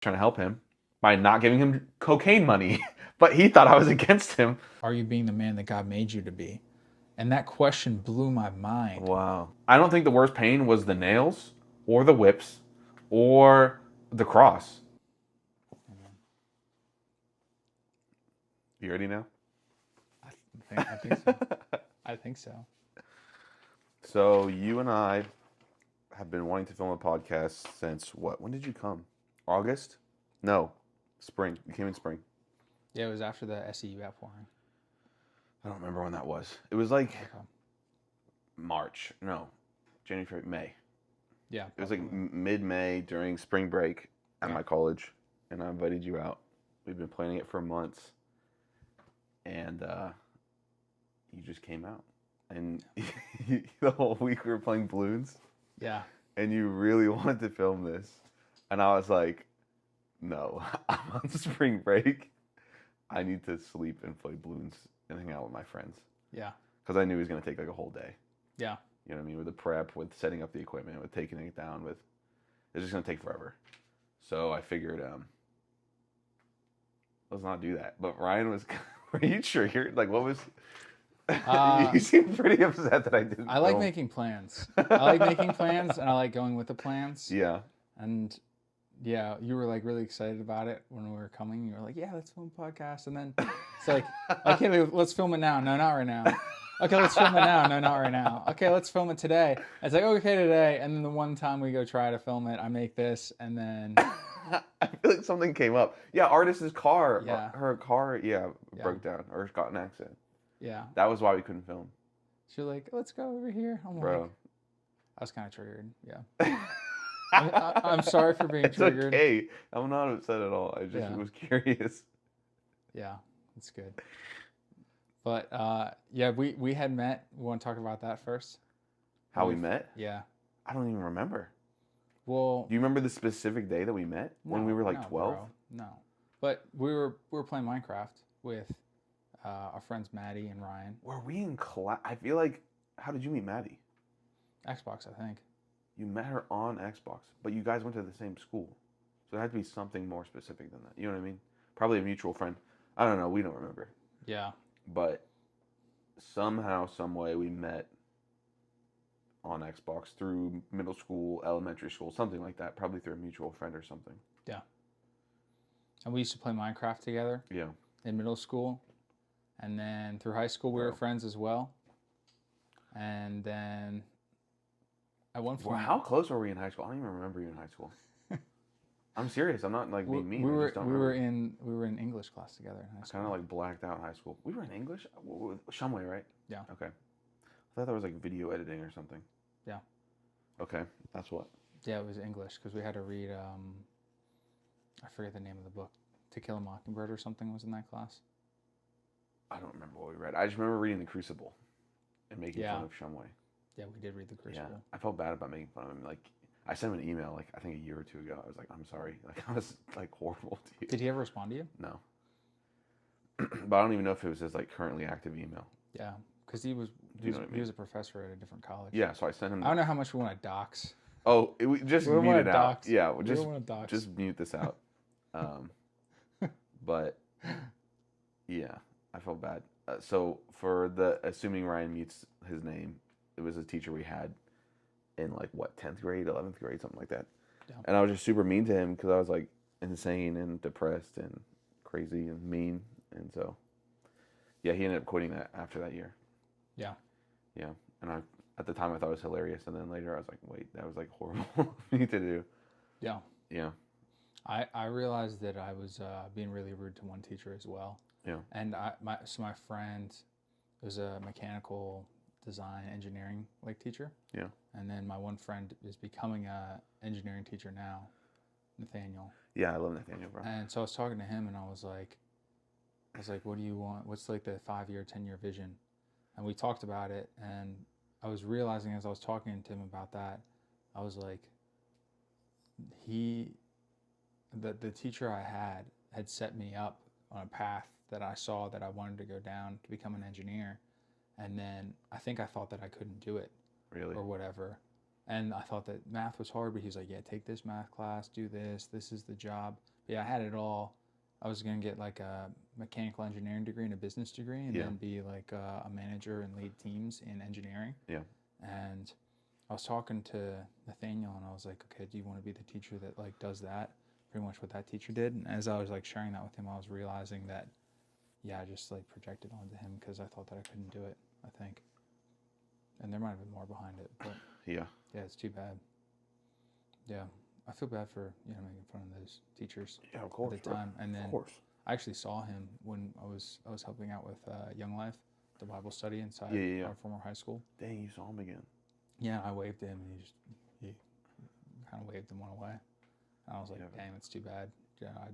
trying to help him by not giving him cocaine money, but he thought I was against him. Are you being the man that God made you to be? And that question blew my mind. Wow. I don't think the worst pain was the nails or the whips or the cross. You ready now? I think so. I think so. So you and I have been wanting to film a podcast since what? When did you come? August? No, spring. You came in spring. Yeah, it was after the SEU outpouring. I don't remember when that was. It was like Okay. March. No, January, February, May. Yeah. It was like probably. mid-May during spring break at my college, and I invited you out. We've been planning it for months, and you just came out, and the whole week we were playing balloons. Yeah. And you really wanted to film this, and I was like, no, I'm on spring break. I need to sleep and play balloons and hang out with my friends. Yeah. Because I knew he was going to take like a whole day. Yeah. You know what I mean? With the prep, with setting up the equipment, with taking it down, with it's just going to take forever. So I figured, let's not do that. But Ryan was, were you triggered? Like, what was? You seem pretty upset that I didn't. I like making plans. I like making plans, and I like going with the plans. Yeah. And yeah, you were like really excited about it when we were coming. You were like, "Yeah, let's film a podcast." And then it's like, "Okay, let's film it now." No, not right now. Okay, let's film it now. No, not right now. Okay, let's film it today. It's like, okay, today. And then the one time we go try to film it, I make this, and then I feel like something came up. Yeah, Artist's car. Yeah. Her car, broke down or got in an accident. Yeah. That was why we couldn't film. She's like, let's go over here. I'm Bro. like, I was kind of triggered. Yeah. I'm sorry for being triggered. It's okay. I'm not upset at all. I just was curious. Yeah, it's good. But yeah, we had met. We want to talk about that first. How we met? Yeah. I don't even remember. Well, do you remember the specific day that we met? When we were like 12? No. But we were playing Minecraft with our friends Maddie and Ryan. Were we in class? I feel like, how did you meet Maddie? Xbox, I think. You met her on Xbox, but you guys went to the same school. So it had to be something more specific than that. You know what I mean? Probably a mutual friend. I don't know. We don't remember. Yeah. But somehow, some way, we met on Xbox through middle school, elementary school, something like that. Probably through a mutual friend or something. Yeah. And we used to play Minecraft together. Yeah. In middle school. And then through high school, we were friends as well. And then at one point... Well, how close were we in high school? I don't even remember you in high school. I'm serious. I'm not like being mean. We were in English class together in high school. Kind of like blacked out in high school. We were in English? Shumway, right? Yeah. Okay. I thought that was like video editing or something. Yeah. Okay. That's what? Yeah, it was English because we had to read, I forget the name of the book. To Kill a Mockingbird or something was in that class. I don't remember what we read. I just remember reading The Crucible and making fun of Shumway. Yeah, we did read The Crucible. Yeah. I felt bad about making fun of him. Like, I sent him an email, like, I think a year or two ago. I was like, I'm sorry. Like, I was, like, horrible to you. Did he ever respond to you? No. But I don't even know if it was his, like, currently active email. Yeah, because he was a professor at a different college. Yeah, so I sent him... I don't know how much we want to dox. Oh, just mute it out. Yeah, just mute this out. But, yeah, I felt bad. So, for assuming Ryan mutes his name, it was a teacher we had in, like, what, 10th grade, 11th grade, something like that. Yeah. And I was just super mean to him because I was, like, insane and depressed and crazy and mean. And so, yeah, he ended up quitting that after that year. Yeah. Yeah. And at the time, I thought it was hilarious. And then later, I was like, wait, that was, like, horrible for me to do. Yeah. Yeah. I realized that I was being really rude to one teacher as well. Yeah. And my friend was a mechanical design engineering teacher. Yeah. And then my one friend is becoming a engineering teacher now, Nathaniel. Yeah, I love Nathaniel, bro. And so I was talking to him and I was like, what do you want? What's like the 5-year, 10-year vision? And we talked about it, and I was realizing as I was talking to him about that, I was like, the teacher I had set me up on a path that I saw that I wanted to go down to become an engineer. And then I thought that I couldn't do it. Really? Or whatever. And I thought that math was hard, but he was like, yeah, take this math class, do this. This is the job. Yeah, I had it all. I was going to get like a mechanical engineering degree and a business degree, and then be like a manager and lead teams in engineering. Yeah. And I was talking to Nathaniel, and I was like, okay, do you want to be the teacher that like does that? Pretty much what that teacher did. And as I was like sharing that with him, I was realizing that, I just like projected onto him because I thought that I couldn't do it, I think. And there might have been more behind it, but Yeah, it's too bad. Yeah, I feel bad for making fun of those teachers of course, at the time. And then of course. I actually saw him when I was helping out with Young Life, the Bible study inside our former high school. Dang, you saw him again. Yeah, I waved to him, and he kind of waved and went away. And I was like, dang, that's too bad. Yeah, I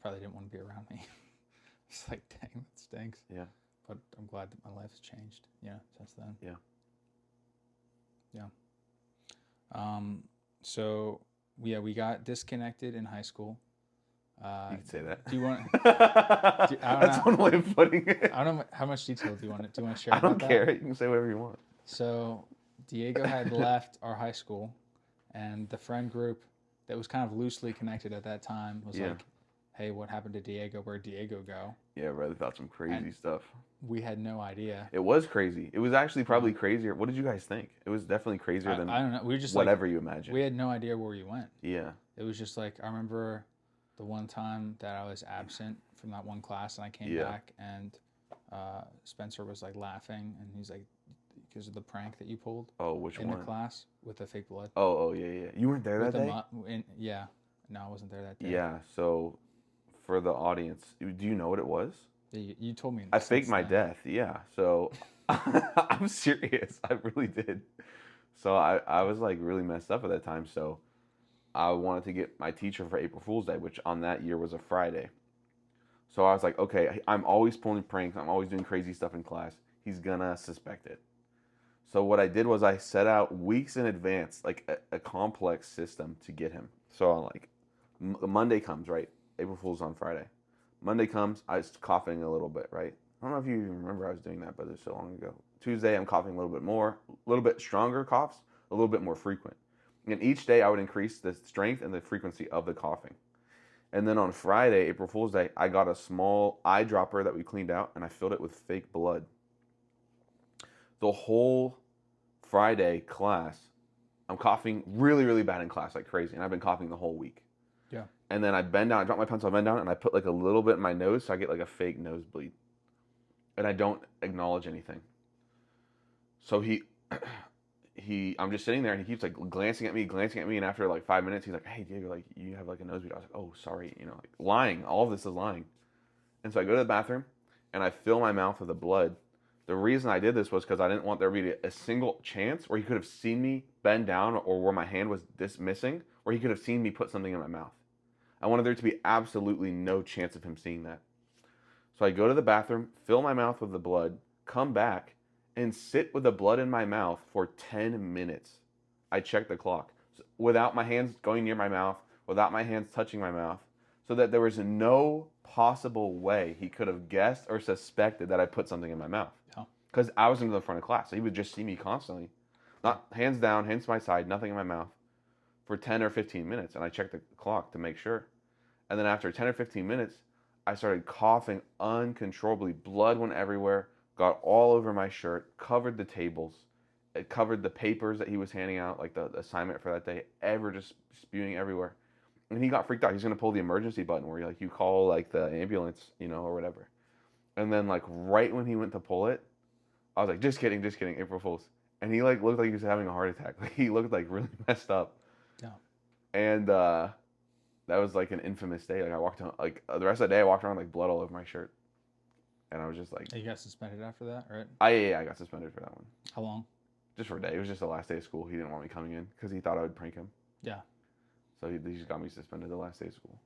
probably didn't want to be around me. It's like, dang, that stinks. Yeah. But I'm glad that my life has changed. Since then. Yeah. So we got disconnected in high school. You could say that. Do you want? That's one way of putting it. I don't know how much detail do you want to share. I don't care. You can say whatever you want. So Diego had left our high school, and the friend group that was kind of loosely connected at that time was like, hey, what happened to Diego? Where'd Diego go? Yeah, I read about some crazy stuff. We had no idea. It was crazy. It was actually probably crazier. What did you guys think? It was definitely crazier than I don't know. We were just whatever you imagine. We had no idea where you went. Yeah. It was just like, I remember the one time that I was absent from that one class, and I came back, and Spencer was like laughing, and he's like, because of the prank that you pulled. Oh, which in one? The class with the fake blood. Oh, yeah. You weren't there that day? No, I wasn't there that day. Yeah, so for the audience, do you know what it was? You told me. I faked my death, yeah. So I'm serious. I really did. So I was like really messed up at that time. So I wanted to get my teacher for April Fool's Day, which on that year was a Friday. So I was like, okay, I'm always pulling pranks. I'm always doing crazy stuff in class. He's gonna suspect it. So what I did was I set out weeks in advance, like a complex system to get him. So I'm like, Monday comes, right? April Fool's on Friday. Monday comes, I was coughing a little bit, right? I don't know if you even remember I was doing that, but it was so long ago. Tuesday, I'm coughing a little bit more, a little bit stronger coughs, a little bit more frequent. And each day I would increase the strength and the frequency of the coughing. And then on Friday, April Fool's Day, I got a small eyedropper that we cleaned out, and I filled it with fake blood. The whole Friday class, I'm coughing really, really bad in class, like crazy. And I've been coughing the whole week. Yeah. And then I bend down, I drop my pencil, I bend down, and I put like a little bit in my nose, so I get like a fake nosebleed. And I don't acknowledge anything. So I'm just sitting there, and he keeps like glancing at me, and after like 5 minutes, he's like, hey, Diego, like, you have like a nosebleed. I was like, oh, sorry, like lying. All of this is lying. And so I go to the bathroom, and I fill my mouth with the blood. The reason I did this was because I didn't want there to be a single chance where he could have seen me bend down, or where my hand was missing, where he could have seen me put something in my mouth. I wanted there to be absolutely no chance of him seeing that. So I go to the bathroom, fill my mouth with the blood, come back, and sit with the blood in my mouth for 10 minutes. I checked the clock without my hands going near my mouth, without my hands touching my mouth, so that there was no possible way he could have guessed or suspected that I put something in my mouth. Because I was in the front of class, so he would just see me constantly. Not hands down, hands to my side, nothing in my mouth, for 10 or 15 minutes. And I checked the clock to make sure. And then after 10 or 15 minutes, I started coughing uncontrollably. Blood went everywhere, got all over my shirt, covered the tables. It covered the papers that he was handing out, like the assignment for that day, just spewing everywhere. And he got freaked out. He's going to pull the emergency button where you call like the ambulance, or whatever. And then like right when he went to pull it, I was like, just kidding, April Fool's. And he like looked like he was having a heart attack. Like he looked like really messed up. Yeah. And that was like an infamous day. Like I walked on, like the rest of the day I walked around like blood all over my shirt. And I was just like, you got suspended after that, right? I got suspended for that one. How long? Just for a day. It was just the last day of school. He didn't want me coming in because he thought I would prank him. Yeah. So he just got me suspended the last day of school.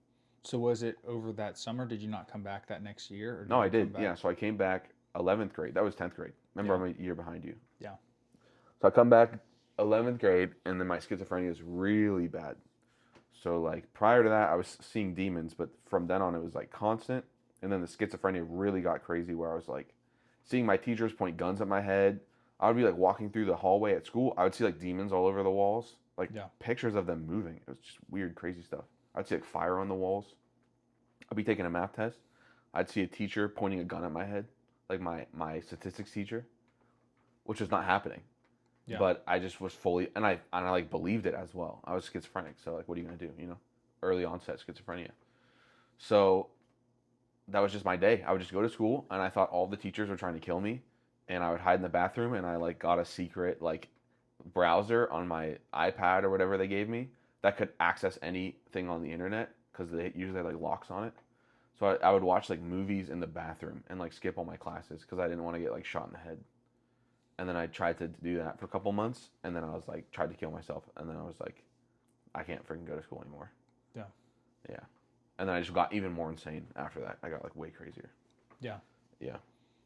So was it over that summer? Did you not come back that next year? Or No, I did. Yeah. So I came back 11th grade. That was 10th grade. Remember, I'm a year behind you. Yeah. So I come back 11th grade, and then my schizophrenia is really bad. So like prior to that, I was seeing demons, but from then on, it was like constant. And then the schizophrenia really got crazy, where I was like seeing my teachers point guns at my head. I would be like walking through the hallway at school. I would see like demons all over the walls, like pictures of them moving. It was just weird, crazy stuff. I'd see like fire on the walls. I'd be taking a math test. I'd see a teacher pointing a gun at my head, like my statistics teacher, which was not happening. Yeah. But I just was fully, and I like believed it as well. I was schizophrenic, so like, what are you gonna do? You know, early onset schizophrenia. So that was just my day. I would just go to school, and I thought all the teachers were trying to kill me, and I would hide in the bathroom, and I like got a secret like browser on my iPad or whatever they gave me that could access anything on the internet because they usually have like locks on it. So I would watch like movies in the bathroom and like skip all my classes because I didn't want to get like shot in the head. And then I tried to do that for a couple months, and then I was like tried to kill myself, and then I was like, I can't freaking go to school anymore. Yeah. Yeah. And then I just got even more insane after that. I got like way crazier. Yeah. Yeah.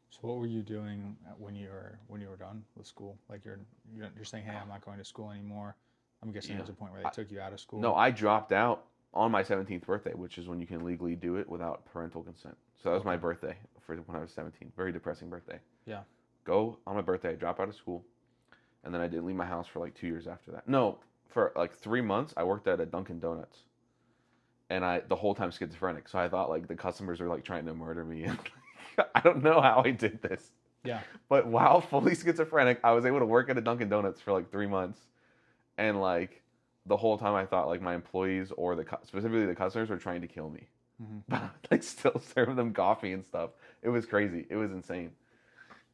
So what were you doing when you were done with school? Like you're saying, hey, I'm not going to school anymore. I'm guessing there's a point where they took you out of school. No, I dropped out on my 17th birthday, which is when you can legally do it without parental consent. So that was my birthday for when I was 17. Very depressing birthday. Yeah. Go on my birthday, drop out of school, and then I didn't leave my house for like 2 years after that. No, for like 3 months, I worked at a Dunkin' Donuts, and the whole time schizophrenic. So I thought like the customers were like trying to murder me, and I don't know how I did this. Yeah. But while fully schizophrenic, I was able to work at a Dunkin' Donuts for like 3 months, and like the whole time I thought like my employees or specifically the customers were trying to kill me. Mm-hmm. But I like still serve them coffee and stuff. It was crazy. It was insane.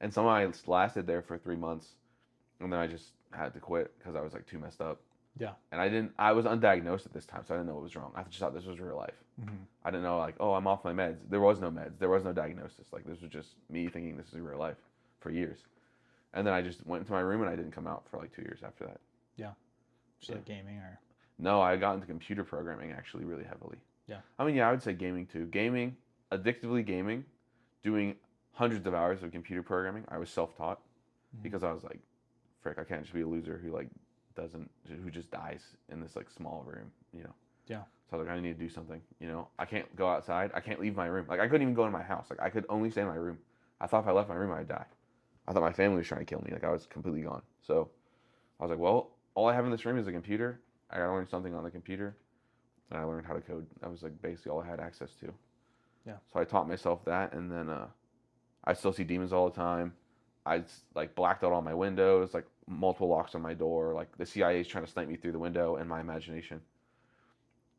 And somehow I lasted there for 3 months, and then I just had to quit because I was like too messed up. Yeah. And I was undiagnosed at this time, so I didn't know what was wrong. I just thought this was real life. Mm-hmm. I didn't know like, oh, I'm off my meds. There was no meds. There was no diagnosis. Like this was just me thinking this is real life for years. And then I just went into my room and I didn't come out for like 2 years after that. Yeah. Just like gaming or? No, I got into computer programming actually really heavily. Yeah. I mean, yeah, I would say gaming too. Gaming, addictively gaming, doing hundreds of hours of computer programming. I was self-taught because I was like, frick, I can't just be a loser who just dies in this like small room, you know? Yeah. So I was like, I need to do something, you know? I can't go outside. I can't leave my room. Like I couldn't even go in my house. Like I could only stay in my room. I thought if I left my room, I'd die. I thought my family was trying to kill me. Like I was completely gone. So I was like, well, all I have in this room is a computer. I gotta learn something on the computer. And I learned how to code. That was like basically all I had access to. Yeah. So I taught myself that, and then I still see demons all the time. I like blacked out all my windows, like multiple locks on my door. Like the CIA is trying to snipe me through the window in my imagination.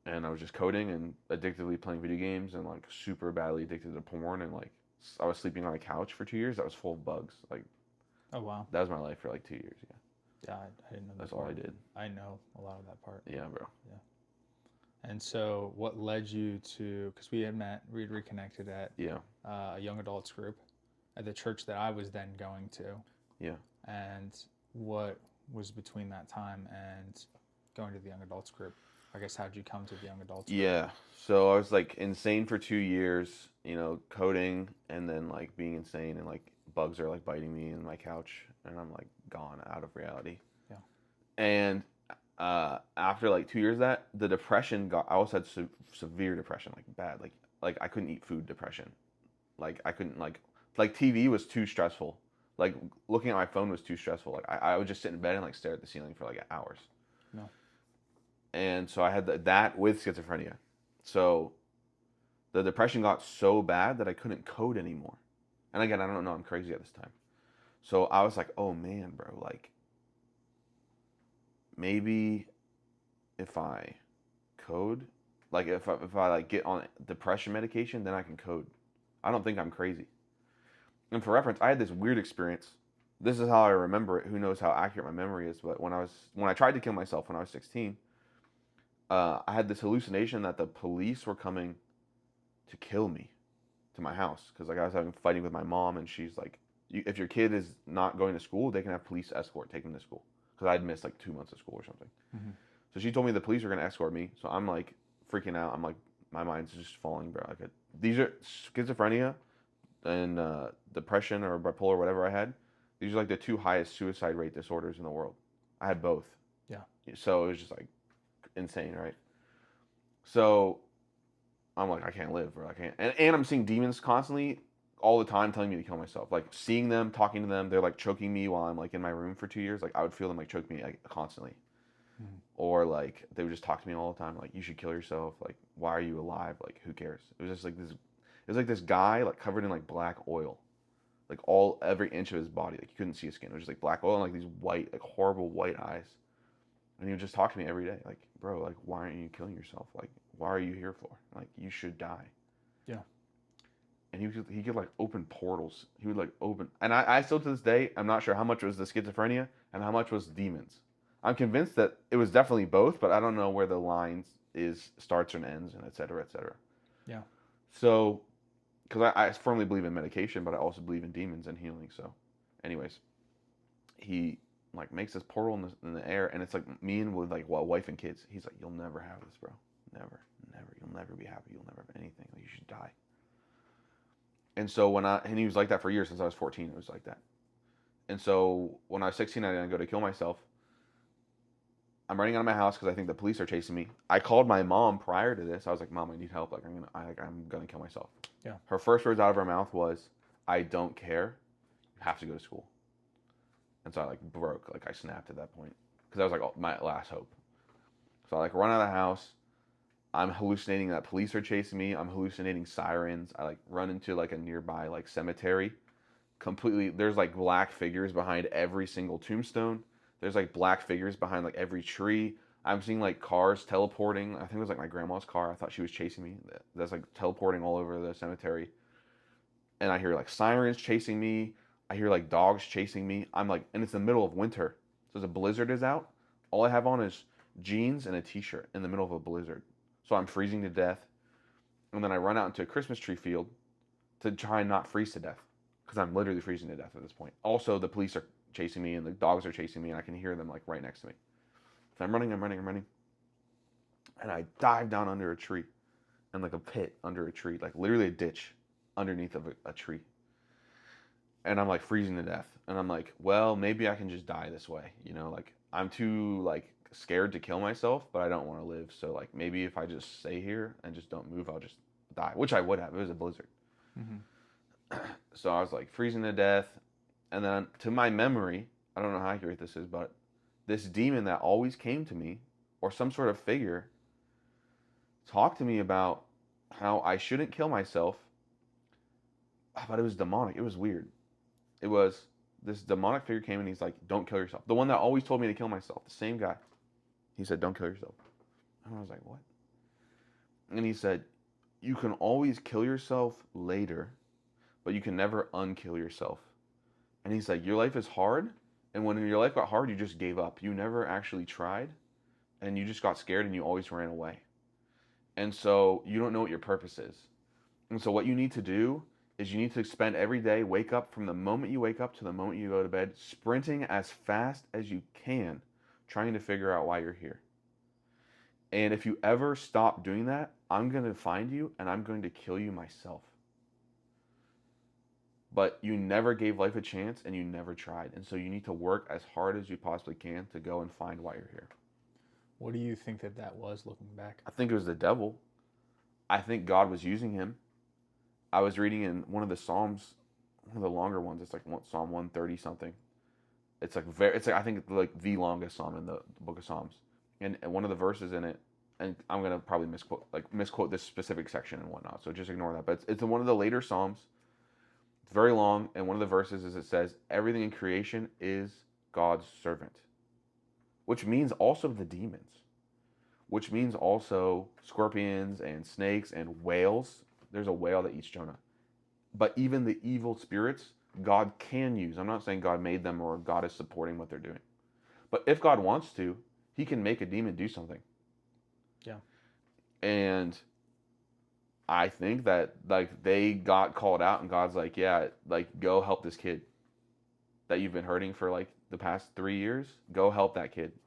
And I was just coding and addictively playing video games and like super badly addicted to porn. And like I was sleeping on a couch for 2 years that was full of bugs. Like, oh wow, that was my life for like 2 years. Yeah. Yeah, I didn't know. That's all I did. I know a lot of that part. Yeah, bro. Yeah. And so, what led you to? Because we had reconnected at a young adults group at the church that I was then going to. Yeah. And what was between that time and going to the young adults group? I guess how'd you come to the young adults group? Yeah. So I was like insane for 2 years, you know, coding and then like being insane and like bugs are like biting me in my couch and I'm like gone out of reality. Yeah. And after like 2 years of that, the depression I also had severe depression, like bad, like I couldn't eat food depression. Like I couldn't like TV was too stressful. Like looking at my phone was too stressful. Like I would just sit in bed and like stare at the ceiling for like hours. No. And so I had that with schizophrenia. So the depression got so bad that I couldn't code anymore. And again, I don't know, I'm crazy at this time. So I was like, oh man, bro, like maybe if I code, like if I like get on depression medication, then I can code. I don't think I'm crazy. And for reference, I had this weird experience. This is how I remember it. Who knows how accurate my memory is? But when I tried to kill myself when I was 16, I had this hallucination that the police were coming to kill me to my house because like I was fighting with my mom, and she's like, if your kid is not going to school, they can have police escort take them to school because I'd missed like 2 months of school or something. Mm-hmm. So she told me the police were going to escort me. So I'm like freaking out. I'm like, my mind's just falling, bro. Like these are schizophrenia and depression or bipolar, whatever I had. These are like the two highest suicide rate disorders in the world. I had both. Yeah. So it was just like insane, right? So I'm like, I can't live, bro. I can't. And I'm seeing demons constantly all the time telling me to kill myself. Like seeing them, talking to them, they're like choking me while I'm like in my room for 2 years. Like I would feel them like choke me like constantly. Or like they would just talk to me all the time, like you should kill yourself, like why are you alive, like who cares. It was just like this, it was like this guy like covered in like black oil, like every inch of his body, like you couldn't see his skin. It was just like black oil and like these white, like horrible white eyes. And he would just talk to me every day, like, bro, like why aren't you killing yourself, like why are you here for, like you should die. Yeah. And he could like open portals. He would like open, and I still to this day I'm not sure how much was the schizophrenia and how much was demons. I'm convinced that it was definitely both, but I don't know where the lines starts and ends, and et cetera, et cetera. Yeah. So, because I firmly believe in medication, but I also believe in demons and healing. So, anyways, he like makes this portal in the air, and it's like me and with like wife and kids. He's like, "You'll never have this, bro. Never, never. You'll never be happy. You'll never have anything. Like, you should die." And so and he was like that for years since I was 14. It was like that. And so when I was 16, I didn't go to kill myself. I'm running out of my house because I think the police are chasing me. I called my mom prior to this. I was like, "Mom, I need help. Like I'm gonna kill myself." Yeah. Her first words out of her mouth was, "I don't care. You have to go to school." And so I like broke. Like I snapped at that point because that was like my last hope. So I like run out of the house. I'm hallucinating that police are chasing me. I'm hallucinating sirens. I like run into like a nearby like cemetery. Completely, there's like black figures behind every single tombstone. There's like black figures behind like every tree. I'm seeing like cars teleporting. I think it was like my grandma's car. I thought she was chasing me. That's like teleporting all over the cemetery. And I hear like sirens chasing me. I hear like dogs chasing me. I'm like, and it's the middle of winter. So the blizzard is out. All I have on is jeans and a t-shirt in the middle of a blizzard. So I'm freezing to death. And then I run out into a Christmas tree field to try and not freeze to death. Because I'm literally freezing to death at this point. Also, the police are chasing me and the dogs are chasing me and I can hear them like right next to me. So I'm running. And I dive down under a tree. And like a pit under a tree. Like literally a ditch underneath of a tree. And I'm like freezing to death. And I'm like, well, maybe I can just die this way. You know, like I'm too like scared to kill myself, but I don't want to live. So like maybe if I just stay here and just don't move, I'll just die, which I would have. It was a blizzard. So I was like freezing to death. And then to my memory, I don't know how accurate this is, but this demon that always came to me, or some sort of figure, talked to me about how I shouldn't kill myself, but it was demonic. It was weird. It was this demonic figure came and he's like, "Don't kill yourself." The one that always told me to kill myself, the same guy. He said, "Don't kill yourself." And I was like, "What?" And he said, "You can always kill yourself later, but you can never unkill yourself." And he's like, "Your life is hard, and when your life got hard, you just gave up. You never actually tried, and you just got scared and you always ran away. And so you don't know what your purpose is. And so what you need to do is you need to spend every day, wake up from the moment you wake up to the moment you go to bed, sprinting as fast as you can, trying to figure out why you're here. And if you ever stop doing that, I'm going to find you and I'm going to kill you myself. But you never gave life a chance and you never tried. And so you need to work as hard as you possibly can to go and find why you're here." What do you think that was looking back? I think it was the devil. I think God was using him. I was reading in one of the Psalms, one of the longer ones. It's like Psalm 130 something. It's like I think like the longest psalm in the book of Psalms. And one of the verses in it, and I'm gonna probably misquote this specific section and whatnot. So just ignore that. But it's one of the later Psalms. It's very long, and one of the verses is it says, "Everything in creation is God's servant," which means also the demons, which means also scorpions and snakes and whales. There's a whale that eats Jonah. But even the evil spirits, God can use. I'm not saying God made them or God is supporting what they're doing. But if God wants to, he can make a demon do something. Yeah. And I think that like they got called out and God's like, "Yeah, like go help this kid that you've been hurting for like the past 3 years. Go help that kid."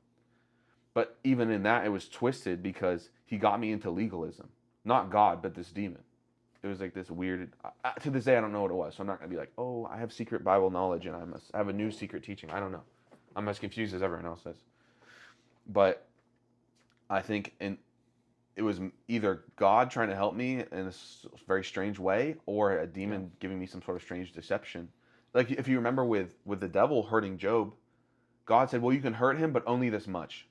But even in that, it was twisted because he got me into legalism. Not God, but this demon. It was like this weird, to this day I don't know what it was. So I'm not going to be like, "Oh, I have secret Bible knowledge and I have a new secret teaching." I don't know. I'm as confused as everyone else is. But I think it was either God trying to help me in a very strange way or a demon giving me some sort of strange deception. Like if you remember with the devil hurting Job, God said, "Well, you can hurt him, but only this much."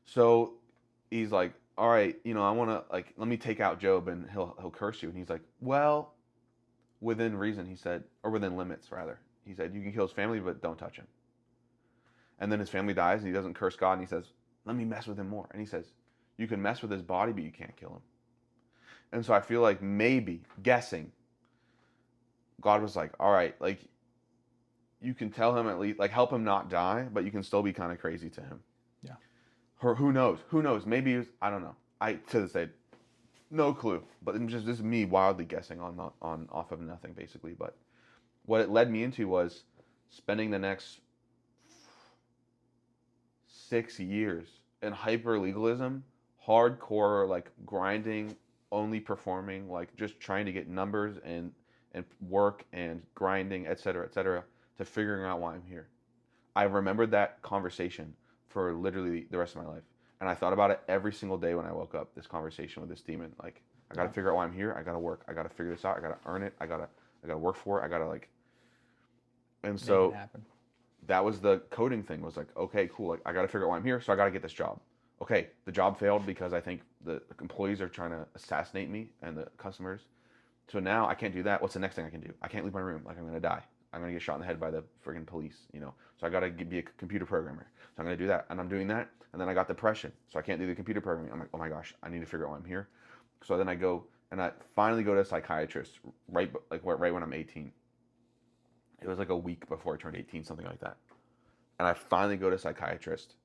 So he's like, all right, I want to like let me take out Job and he'll curse you. And he's like, well, within reason, he said, or within limits rather. He said you can kill his family, but don't touch him. And then his family dies, and he doesn't curse God, and he says, let me mess with him more. And he says, you can mess with his body, but you can't kill him. And so I feel like maybe guessing, God was like, all right, like you can tell him at least, like help him not die, but you can still be kind of crazy to him. Yeah. Or who knows? Who knows? Maybe it was, I don't know. I to this day, no clue. But just this is me wildly guessing on off of nothing basically. But what it led me into was spending the next 6 years in hyper legalism, hardcore like grinding, only performing, like just trying to get numbers and work and grinding, etc., etc., to figuring out why I'm here. I remembered that conversation for literally the rest of my life. And I thought about it every single day when I woke up, this conversation with this demon. Like, I got to figure out why I'm here. I got to work. I got to figure this out. I got to earn it. I got to work for it. I got to like, and so that was the coding thing was like, okay, cool. Like, I got to figure out why I'm here. So I got to get this job. Okay. The job failed because I think the employees are trying to assassinate me and the customers. So now I can't do that. What's the next thing I can do? I can't leave my room. Like, I'm going to die. I'm going to get shot in the head by the friggin' police, So I got to be a computer programmer. So I'm going to do that. And I'm doing that. And then I got depression. So I can't do the computer programming. I'm like, oh my gosh, I need to figure out why I'm here. So then I go and I finally go to a psychiatrist right when I'm 18. It was like a week before I turned 18, something like that. And I finally go to a psychiatrist.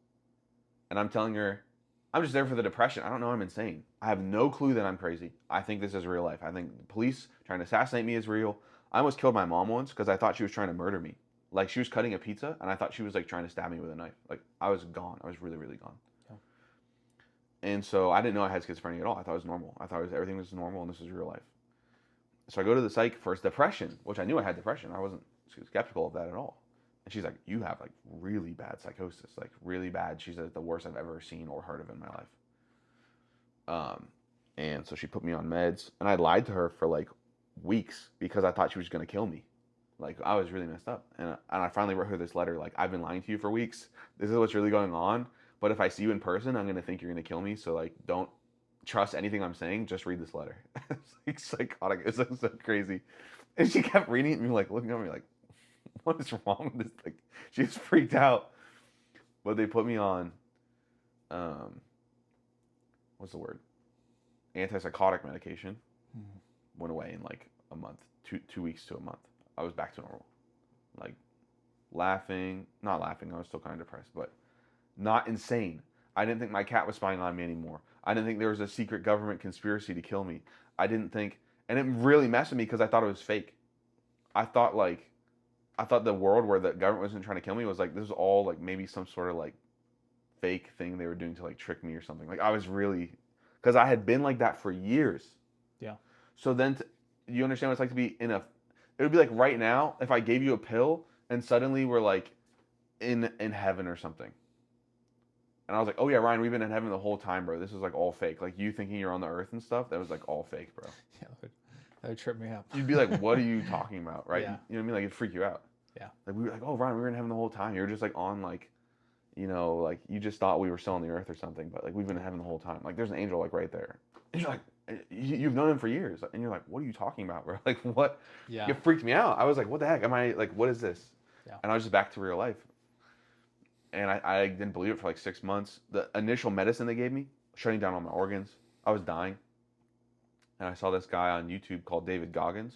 And I'm telling her, I'm just there for the depression. I don't know I'm insane. I have no clue that I'm crazy. I think this is real life. I think the police trying to assassinate me is real. I almost killed my mom once because I thought she was trying to murder me. Like, she was cutting a pizza, and I thought she was, like, trying to stab me with a knife. Like, I was gone. I was really, really gone. Yeah. And so I didn't know I had schizophrenia at all. I thought it was normal. I thought everything was normal, and this was real life. So I go to the psych for depression, which I knew I had depression. I wasn't skeptical of that at all. And she's like, you have, like, really bad psychosis. Like, really bad. She's like, the worst I've ever seen or heard of in my life. And so she put me on meds, and I lied to her for, like, weeks because I thought she was going to kill me. Like, I was really messed up. And I finally wrote her this letter, like, I've been lying to you for weeks. This is what's really going on. But if I see you in person, I'm going to think you're going to kill me. So, like, don't trust anything I'm saying. Just read this letter. It's, like, psychotic. It's, like, so crazy. And she kept reading it and me, like, looking at me, like, what is wrong with this? Like, she was freaked out. But they put me on, what's the word? Antipsychotic medication. Went away in, like, a month. 2 weeks to a month. I was back to normal. Like, not laughing, I was still kind of depressed, but not insane. I didn't think my cat was spying on me anymore. I didn't think there was a secret government conspiracy to kill me. I didn't think, and it really messed with me because I thought it was fake. I thought the world where the government wasn't trying to kill me was like, this was all like maybe some sort of like fake thing they were doing to like trick me or something. Like, I was really, because I had been like that for years. Yeah. So then, you understand what it's like to be it would be like right now if I gave you a pill and suddenly we're like in heaven or something. And I was like, oh yeah, Ryan, we've been in heaven the whole time, bro. This is like all fake. Like, you thinking you're on the earth and stuff, that was like all fake, bro. Yeah, that would trip me up. You'd be like, what are you talking about, right? Yeah. You know what I mean? Like, it'd freak you out. Yeah. Like, we were like, oh, Ryan, we were in heaven the whole time. You were just like on like, like you just thought we were still on the earth or something, but like we've been in heaven the whole time. Like, there's an angel like right there. And you're like, you've known him for years, and you're like, what are you talking about, bro? Like, what? Yeah. It freaked me out. I was like, what the heck? Am I like, what is this? Yeah. And I was just back to real life. And I didn't believe it for like 6 months. The initial medicine they gave me, shutting down all my organs. I was dying. And I saw this guy on YouTube called David Goggins.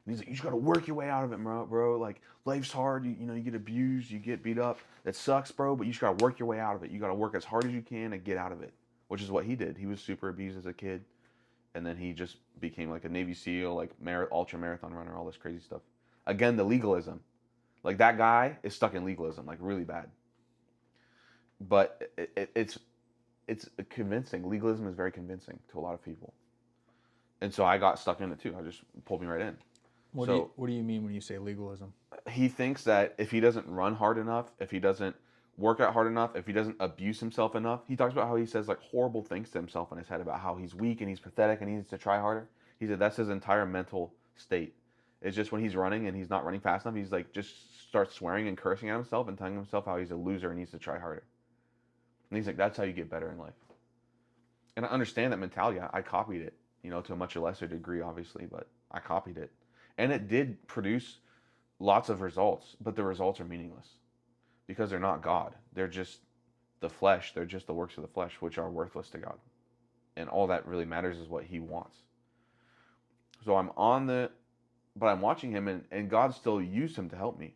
And he's like, you just got to work your way out of it, bro. Like, life's hard. You get abused. You get beat up. That sucks, bro. But you just got to work your way out of it. You got to work as hard as you can to get out of it, which is what he did. He was super abused as a kid. And then he just became like a Navy SEAL, like ultra marathon runner, all this crazy stuff. Again, the legalism. Like, that guy is stuck in legalism, like really bad. But it's convincing. Legalism is very convincing to a lot of people. And so I got stuck in it too. I just pulled me right in. What do you mean when you say legalism? He thinks that if he doesn't run hard enough, if he doesn't work out hard enough, if he doesn't abuse himself enough, he talks about how he says like horrible things to himself in his head about how he's weak and he's pathetic and he needs to try harder. He said that's his entire mental state. It's just when he's running and he's not running fast enough, he's like just starts swearing and cursing at himself and telling himself how he's a loser and needs to try harder. And he's like, that's how you get better in life. And I understand that mentality. I copied it, to a much lesser degree, obviously, but I copied it. And it did produce lots of results, but the results are meaningless because they're not God. They're just the flesh. They're just the works of the flesh, which are worthless to God. And all that really matters is what he wants. So but I'm watching him, and God still used him to help me.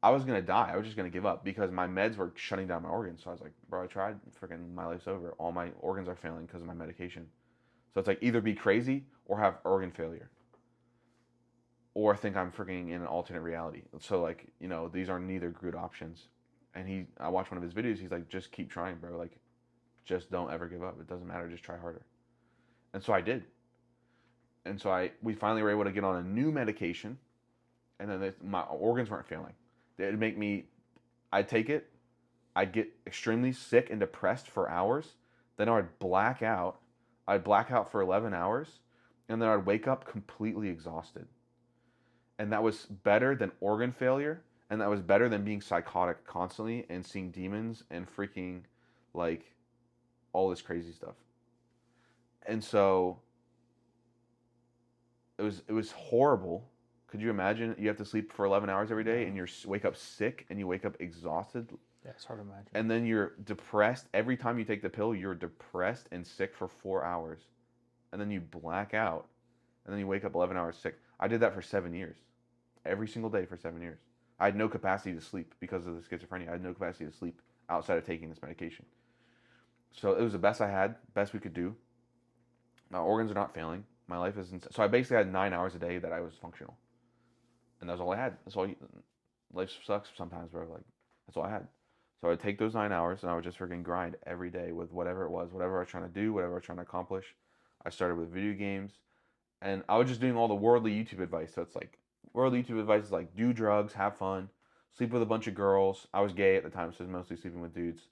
I was going to die. I was just going to give up because my meds were shutting down my organs. So I was like, bro, I tried. Freaking my life's over. All my organs are failing because of my medication. So it's like either be crazy or have organ failure. Or think I'm freaking in an alternate reality. So like, these are neither good options. And I watched one of his videos. He's like, just keep trying, bro. Like, just don't ever give up. It doesn't matter. Just try harder. And so I did. And so we finally were able to get on a new medication. And then my organs weren't failing. I'd take it, I'd get extremely sick and depressed for hours, then I would black out. I'd black out for 11 hours, and then I'd wake up completely exhausted. And that was better than organ failure, and that was better than being psychotic constantly and seeing demons and freaking, like, all this crazy stuff. And so, it was horrible. Could you imagine? You have to sleep for 11 hours every day, and you wake up sick, and you wake up exhausted. Yeah, it's hard to imagine. And then you're depressed. Every time you take the pill, you're depressed and sick for 4 hours. And then you black out. And then you wake up 11 hours sick. I did that for 7 years. Every single day for 7 years. I had no capacity to sleep because of the schizophrenia. I had no capacity to sleep outside of taking this medication. So it was the best I had, best we could do. My organs are not failing. My life is insane. So I basically had 9 hours a day that I was functional. And that's all I had. Life sucks sometimes, bro. Like, that's all I had. So I'd take those 9 hours and I would just freaking grind every day with whatever it was, whatever I was trying to do, whatever I was trying to accomplish. I started with video games, and I was just doing all the worldly YouTube advice. So it's like, worldly YouTube advice is like, do drugs, have fun, sleep with a bunch of girls. I was gay at the time, so I was mostly sleeping with dudes.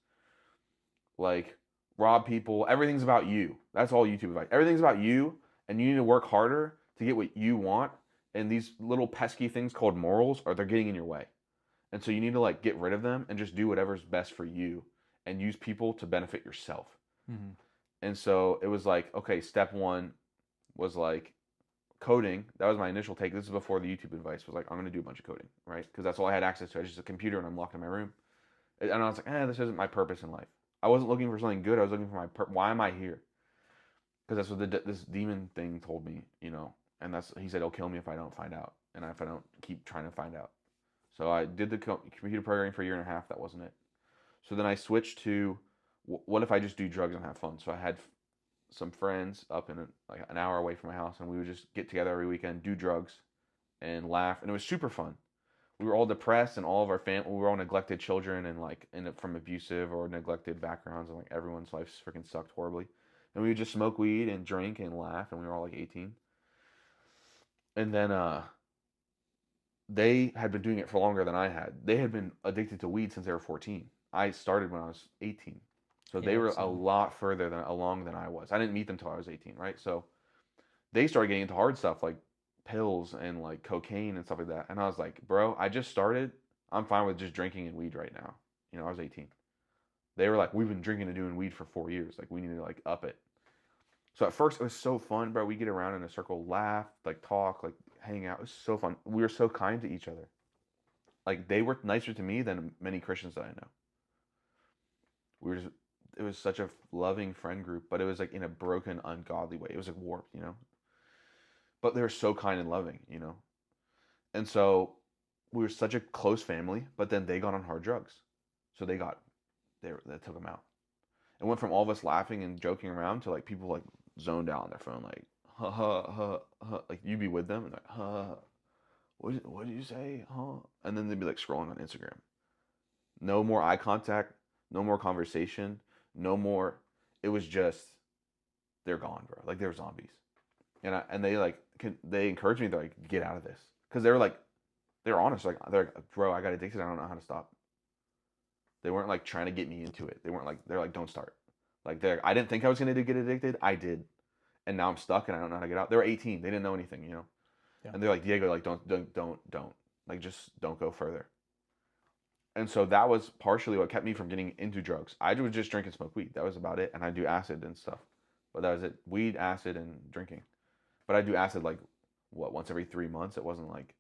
Like, rob people. Everything's about you. That's all YouTube advice. Everything's about you, and you need to work harder to get what you want. And these little pesky things called morals they're getting in your way. And so you need to like get rid of them and just do whatever's best for you and use people to benefit yourself. Mm-hmm. And so it was like, okay, step one was like coding. That was my initial take. This is before the YouTube advice was like, I'm going to do a bunch of coding, right? Because that's all I had access to. I was just a computer and I'm locked in my room. And I was like, this isn't my purpose in life. I wasn't looking for something good. I was looking for why am I here? Because that's what this demon thing told me, And he said, he'll kill me if I don't find out. And if I don't keep trying to find out. So I did the computer programming for 1.5 years. That wasn't it. So then I switched to, what if I just do drugs and have fun? So I had some friends up in like an hour away from my house, and we would just get together every weekend, do drugs, and laugh. And it was super fun. We were all depressed, and all of our family, we were all neglected children, and like from abusive or neglected backgrounds, and like everyone's life freaking sucked horribly. And we would just smoke weed and drink and laugh, and we were all like 18. And then they had been doing it for longer than I had. They had been addicted to weed since they were 14. I started when I was 18. So they were a lot further along than I was. I didn't meet them until I was 18, right? So they started getting into hard stuff like pills and like cocaine and stuff like that. And I was like, bro, I just started. I'm fine with just drinking and weed right now. I was 18. They were like, we've been drinking and doing weed for 4 years. Like, we need to like up it. So at first it was so fun, bro. We get around in a circle, laugh, like talk, like hang out. It was so fun. We were so kind to each other. Like, they were nicer to me than many Christians that I know. It was such a loving friend group, but it was like in a broken, ungodly way. It was like warped, But they were so kind and loving, And so we were such a close family, but then they got on hard drugs. So they took them out. It went from all of us laughing and joking around to like people like zoned out on their phone, like, ha ha ha ha. Like, you'd be with them and like, ha. What did you say? Huh? And then they'd be like scrolling on Instagram. No more eye contact, no more conversation, no more. It was just, they're gone, bro. Like, they're zombies. And they encouraged me to like get out of this, because they were honest. Like, they're like, bro, I got addicted. I don't know how to stop. They weren't like trying to get me into it. They're like, don't start. Like, I didn't think I was going to get addicted. I did. And now I'm stuck and I don't know how to get out. They were 18. They didn't know anything, Yeah. And they're like, Diego, like, don't. Like, just don't go further. And so that was partially what kept me from getting into drugs. I would just drink and smoke weed. That was about it. And I do acid and stuff. But that was it. Weed, acid, and drinking. But I do acid like, once every 3 months? It wasn't like,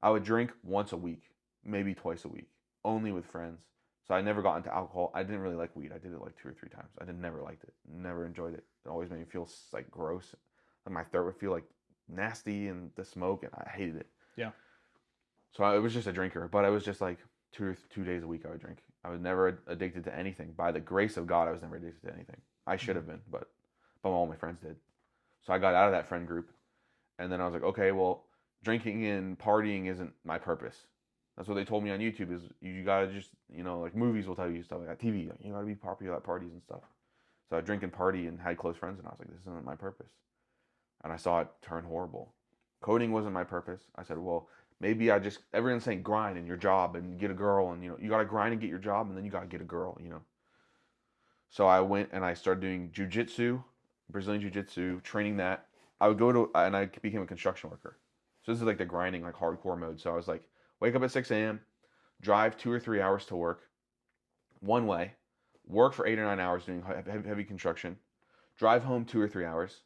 I would drink once a week, maybe twice a week, only with friends. So I never got into alcohol. I didn't really like weed. I did it like 2 or 3 times. Never liked it. Never enjoyed it. It always made me feel like gross. Like my throat would feel like nasty and the smoke, and I hated it. Yeah. So I was just a drinker, but I was just like 2 days a week I would drink. I was never addicted to anything. By the grace of God, I was never addicted to anything. I should have been, but all my friends did. So I got out of that friend group, and then I was like, okay, well, drinking and partying isn't my purpose. That's what they told me on YouTube is you gotta just, like movies will tell you stuff like that, TV, like, you gotta be popular at parties and stuff. So I drink and party and had close friends, and I was like, this isn't my purpose. And I saw it turn horrible. Coding wasn't my purpose. I said, well, maybe everyone's saying grind in your job and get a girl, and you gotta grind and get your job, and then you gotta get a girl, So I went and I started doing jujitsu, Brazilian jiu-jitsu, training that. And I became a construction worker. So this is like the grinding, like hardcore mode. So I was like, wake up at 6 a.m., drive 2 or 3 hours to work, one way, work for 8 or 9 hours doing heavy construction, drive home 2 or 3 hours,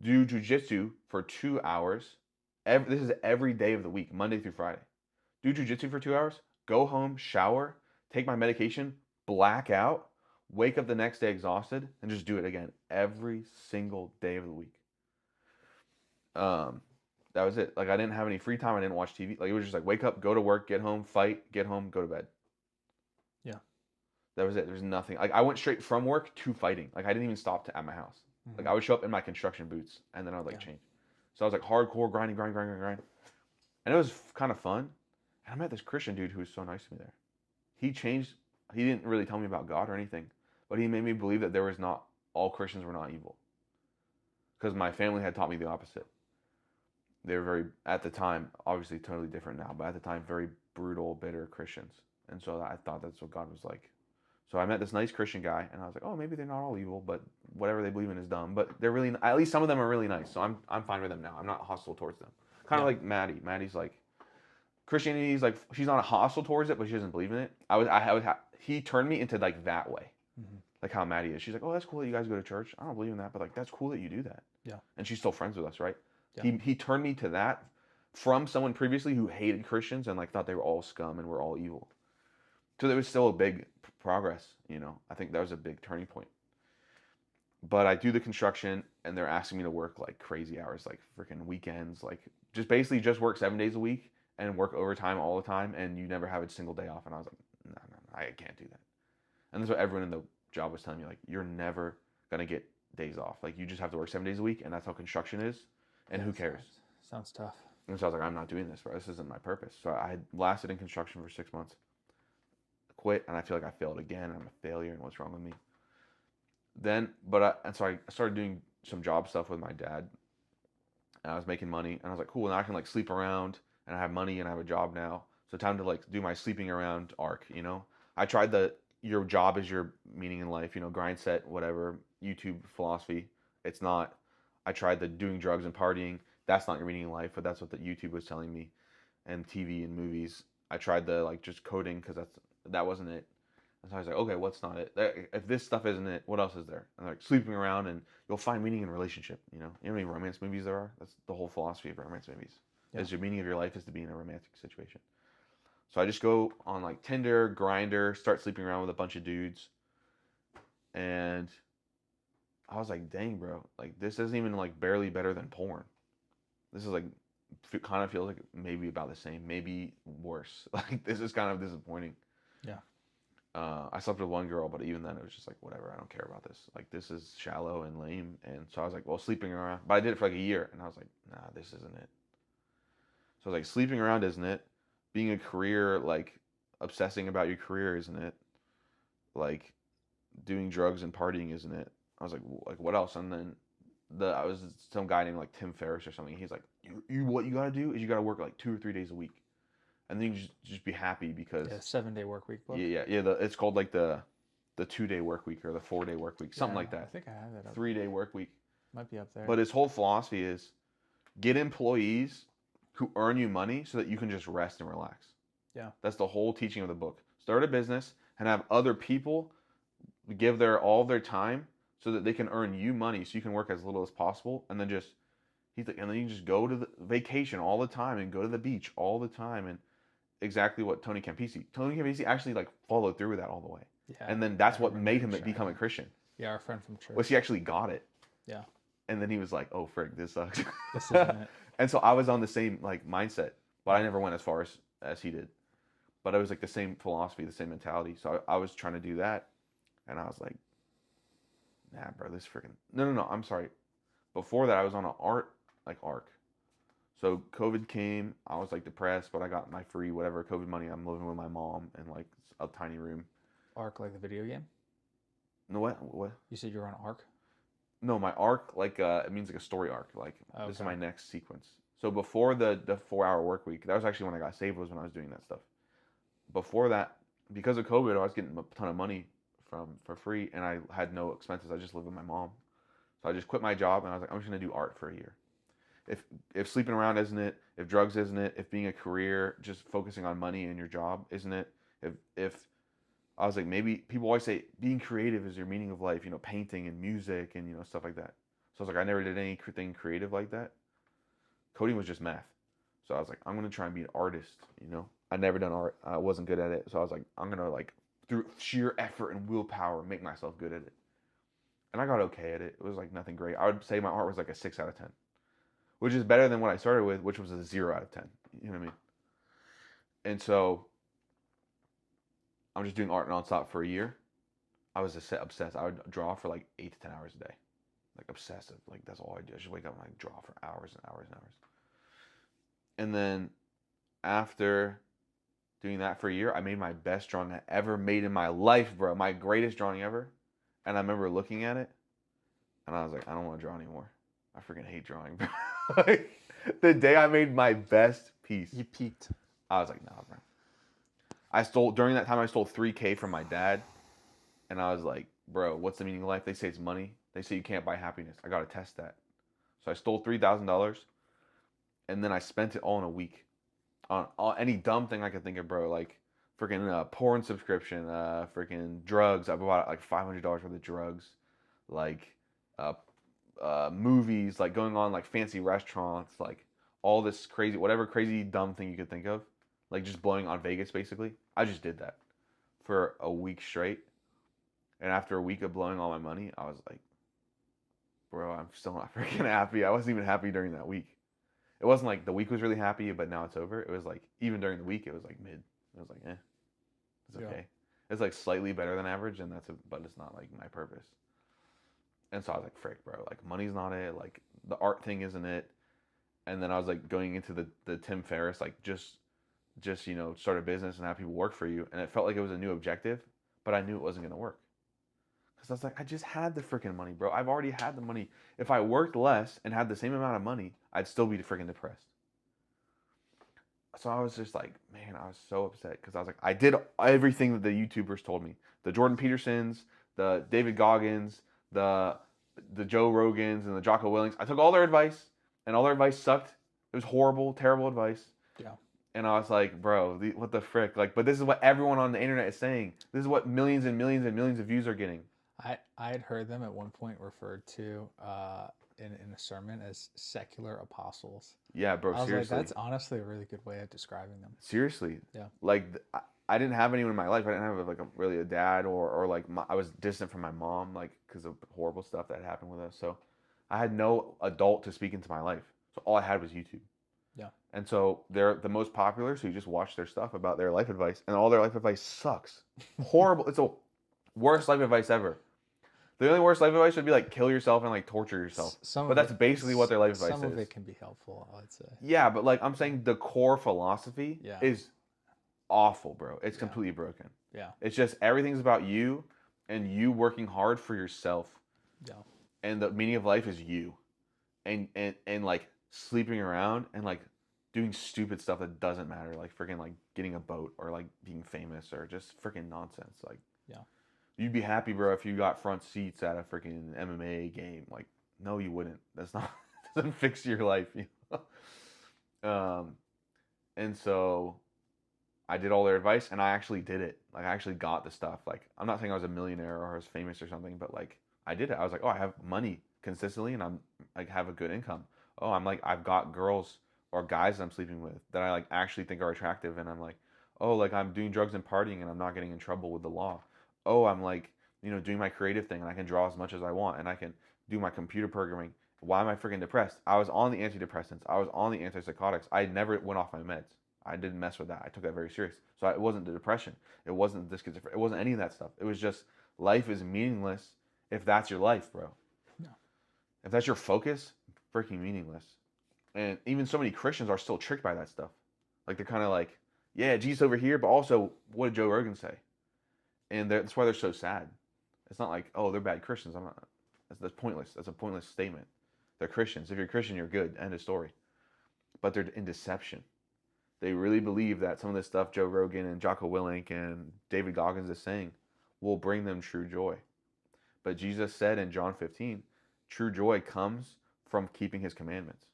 do jiu-jitsu for 2 hours. This is every day of the week, Monday through Friday. Do jiu-jitsu for 2 hours, go home, shower, take my medication, black out, wake up the next day exhausted, and just do it again every single day of the week. That was it. Like I didn't have any free time. I didn't watch TV. Like it was just like wake up, go to work, get home, fight, get home, go to bed. Yeah. That was it. There's nothing. Like I went straight from work to fighting. Like I didn't even stop at my house. Mm-hmm. Like I would show up in my construction boots and then I would change. So I was like hardcore grinding. And it was kind of fun. And I met this Christian dude who was so nice to me there. He changed. He didn't really tell me about God or anything, but he made me believe that all Christians were not evil. Because my family had taught me the opposite. They were at the time, obviously totally different now, but at the time, very brutal, bitter Christians. And so I thought that's what God was like. So I met this nice Christian guy, and I was like, oh, maybe they're not all evil, but whatever they believe in is dumb. But they're really, at least some of them are really nice. So I'm fine with them now. I'm not hostile towards them. Kind of like Maddie. Maddie's like, Christianity is like, she's not hostile towards it, but she doesn't believe in it. He turned me into like that way. Mm-hmm. Like how Maddie is. She's like, oh, that's cool that you guys go to church. I don't believe in that, but like, that's cool that you do that. Yeah. And she's still friends with us, right? Yeah. He turned me to that from someone previously who hated Christians and like thought they were all scum and were all evil. So there was still a big progress, I think that was a big turning point. But I do the construction and they're asking me to work like crazy hours, like freaking weekends, like just work 7 days a week and work overtime all the time, and you never have a single day off. And I was like, no, I can't do that. And that's what everyone in the job was telling me, like, you're never gonna get days off. Like you just have to work 7 days a week, and that's how construction is. And who cares? Sounds tough. And so I was like, I'm not doing this, bro. This isn't my purpose. So I had lasted in construction for 6 months. Quit, and I feel like I failed again. I'm a failure, and what's wrong with me? So I started doing some job stuff with my dad, and I was making money, and I was like, cool, now I can like sleep around, and I have money, and I have a job now. So time to like do my sleeping around arc, I tried your job is your meaning in life, grind set, whatever, YouTube philosophy. It's not. I tried the doing drugs and partying. That's not your meaning in life, but that's what the YouTube was telling me, and TV and movies. I tried the like just coding because that wasn't it. And so I was like, okay, what's not it? If this stuff isn't it, what else is there? And like sleeping around, and you'll find meaning in relationship. You know how many romance movies there are? That's the whole philosophy of romance movies. Yeah. Is your meaning of your life is to be in a romantic situation. So I just go on like Tinder, Grindr, start sleeping around with a bunch of dudes, and I was like, dang, bro, like this isn't even like barely better than porn. This is like, kind of feels like maybe about the same, maybe worse. Like this is kind of disappointing. Yeah. I slept with one girl, but even then it was just like, whatever, I don't care about this. Like this is shallow and lame. And so I was like, well, sleeping around, but I did it for like a year, and I was like, nah, this isn't it. So I was like, sleeping around isn't it. Being a career, like obsessing about your career isn't it. Like doing drugs and partying isn't it. I was like what else? And then I was some guy named like Tim Ferriss or something. He's like, you what you gotta do is you gotta work like 2 or 3 days a week, and then you just be happy because 7-day work week book. Yeah. It's called like the 2-day work week or the 4-day work week, something like that. I think I have that. 3-day work week might be up there. But his whole philosophy is get employees who earn you money so that you can just rest and relax. Yeah, that's the whole teaching of the book. start a business and have other people give all their time so that they can earn you money so you can work as little as possible, and then he's like, and then you just go to the vacation all the time and go to the beach all the time, and exactly what Tony Campisi actually like followed through with that all the way. Yeah. And then that's I what remember made him him become a sharing. Christian. Yeah, our friend from church. Was he actually got it? Yeah. And then he was like, "Oh, frick, this sucks." This isn't it. And so I was on the same like mindset, but I never went as far as he did. But it was like the same philosophy, the same mentality. So I was trying to do that, and I was like, "Nah, bro, this freaking no. I'm sorry. Before that, I was on an arc. So COVID came. I was like depressed, but I got my free whatever COVID money. I'm living with my mom in like a tiny room. Arc, like the video game? No, what? You said you're on Arc? No, my arc, like it means like a story arc. Like this is Okay. my next sequence. So before the 4-hour work week, that was actually when I got saved. Was when I was doing that stuff. Before that, because of COVID, I was getting a ton of money for free, and I had no expenses. I just lived with my mom, so I just quit my job, and I was like, I'm just gonna do art for a year. If sleeping around isn't it, if drugs isn't it, if being a career, just focusing on money and your job isn't it, if I was like, maybe people always say being creative is your meaning of life, painting and music and stuff like that. So I was like, I never did anything creative like that. Coding was just math. So I was like, I'm gonna try and be an artist. I never done art. I wasn't good at it. So I was like, I'm gonna like through sheer effort and willpower make myself good at it. And I got okay at it. It was like nothing great. I would say my art was like a 6 out of 10. Which is better than what I started with, which was a 0 out of 10. You know what I mean? And so I'm just doing art nonstop for a year. I was obsessed. I would draw for like 8 to 10 hours a day. Like obsessive. Like that's all I do. I just wake up and like draw for hours and hours and hours. And then after doing that for a year, I made my best drawing I ever made in my life, bro. My greatest drawing ever. And I remember looking at it and I was like, I don't want to draw anymore. I freaking hate drawing, bro. Like, the day I made my best piece, You peaked. I was like, nah, bro. During that time, I stole $3,000 from my dad. And I was like, bro, what's the meaning of life? They say it's money. They say you can't buy happiness. I got to test that. So I stole $3,000. And then I spent it all in a week on any dumb thing I could think of, bro. Like freaking porn subscription, freaking drugs. I bought like $500 worth of drugs. Like movies, like going on like fancy restaurants, like all this crazy, whatever crazy dumb thing you could think of, like just blowing on Vegas basically. I just did that for a week straight. And after a week of blowing all my money, I was like, bro, I'm still not freaking happy. I wasn't even happy during that week. It wasn't like the week was really happy, but now it's over. It was like, even during the week, it was like mid. It was like, it's okay. Yeah. It's like slightly better than average, and but it's not like my purpose. And so I was like, frick, bro, like money's not it, like the art thing isn't it. And then I was like going into the Tim Ferriss, like just start a business and have people work for you. And it felt like it was a new objective, but I knew it wasn't going to work. Because I was like, I just had the freaking money, bro. I've already had the money. If I worked less and had the same amount of money, I'd still be freaking depressed. So I was just like, man, I was so upset because I was like, I did everything that the YouTubers told me. The Jordan Petersons, the David Goggins, the Joe Rogans, and the Jocko Willings. I took all their advice, and all their advice sucked. It was horrible, terrible advice. Yeah. And I was like, bro, what the frick? Like, but this is what everyone on the internet is saying. This is what millions and millions and millions of views are getting. I had heard them at one point referred to in a sermon as secular apostles. Yeah, bro, I was seriously. like, that's honestly a really good way of describing them. Seriously. Yeah. Like, I didn't have anyone in my life. I didn't have like really a dad or like I was distant from my mom, like because of horrible stuff that happened with us. So I had no adult to speak into my life. So all I had was YouTube. Yeah. And so they're the most popular. So you just watch their stuff about their life advice, and all their life advice sucks. Horrible. It's the worst life advice ever. The only worst life advice would be like kill yourself and like torture yourself. But that's basically what their life advice is. Some of it can be helpful, I would say. Yeah, but like I'm saying, the core philosophy is awful, bro. It's completely broken. Yeah. It's just everything's about you and you working hard for yourself. Yeah. And the meaning of life is you. And like sleeping around and like doing stupid stuff that doesn't matter, like freaking like getting a boat or like being famous or just freaking nonsense. Like you'd be happy, bro, if you got front seats at a freaking MMA game. Like, no, you wouldn't. That's not doesn't fix your life, you know? And so I did all their advice, and I actually did it. Like, I actually got the stuff. Like, I'm not saying I was a millionaire or I was famous or something, but like, I did it. I was like, oh, I have money consistently, and I'm like have a good income. Oh, I'm like, I've got girls or guys that I'm sleeping with that I like actually think are attractive, and I'm like, oh, like I'm doing drugs and partying, and I'm not getting in trouble with the law. Oh, I'm like, doing my creative thing, and I can draw as much as I want, and I can do my computer programming. Why am I freaking depressed? I was on the antidepressants. I was on the antipsychotics. I never went off my meds. I didn't mess with that. I took that very serious. So it wasn't the depression. It wasn't the schizophrenia. It wasn't any of that stuff. It was just life is meaningless if that's your life, bro. No. If that's your focus, freaking meaningless. And even so many Christians are still tricked by that stuff. Like they're kind of like, yeah, Jesus over here, but also what did Joe Rogan say? And that's why they're so sad. It's not like, oh, they're bad Christians. I'm not. That's pointless. That's a pointless statement. They're Christians. If you're a Christian, you're good. End of story. But they're in deception. They really believe that some of this stuff Joe Rogan and Jocko Willink and David Goggins is saying will bring them true joy. But Jesus said in John 15, true joy comes from keeping his commandments.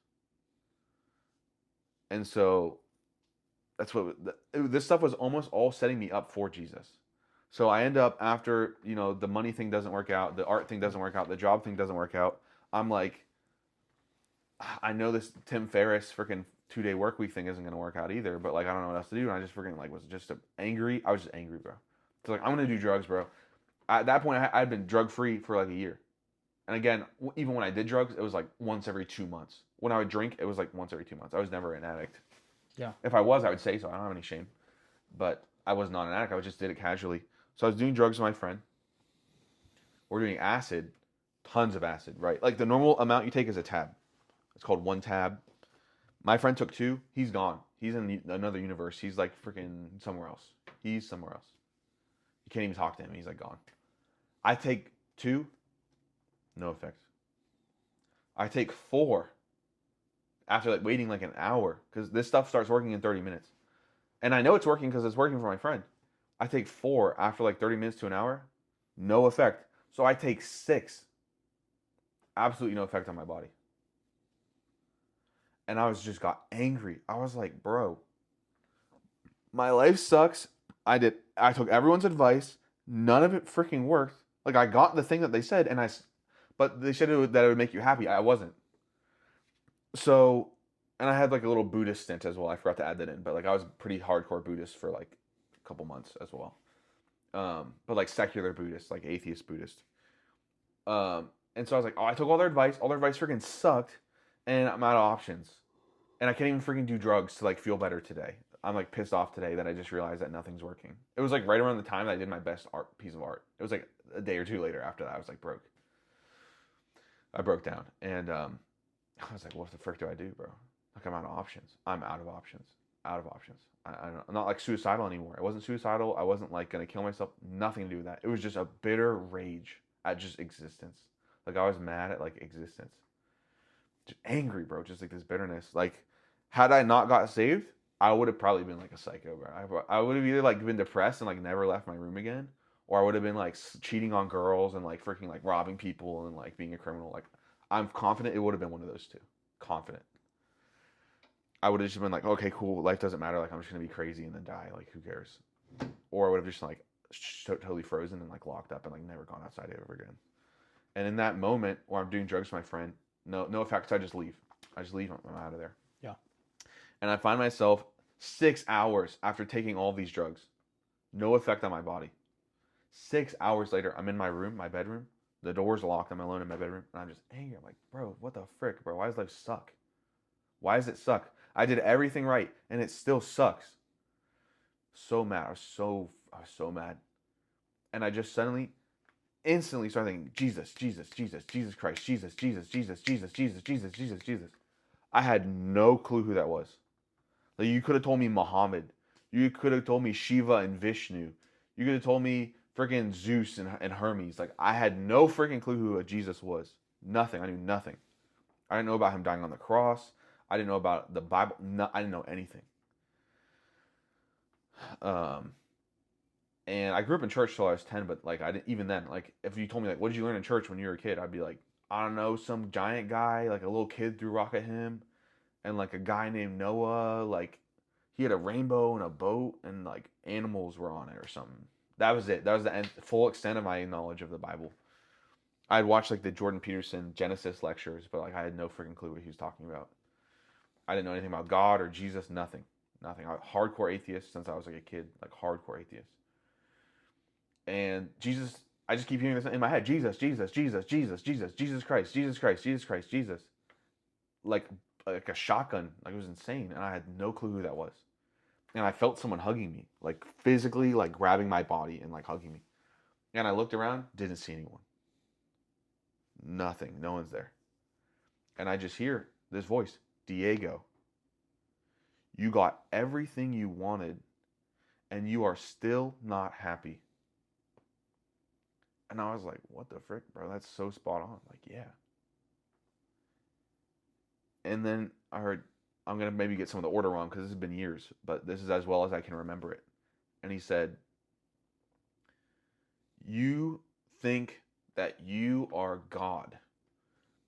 And so that's what this stuff was almost all setting me up for Jesus. So I end up after, the money thing doesn't work out, the art thing doesn't work out, the job thing doesn't work out. I'm like, I know this Tim Ferriss freaking 2-day work week thing isn't going to work out either, but like, I don't know what else to do. And I just freaking like was just angry. I was just angry, bro. So like, I'm going to do drugs, bro. At that point, I'd been drug free for like a year. And again, even when I did drugs, it was like once every 2 months. When I would drink, it was like once every 2 months. I was never an addict. Yeah. If I was, I would say so. I don't have any shame. But I was not an addict. I just did it casually. So I was doing drugs with my friend. We're doing acid, tons of acid, right? Like the normal amount you take is a tab. It's called 1 tab. My friend took 2. He's gone. He's in another universe. He's like freaking somewhere else. He's somewhere else. You can't even talk to him. He's like gone. I take 2. No effects. I take 4 after like waiting like an hour because this stuff starts working in 30 minutes. And I know it's working because it's working for my friend. I take 4 after like 30 minutes to an hour. No effect. So I take 6. Absolutely no effect on my body. And I just got angry. I was like, bro, my life sucks. I took everyone's advice. None of it freaking worked. Like I got the thing that they said but they said that it would make you happy. I wasn't. So, and I had like a little Buddhist stint as well. I forgot to add that in, but like I was pretty hardcore Buddhist for like a couple months as well. But like secular Buddhist, like atheist Buddhist. And so I was like, oh, I took all their advice. All their advice freaking sucked. And I'm out of options. And I can't even freaking do drugs to like feel better today. I'm like pissed off today that I just realized that nothing's working. It was like right around the time that I did my best piece of art. It was like a day or 2 later after that. I was like broke. I broke down. And I was like, what the frick do I do, bro? Like I'm out of options. I'm out of options. Out of options. I'm not like suicidal anymore. I wasn't suicidal. I wasn't like going to kill myself. Nothing to do with that. It was just a bitter rage at just existence. Like I was mad at like existence. Just angry, bro. Just like this bitterness. Like, had I not got saved, I would have probably been like a psycho, bro. I would have either like been depressed and like never left my room again, or I would have been like cheating on girls and like freaking like robbing people and like being a criminal. Like, I'm confident it would have been one of those two. Confident. I would have just been like, okay, cool. Life doesn't matter. Like, I'm just gonna be crazy and then die. Like, who cares? Or I would have just like totally frozen and like locked up and like never gone outside ever again. And in that moment where I'm doing drugs with my friend, no effects. I just leave. I'm out of there. Yeah. And I find myself 6 hours after taking all these drugs, no effect on my body. 6 hours later, I'm in my room, my bedroom. The door's locked. I'm alone in my bedroom, and I'm just angry. I'm like, bro, what the frick, bro? Why does life suck? Why does it suck? I did everything right, and it still sucks. So mad. I was so mad, and I just instantly started thinking, Jesus, Jesus, Jesus, Jesus Christ, Jesus, Jesus, Jesus, Jesus, Jesus, Jesus, Jesus, Jesus. I had no clue who that was. Like, you could have told me Muhammad. You could have told me Shiva and Vishnu. You could have told me freaking Zeus and Hermes. Like, I had no freaking clue who Jesus was. Nothing. I knew nothing. I didn't know about him dying on the cross. I didn't know about the Bible. No, I didn't know anything. And I grew up in church till I was 10, but like I didn't even then. Like, if you told me like, what did you learn in church when you were a kid? I'd be like, I don't know, some giant guy, like a little kid threw a rock at him, and like a guy named Noah, like He had a rainbow and a boat, and like animals were on it or something. That was it. That was the full extent of my knowledge of the Bible. I had watched like the Jordan Peterson Genesis lectures, but like I had no freaking clue what he was talking about. I didn't know anything about God or Jesus. Nothing. Nothing. I was hardcore atheist since I was like a kid. Like hardcore atheist. And Jesus, I just keep hearing this in my head. Jesus, Jesus, Jesus, Jesus, Jesus, Jesus Christ, Jesus Christ, Jesus Christ, Jesus. Like a shotgun. Like it was insane. And I had no clue who that was. And I felt someone hugging me. Like physically like grabbing my body and like hugging me. And I looked around, didn't see anyone. Nothing. No one's there. And I just hear this voice. Diego, you got everything you wanted and you are still not happy. And I was like, what the frick, bro? That's so spot on. Like, yeah. And then I heard, I'm going to maybe get some of the order wrong because this has been years, but this is as well as I can remember it. And he said, you think that you are God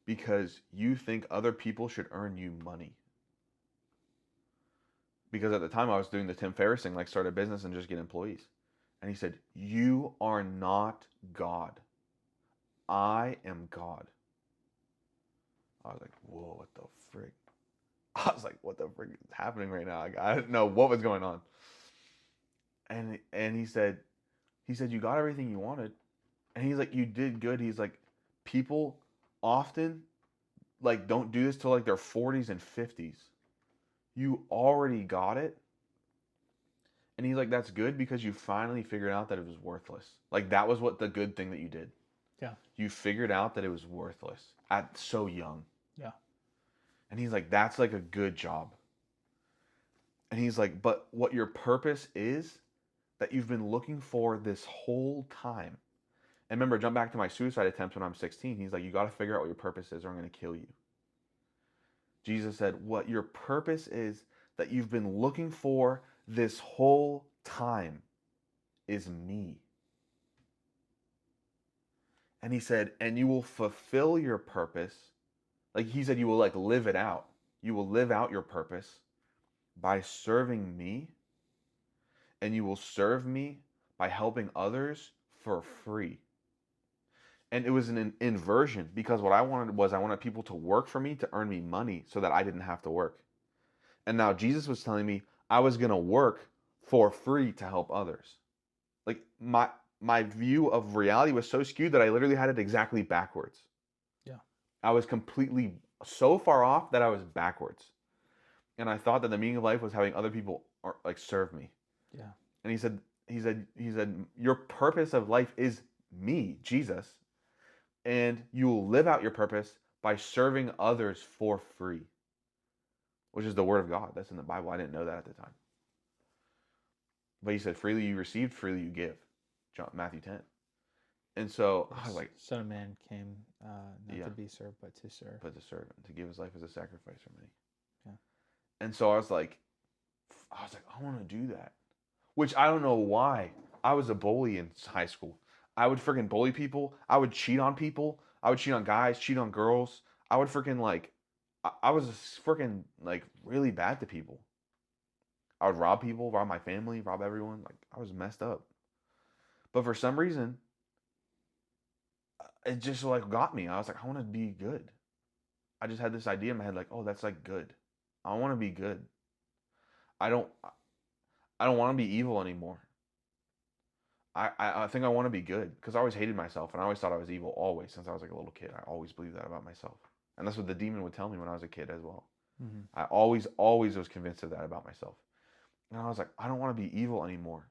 because you think other people should earn you money. Because at the time I was doing the Tim Ferriss thing, like start a business and just get employees. And he said, you are not God. I am God. I was like, whoa, what the frick? I was like, what the frick is happening right now? Like, I didn't know what was going on. And he said, you got everything you wanted. And he's like, you did good. He's like, people often like don't do this till like their 40s and 50s. You already got it. And he's like, that's good because you finally figured out that it was worthless. Like that was what the good thing that you did. Yeah. You figured out that it was worthless at so young. Yeah. And he's like, that's like a good job. And he's like, but what your purpose is that you've been looking for this whole time. And remember, jump back to my suicide attempts when I'm 16. He's like, you got to figure out what your purpose is or I'm going to kill you. Jesus said, what your purpose is that you've been looking for this whole time is me. And he said, and you will fulfill your purpose. Like he said, you will like live it out. You will live out your purpose by serving me. And you will serve me by helping others for free. And it was an inversion because what I wanted people to work for me to earn me money so that I didn't have to work. And now Jesus was telling me I was going to work for free to help others. Like my view of reality was so skewed that I literally had it exactly backwards. Yeah. I was completely so far off that I was backwards. And I thought that the meaning of life was having other people like serve me. Yeah. And he said, your purpose of life is me, Jesus. And you will live out your purpose by serving others for free. Which is the word of God. That's in the Bible. I didn't know that at the time. But he said, freely you received, freely you give. Matthew 10. And so I was like, Son of Man came not to be served, but to serve. But to serve, to give his life as a sacrifice for many. Yeah. And so I was like, I want to do that. Which I don't know why. I was a bully in high school. I would freaking bully people. I would cheat on people. I would cheat on guys, cheat on girls. I would freaking like, I was freaking like really bad to people. I would rob people, rob my family, rob everyone. Like I was messed up. But for some reason, it just like got me. I was like, I want to be good. I just had this idea in my head like, oh, that's like good. I want to be good. I don't want to be evil anymore. I think I want to be good because I always hated myself and I always thought I was evil always since I was like a little kid. I always believed that about myself. And that's what the demon would tell me when I was a kid as well. Mm-hmm. I always was convinced of that about myself. And I was like, I don't want to be evil anymore.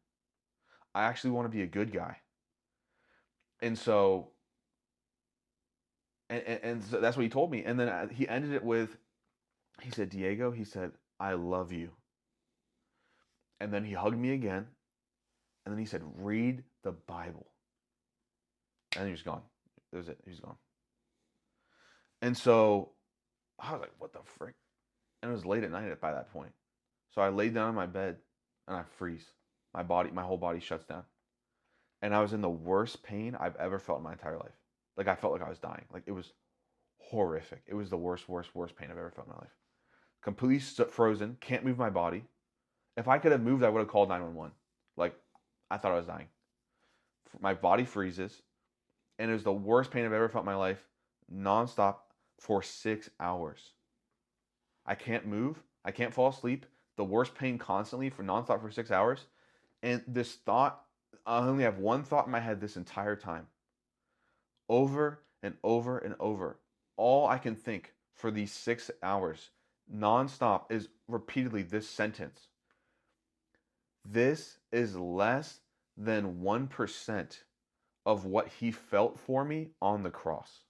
I actually want to be a good guy. And so, and so that's what he told me. And then he ended it with, he said, Diego, he said, I love you. And then he hugged me again. And then he said, read the Bible. And he was gone. That was it. He was gone. And so I was like, what the frick? And it was late at night by that point. So I laid down in my bed and I freeze. My whole body shuts down. And I was in the worst pain I've ever felt in my entire life. Like I felt like I was dying. Like it was horrific. It was the worst pain I've ever felt in my life. Completely frozen. Can't move my body. If I could have moved, I would have called 911. Like, I thought I was dying. My body freezes, and it was the worst pain I've ever felt in my life, nonstop for 6 hours. I can't move. I can't fall asleep. The worst pain constantly for nonstop for 6 hours. And this thought, I only have one thought in my head this entire time. Over and over and over. All I can think for these 6 hours, nonstop, is repeatedly this sentence. This is less than 1% of what he felt for me on the cross.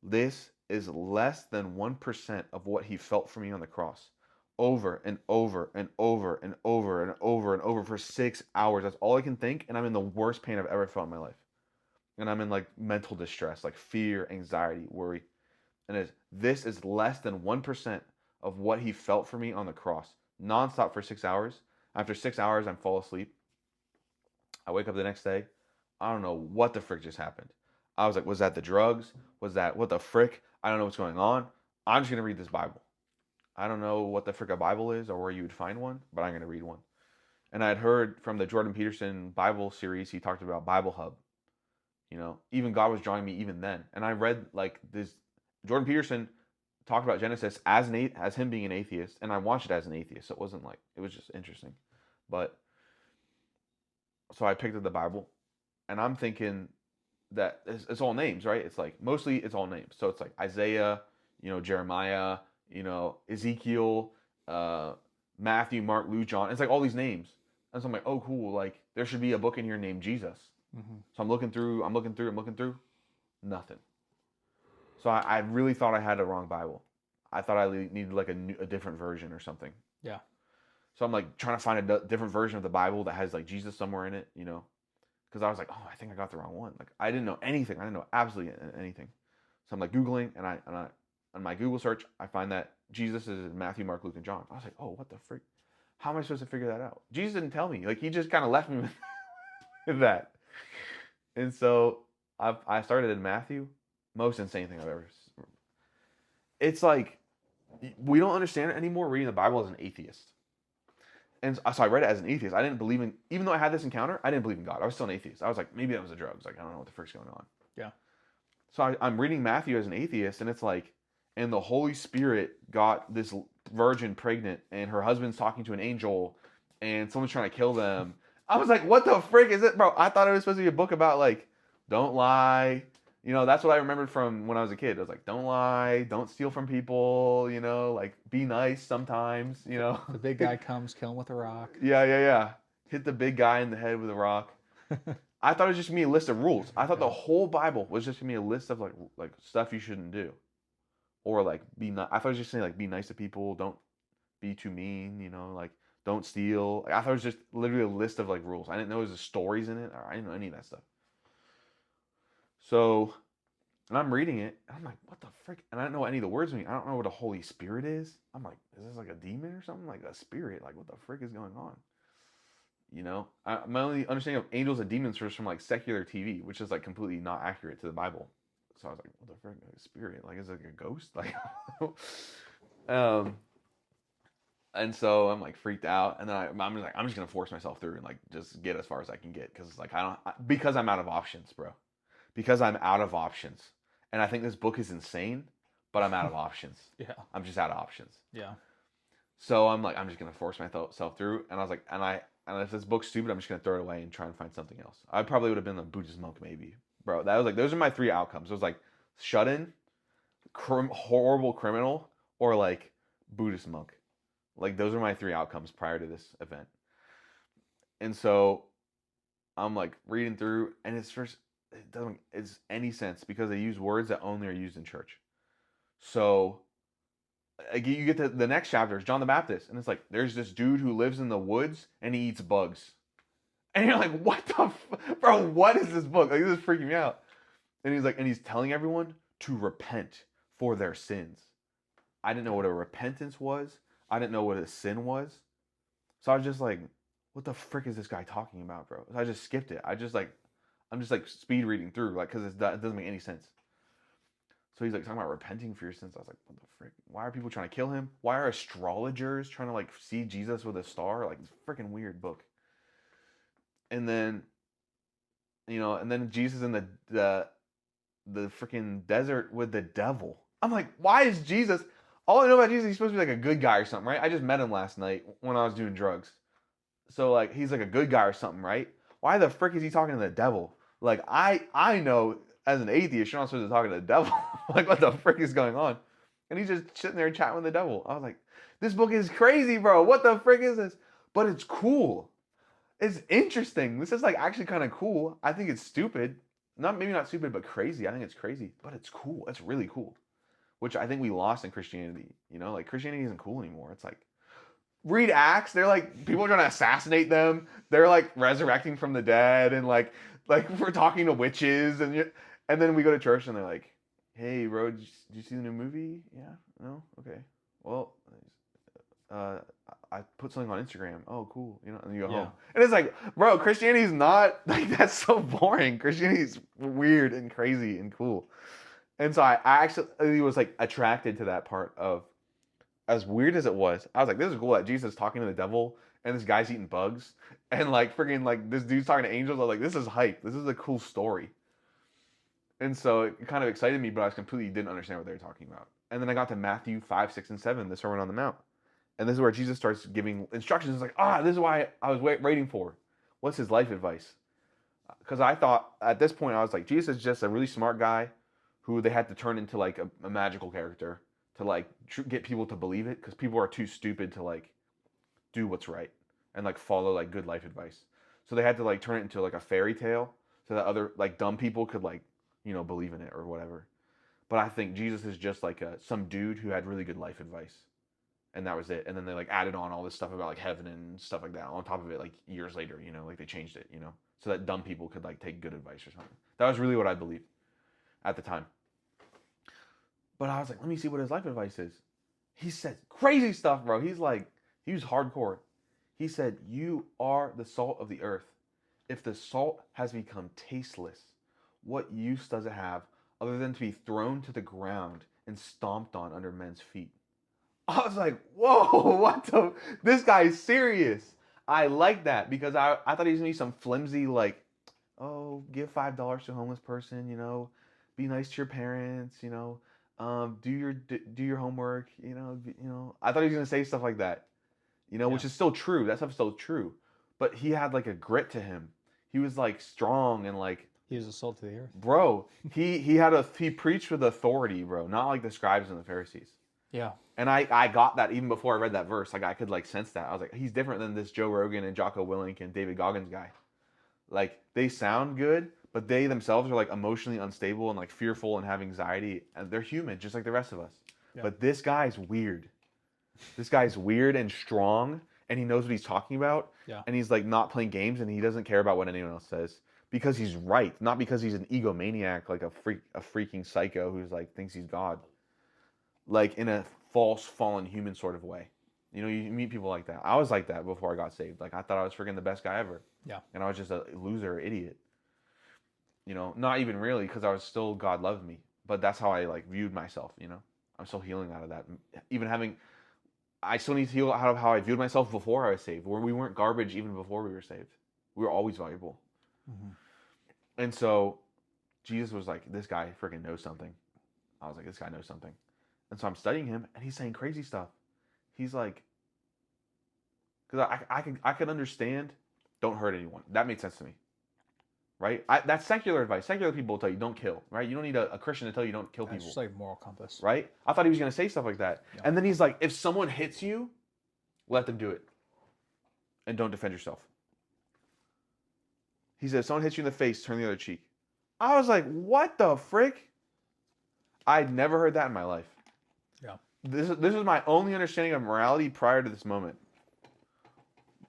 This is less than 1% of what he felt for me on the cross. Over and over and over and over and over and over for 6 hours. That's all I can think, and I'm in the worst pain I've ever felt in my life. And I'm in like mental distress, like fear, anxiety, worry. And this is less than 1% of what he felt for me on the cross. Nonstop for 6 hours. After 6 hours, I fall asleep. I wake up the next day. I don't know what the frick just happened. I was like, was that the drugs? Was that, what the frick? I don't know what's going on. I'm just going to read this Bible. I don't know what the frick a Bible is or where you would find one, but I'm going to read one. And I had heard from the Jordan Peterson Bible series, he talked about Bible Hub. You know, even God was drawing me even then. And I read like this, Jordan Peterson talked about Genesis as him being an atheist, and I watched it as an atheist. So it wasn't like, it was just interesting. But so I picked up the Bible, and I'm thinking that it's all names, right? It's like, mostly it's all names. So it's like Isaiah, you know, Jeremiah, you know, Ezekiel, Matthew, Mark, Luke, John. It's like all these names. And so I'm like, oh, cool. Like, there should be a book in here named Jesus. Mm-hmm. So I'm looking through. Nothing. So I really thought I had a wrong Bible. I thought I needed like a different version or something. Yeah. So I'm like trying to find a different version of the Bible that has like Jesus somewhere in it, you know, because I was like, oh, I think I got the wrong one. Like I didn't know anything. I didn't know absolutely anything. So I'm like Googling, and I on my Google search, I find that Jesus is in Matthew, Mark, Luke, and John. I was like, oh, what the freak? How am I supposed to figure that out? Jesus didn't tell me. Like he just kind of left me with that. And so I started in Matthew. Most insane thing I've ever. It's like we don't understand it anymore. Reading the Bible as an atheist. And so I read it as an atheist. I didn't believe in, even though I had this encounter, I didn't believe in God. I was still an atheist. I was like, maybe that was the drugs. Like, I don't know what the frick's going on. Yeah. So I'm reading Matthew as an atheist, and it's like, and the Holy Spirit got this virgin pregnant, and her husband's talking to an angel, and someone's trying to kill them. I was like, what the frick is it, bro? I thought it was supposed to be a book about, like, don't lie. You know, that's what I remembered from when I was a kid. I was like, don't lie, don't steal from people, you know, like, be nice sometimes, you know. The big guy comes, kill him with a rock. Yeah. Hit the big guy in the head with a rock. I thought it was just going to be a list of rules. I thought the whole Bible was just going to be a list of, like stuff you shouldn't do. Or, like, be nice. I thought it was just saying, like, be nice to people, don't be too mean, you know, like, don't steal. Like, I thought it was just literally a list of, like, rules. I didn't know there was stories in it, or I didn't know any of that stuff. So, and I'm reading it, and I'm like, what the frick? And I don't know what any of the words mean. I don't know what a Holy Spirit is. I'm like, is this like a demon or something? Like a spirit? Like, what the frick is going on? You know? My only understanding of angels and demons was from, like, secular TV, which is, like, completely not accurate to the Bible. So I was like, what the frick? A spirit? Like, is it like a ghost? Like, and so I'm, like, freaked out. And then I'm just going to force myself through and, like, just get as far as I can get. Because, like, because I'm out of options, bro. Because I'm out of options. And I think this book is insane, but I'm out of options. Yeah. I'm just out of options. Yeah. So I'm like, I'm just going to force myself through. And I was like, and if this book's stupid, I'm just going to throw it away and try and find something else. I probably would have been a Buddhist monk maybe. Bro, that was like, those are my 3 outcomes. It was like, shut-in, horrible criminal, or like Buddhist monk. Like, those are my 3 outcomes prior to this event. And so I'm like reading through, and it doesn't make any sense because they use words that only are used in church. So you get to the next chapter, it's John the Baptist, and it's like, there's this dude who lives in the woods and he eats bugs. And you're like, what the bro, what is this book? Like, this is freaking me out. And he's like, and he's telling everyone to repent for their sins. I didn't know what a repentance was. I didn't know what a sin was. So I was just like, what the frick is this guy talking about, bro? So I just skipped it. I'm just like speed reading through, like, because it doesn't make any sense. So he's like talking about repenting for your sins. I was like, what the frick? Why are people trying to kill him? Why are astrologers trying to like see Jesus with a star? Like, it's a freaking weird book. And then, and then Jesus in the freaking desert with the devil. I'm like, why is Jesus? All I know about Jesus, he's supposed to be like a good guy or something, right? I just met him last night when I was doing drugs. So like, he's like a good guy or something, right? Why the frick is he talking to the devil? Like, I know as an atheist, you're not supposed to talk to the devil. Like, what the frick is going on? And he's just sitting there chatting with the devil. I was like, this book is crazy, bro. What the frick is this? But it's cool. It's interesting. This is like actually kind of cool. I think it's stupid. Maybe not stupid, but crazy. I think it's crazy, but it's cool. It's really cool. Which I think we lost in Christianity. Like Christianity isn't cool anymore. It's like, read Acts. They're like, people are trying to assassinate them. They're like resurrecting from the dead, and like we're talking to witches, and then we go to church and they're like, hey, bro, did you see the new movie? Yeah? No? Okay. Well, I put something on Instagram. Oh, cool. And you go home. And it's like, bro, Christianity is not, like, that's so boring. Christianity is weird and crazy and cool. And so I actually was, like, attracted to that part of, as weird as it was, I was like, this is cool that Jesus is talking to the devil and this guy's eating bugs. And, like, freaking, like, this dude's talking to angels. I was like, this is hype. This is a cool story. And so it kind of excited me, but I completely didn't understand what they were talking about. And then I got to Matthew 5, 6, and 7, the Sermon on the Mount. And this is where Jesus starts giving instructions. It's like, this is why I was waiting for. What's his life advice? Because I thought, at this point, I was like, Jesus is just a really smart guy who they had to turn into, like, a magical character to, like, get people to believe it. Because people are too stupid to, like, do what's right and, like, follow, like, good life advice. So they had to, like, turn it into, like, a fairy tale so that other, like, dumb people could, like, believe in it or whatever. But I think Jesus is just, like, some dude who had really good life advice. And that was it. And then they, like, added on all this stuff about, like, heaven and stuff like that on top of it, like, years later, like, they changed it, so that dumb people could, like, take good advice or something. That was really what I believed at the time. But I was like, let me see what his life advice is. He said crazy stuff, bro. He's like, he was hardcore. He said, you are the salt of the earth. If the salt has become tasteless, what use does it have other than to be thrown to the ground and stomped on under men's feet? I was like, whoa, this guy's serious. I like that because I thought he was going to be some flimsy, like, oh, give $5 to a homeless person, be nice to your parents, do your homework, I thought he was going to say stuff like that, which is still true. That stuff's still true. But he had, like, a grit to him. He was, like, strong and, like, he was the salt of the earth. Bro, he preached with authority, bro, not like the scribes and the Pharisees. Yeah. And I got that even before I read that verse. Like, I could, like, sense that. I was like, he's different than this Joe Rogan and Jocko Willink and David Goggins guy. Like, they sound good, but they themselves are, like, emotionally unstable and, like, fearful and have anxiety. And they're human, just like the rest of us. Yeah. But this guy's weird. This guy's weird and strong, and he knows what he's talking about. Yeah. And he's, like, not playing games, and he doesn't care about what anyone else says. Because he's right, not because he's an egomaniac, like a freaking psycho who's, like, thinks he's God. Like, in a false, fallen human sort of way. You meet people like that. I was like that before I got saved. Like, I thought I was freaking the best guy ever. Yeah. And I was just a loser, idiot. Not even really, because I was still, God loved me. But that's how I, like, viewed myself, I'm still healing out of that. I still need to heal out of how I viewed myself before I was saved. Where we weren't garbage even before we were saved. We were always valuable. Mm-hmm. And so, Jesus was like, this guy freaking knows something. I was like, this guy knows something. And so I'm studying him, and he's saying crazy stuff. He's like, because I can understand, don't hurt anyone. That made sense to me, right? That's secular advice. Secular people will tell you, don't kill, right? You don't need a Christian to tell you don't kill people. It's just like moral compass. Right? I thought he was going to say stuff like that. Yeah. And then he's like, if someone hits you, let them do it. And don't defend yourself. He said, if someone hits you in the face, turn the other cheek. I was like, what the frick? I'd never heard that in my life. Yeah. This is my only understanding of morality prior to this moment.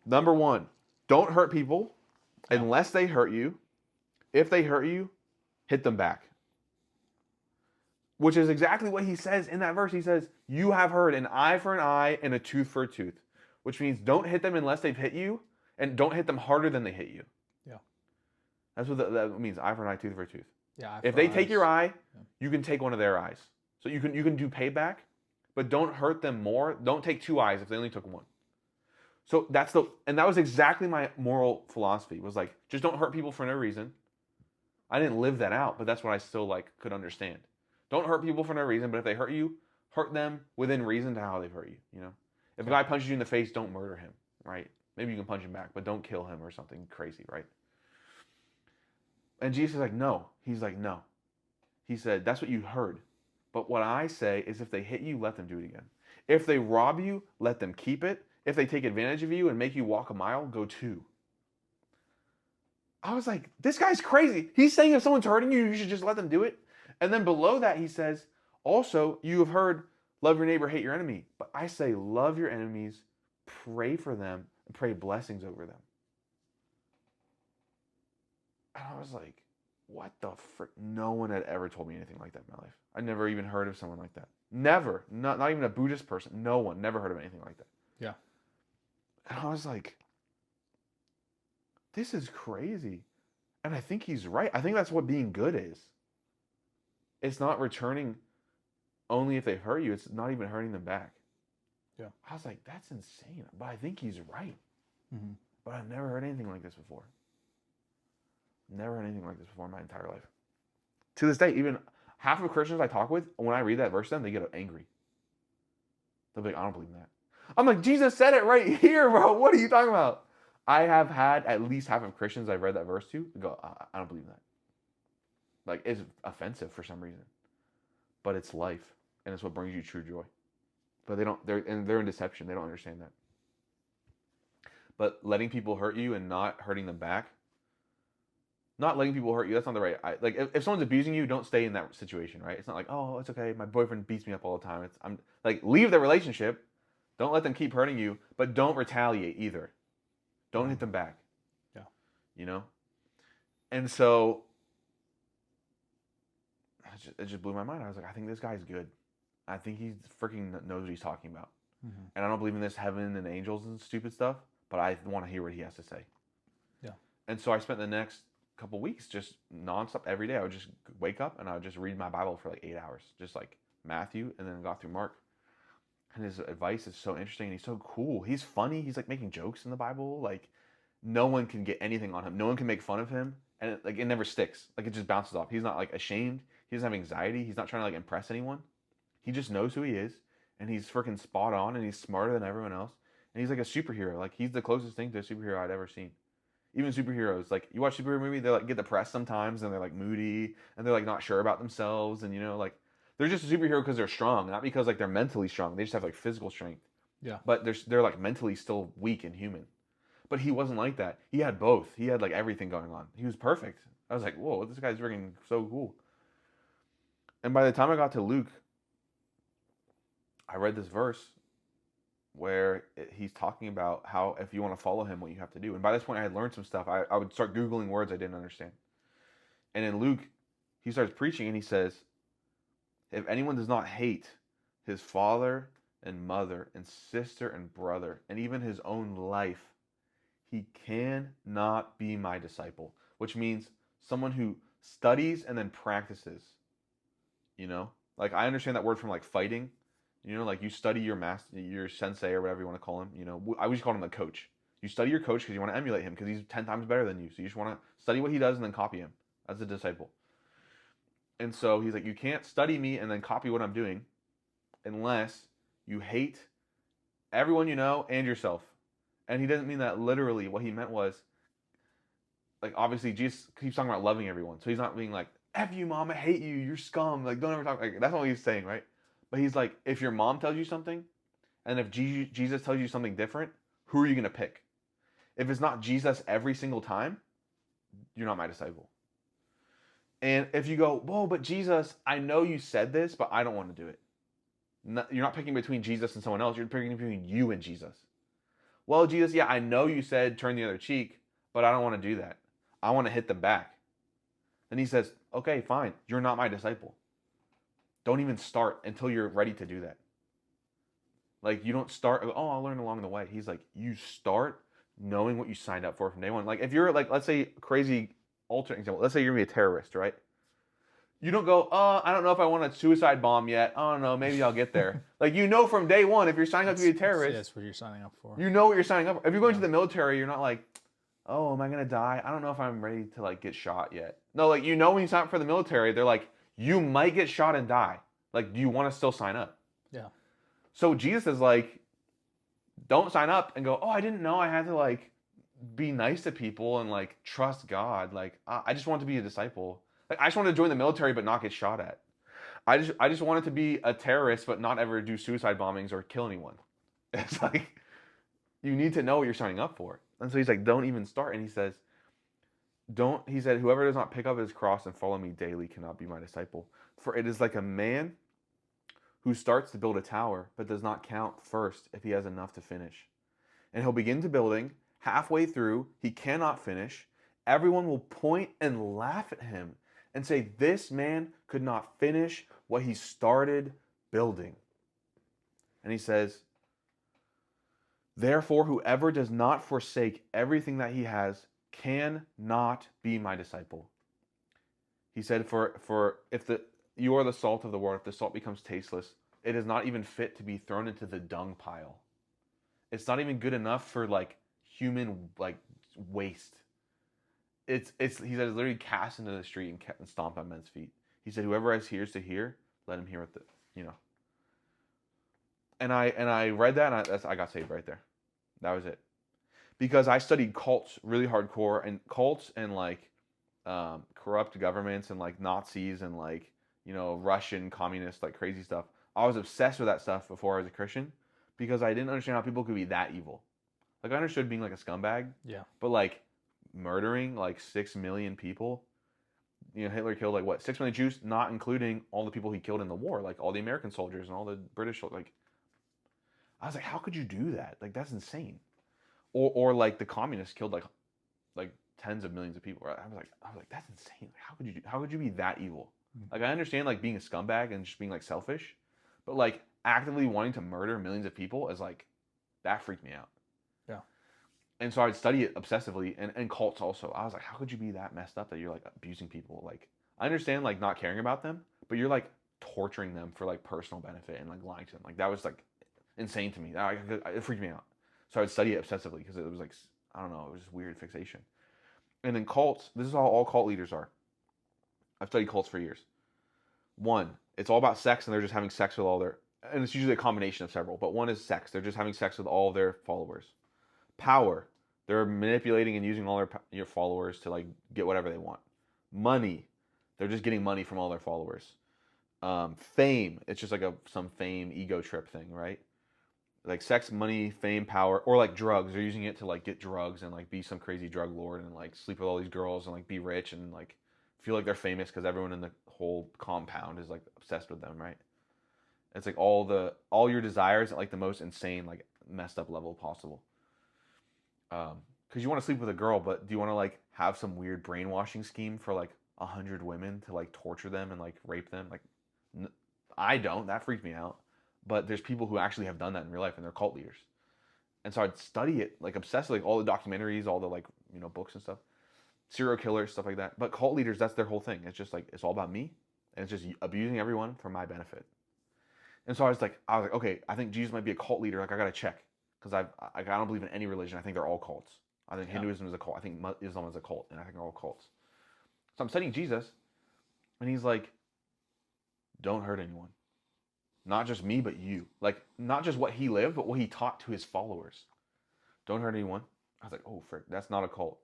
Number one, don't hurt people unless they hurt you. If they hurt you, hit them back. Which is exactly what he says in that verse. He says, you have heard an eye for an eye and a tooth for a tooth. Which means don't hit them unless they've hit you, and don't hit them harder than they hit you. Yeah. That's what that means, eye for an eye, tooth for a tooth. Yeah. If they take your eye, Yeah. you can take one of their eyes. So you can do payback, but don't hurt them more. Don't take 2 eyes if they only took 1. So and that was exactly my moral philosophy, was like, just don't hurt people for no reason. I didn't live that out, but that's what I still like could understand. Don't hurt people for no reason, but if they hurt you, hurt them within reason to how they've hurt you, you know? If a guy punches you in the face, don't murder him, right? Maybe you can punch him back, but don't kill him or something crazy, right? And Jesus is like, no. He's like, no. He said, that's what you heard. But what I say is, if they hit you, let them do it again. If they rob you, let them keep it. If they take advantage of you and make you walk a mile, go 2. I was like, this guy's crazy. He's saying if someone's hurting you, you should just let them do it. And then below that, he says, also, you have heard, love your neighbor, hate your enemy. But I say, love your enemies, pray for them, and pray blessings over them. And I was like, what the frick? No one had ever told me anything like that in my life. I never even heard of someone like that. Never. Not even a Buddhist person. No one. Never heard of anything like that. Yeah. And I was like, this is crazy. And I think he's right. I think that's what being good is. It's not returning only if they hurt you. It's not even hurting them back. Yeah. I was like, that's insane. But I think he's right. Mm-hmm. But I've never heard anything like this before. Never heard anything like this before in my entire life. To this day, even half of Christians I talk with, when I read that verse to them, they get angry. They'll be like, I don't believe in that. I'm like, Jesus said it right here, bro. What are you talking about? I have had at least half of Christians I've read that verse to go, I don't believe in that. Like, it's offensive for some reason. But it's life, and it's what brings you true joy. But they're in deception. They don't understand that. But letting people hurt you and not hurting them back, not letting people hurt you, that's not the right. Like, if someone's abusing you, don't stay in that situation, right? It's not like, oh, it's okay, my boyfriend beats me up all the time. I'm like, leave the relationship. Don't let them keep hurting you, but don't retaliate either. Don't hit them back. Yeah. You know? And so it just blew my mind. I was like, I think this guy's good. I think he freaking knows what he's talking about. Mm-hmm. And I don't believe in this heaven and angels and stupid stuff, but I want to hear what he has to say. Yeah. And so I spent the next couple weeks just nonstop every day. I would just wake up and I would just read my Bible for like 8 hours, just like Matthew, and then got through Mark. And his advice is so interesting, and he's so cool. He's funny. He's like making jokes in the Bible. Like, no one can get anything on him. No one can make fun of him, and it never sticks. Like, it just bounces off. He's not like ashamed. He doesn't have anxiety. He's not trying to like impress anyone. He just knows who he is, and he's freaking spot on, and he's smarter than everyone else. And he's like a superhero. Like, he's the closest thing to a superhero I'd ever seen. Even superheroes, like, you watch superhero movie, they like get depressed sometimes, and they're like moody, and they're like not sure about themselves, and you know, like, they're just a superhero because they're strong, not because like they're mentally strong. They just have like physical strength. Yeah. But they're like mentally still weak and human. But he wasn't like that. He had both. He had like everything going on. He was perfect. I was like, whoa, this guy's freaking so cool. And by the time I got to Luke, I read this verse where he's talking about how if you want to follow him, what you have to do. And by this point, I had learned some stuff. I would start Googling words I didn't understand. And in Luke, he starts preaching and he says, if anyone does not hate his father and mother and sister and brother and even his own life, he cannot be my disciple. Which means someone who studies and then practices. You know? Like, I understand that word from like fighting. You know, like you study your master, your sensei or whatever you want to call him. You know, I always call him the coach. You study your coach because you want to emulate him because he's 10 times better than you. So you just want to study what he does and then copy him as a disciple. And so he's like, you can't study me and then copy what I'm doing unless you hate everyone you know and yourself. And he doesn't mean that literally. What he meant was, like, obviously Jesus keeps talking about loving everyone. So he's not being like, F you, mom, I hate you, you're scum. Like, don't ever talk. Like, that's not what he's saying, right? But he's like, if your mom tells you something, and if Jesus tells you something different, who are you going to pick? If it's not Jesus every single time, you're not my disciple. And if you go, whoa, but Jesus, I know you said this, but I don't want to do it. You're not picking between Jesus and someone else. You're picking between you and Jesus. Well, Jesus, yeah, I know you said turn the other cheek, but I don't want to do that. I want to hit them back. And he says, okay, fine. You're not my disciple. Don't even start until you're ready to do that. Like, you don't start, oh, I'll learn along the way. He's like, you start knowing what you signed up for from day one. Like, if you're like, let's say crazy alternate example. Let's say you're going to be a terrorist, right? You don't go, I don't know if I want a suicide bomb yet. I don't know, maybe I'll get there. Like, you know from day one, if you're signing up to be a terrorist, That's what you're signing up for. you know what you're signing up for. If you're going to the military, you're not like, oh, am I going to die? I don't know if I'm ready to, like, get shot yet. No, like, you know when you sign up for the military, they're like, you might get shot and die. Like, do you want to still sign up? Yeah. So Jesus is like, don't sign up and go, oh, I didn't know I had to, like, be nice to people and, like, trust God. Like, I just want to be a disciple. Like, I just want to join the military but not get shot at. I just wanted to be a terrorist but not ever do suicide bombings or kill anyone. It's like, you need to know what you're signing up for. And so he's like, don't even start. And he said, whoever does not pick up his cross and follow me daily cannot be my disciple. For it is like a man who starts to build a tower but does not count first if he has enough to finish. And he'll begin to building. Halfway through, he cannot finish. Everyone will point and laugh at him and say, this man could not finish what he started building. And he says, therefore, whoever does not forsake everything that he has cannot be my disciple. He said, for if you are the salt of the world, if the salt becomes tasteless, it is not even fit to be thrown into the dung pile. It's not even good enough for like human like waste. He said it's literally cast into the street and stomped on men's feet. He said, whoever has ears to hear, let him hear what And I read that and I got saved right there. That was it. Because I studied cults really hardcore, and cults and like corrupt governments and like Nazis and like, Russian communist like crazy stuff. I was obsessed with that stuff before I was a Christian because I didn't understand how people could be that evil. Like, I understood being like a scumbag. Yeah. But like murdering like 6 million people. Hitler killed like what, 6 million Jews, not including all the people he killed in the war, like all the American soldiers and all the British, like, I was like, how could you do that? Like, that's insane. Or like the communists killed like tens of millions of people. I was like, that's insane. Like, how could you be that evil? Like, I understand like being a scumbag and just being like selfish, but like actively wanting to murder millions of people is like, that freaked me out. Yeah. And so I'd study it obsessively, and cults also. I was like, how could you be that messed up that you're like abusing people? Like, I understand like not caring about them, but you're like torturing them for like personal benefit and like lying to them. Like, that was like insane to me. It freaked me out. So I'd study it obsessively because it was like, I don't know, it was just weird fixation. And then cults, this is how all cult leaders are. I've studied cults for years. One, it's all about sex, and they're just having sex with all their, and it's usually a combination of several, but one is sex. They're just having sex with all their followers. Power, they're manipulating and using all your followers to like get whatever they want. Money, they're just getting money from all their followers. Fame, it's just like some fame ego trip thing, right? Like sex, money, fame, power, or like drugs. They're using it to like get drugs and like be some crazy drug lord and like sleep with all these girls and like be rich and like feel like they're famous because everyone in the whole compound is like obsessed with them, right? It's like all your desires at like the most insane, like messed up level possible. Because you want to sleep with a girl, but do you want to like have some weird brainwashing scheme for like 100 women to like torture them and like rape them? Like, I don't. That freaked me out. But there's people who actually have done that in real life, and they're cult leaders. And so I'd study it like obsessively, like all the documentaries, all the like books and stuff, serial killers, stuff like that. But cult leaders, that's their whole thing. It's just like, it's all about me, and it's just abusing everyone for my benefit. And so I was like, okay, I think Jesus might be a cult leader. Like, I gotta check, because I don't believe in any religion. I think they're all cults. I think Hinduism is a cult. I think Islam is a cult, and I think they're all cults. So I'm studying Jesus, and he's like, don't hurt anyone. Not just me, but you. Like, not just what he lived, but what he taught to his followers. Don't hurt anyone. I was like, oh, frick, that's not a cult.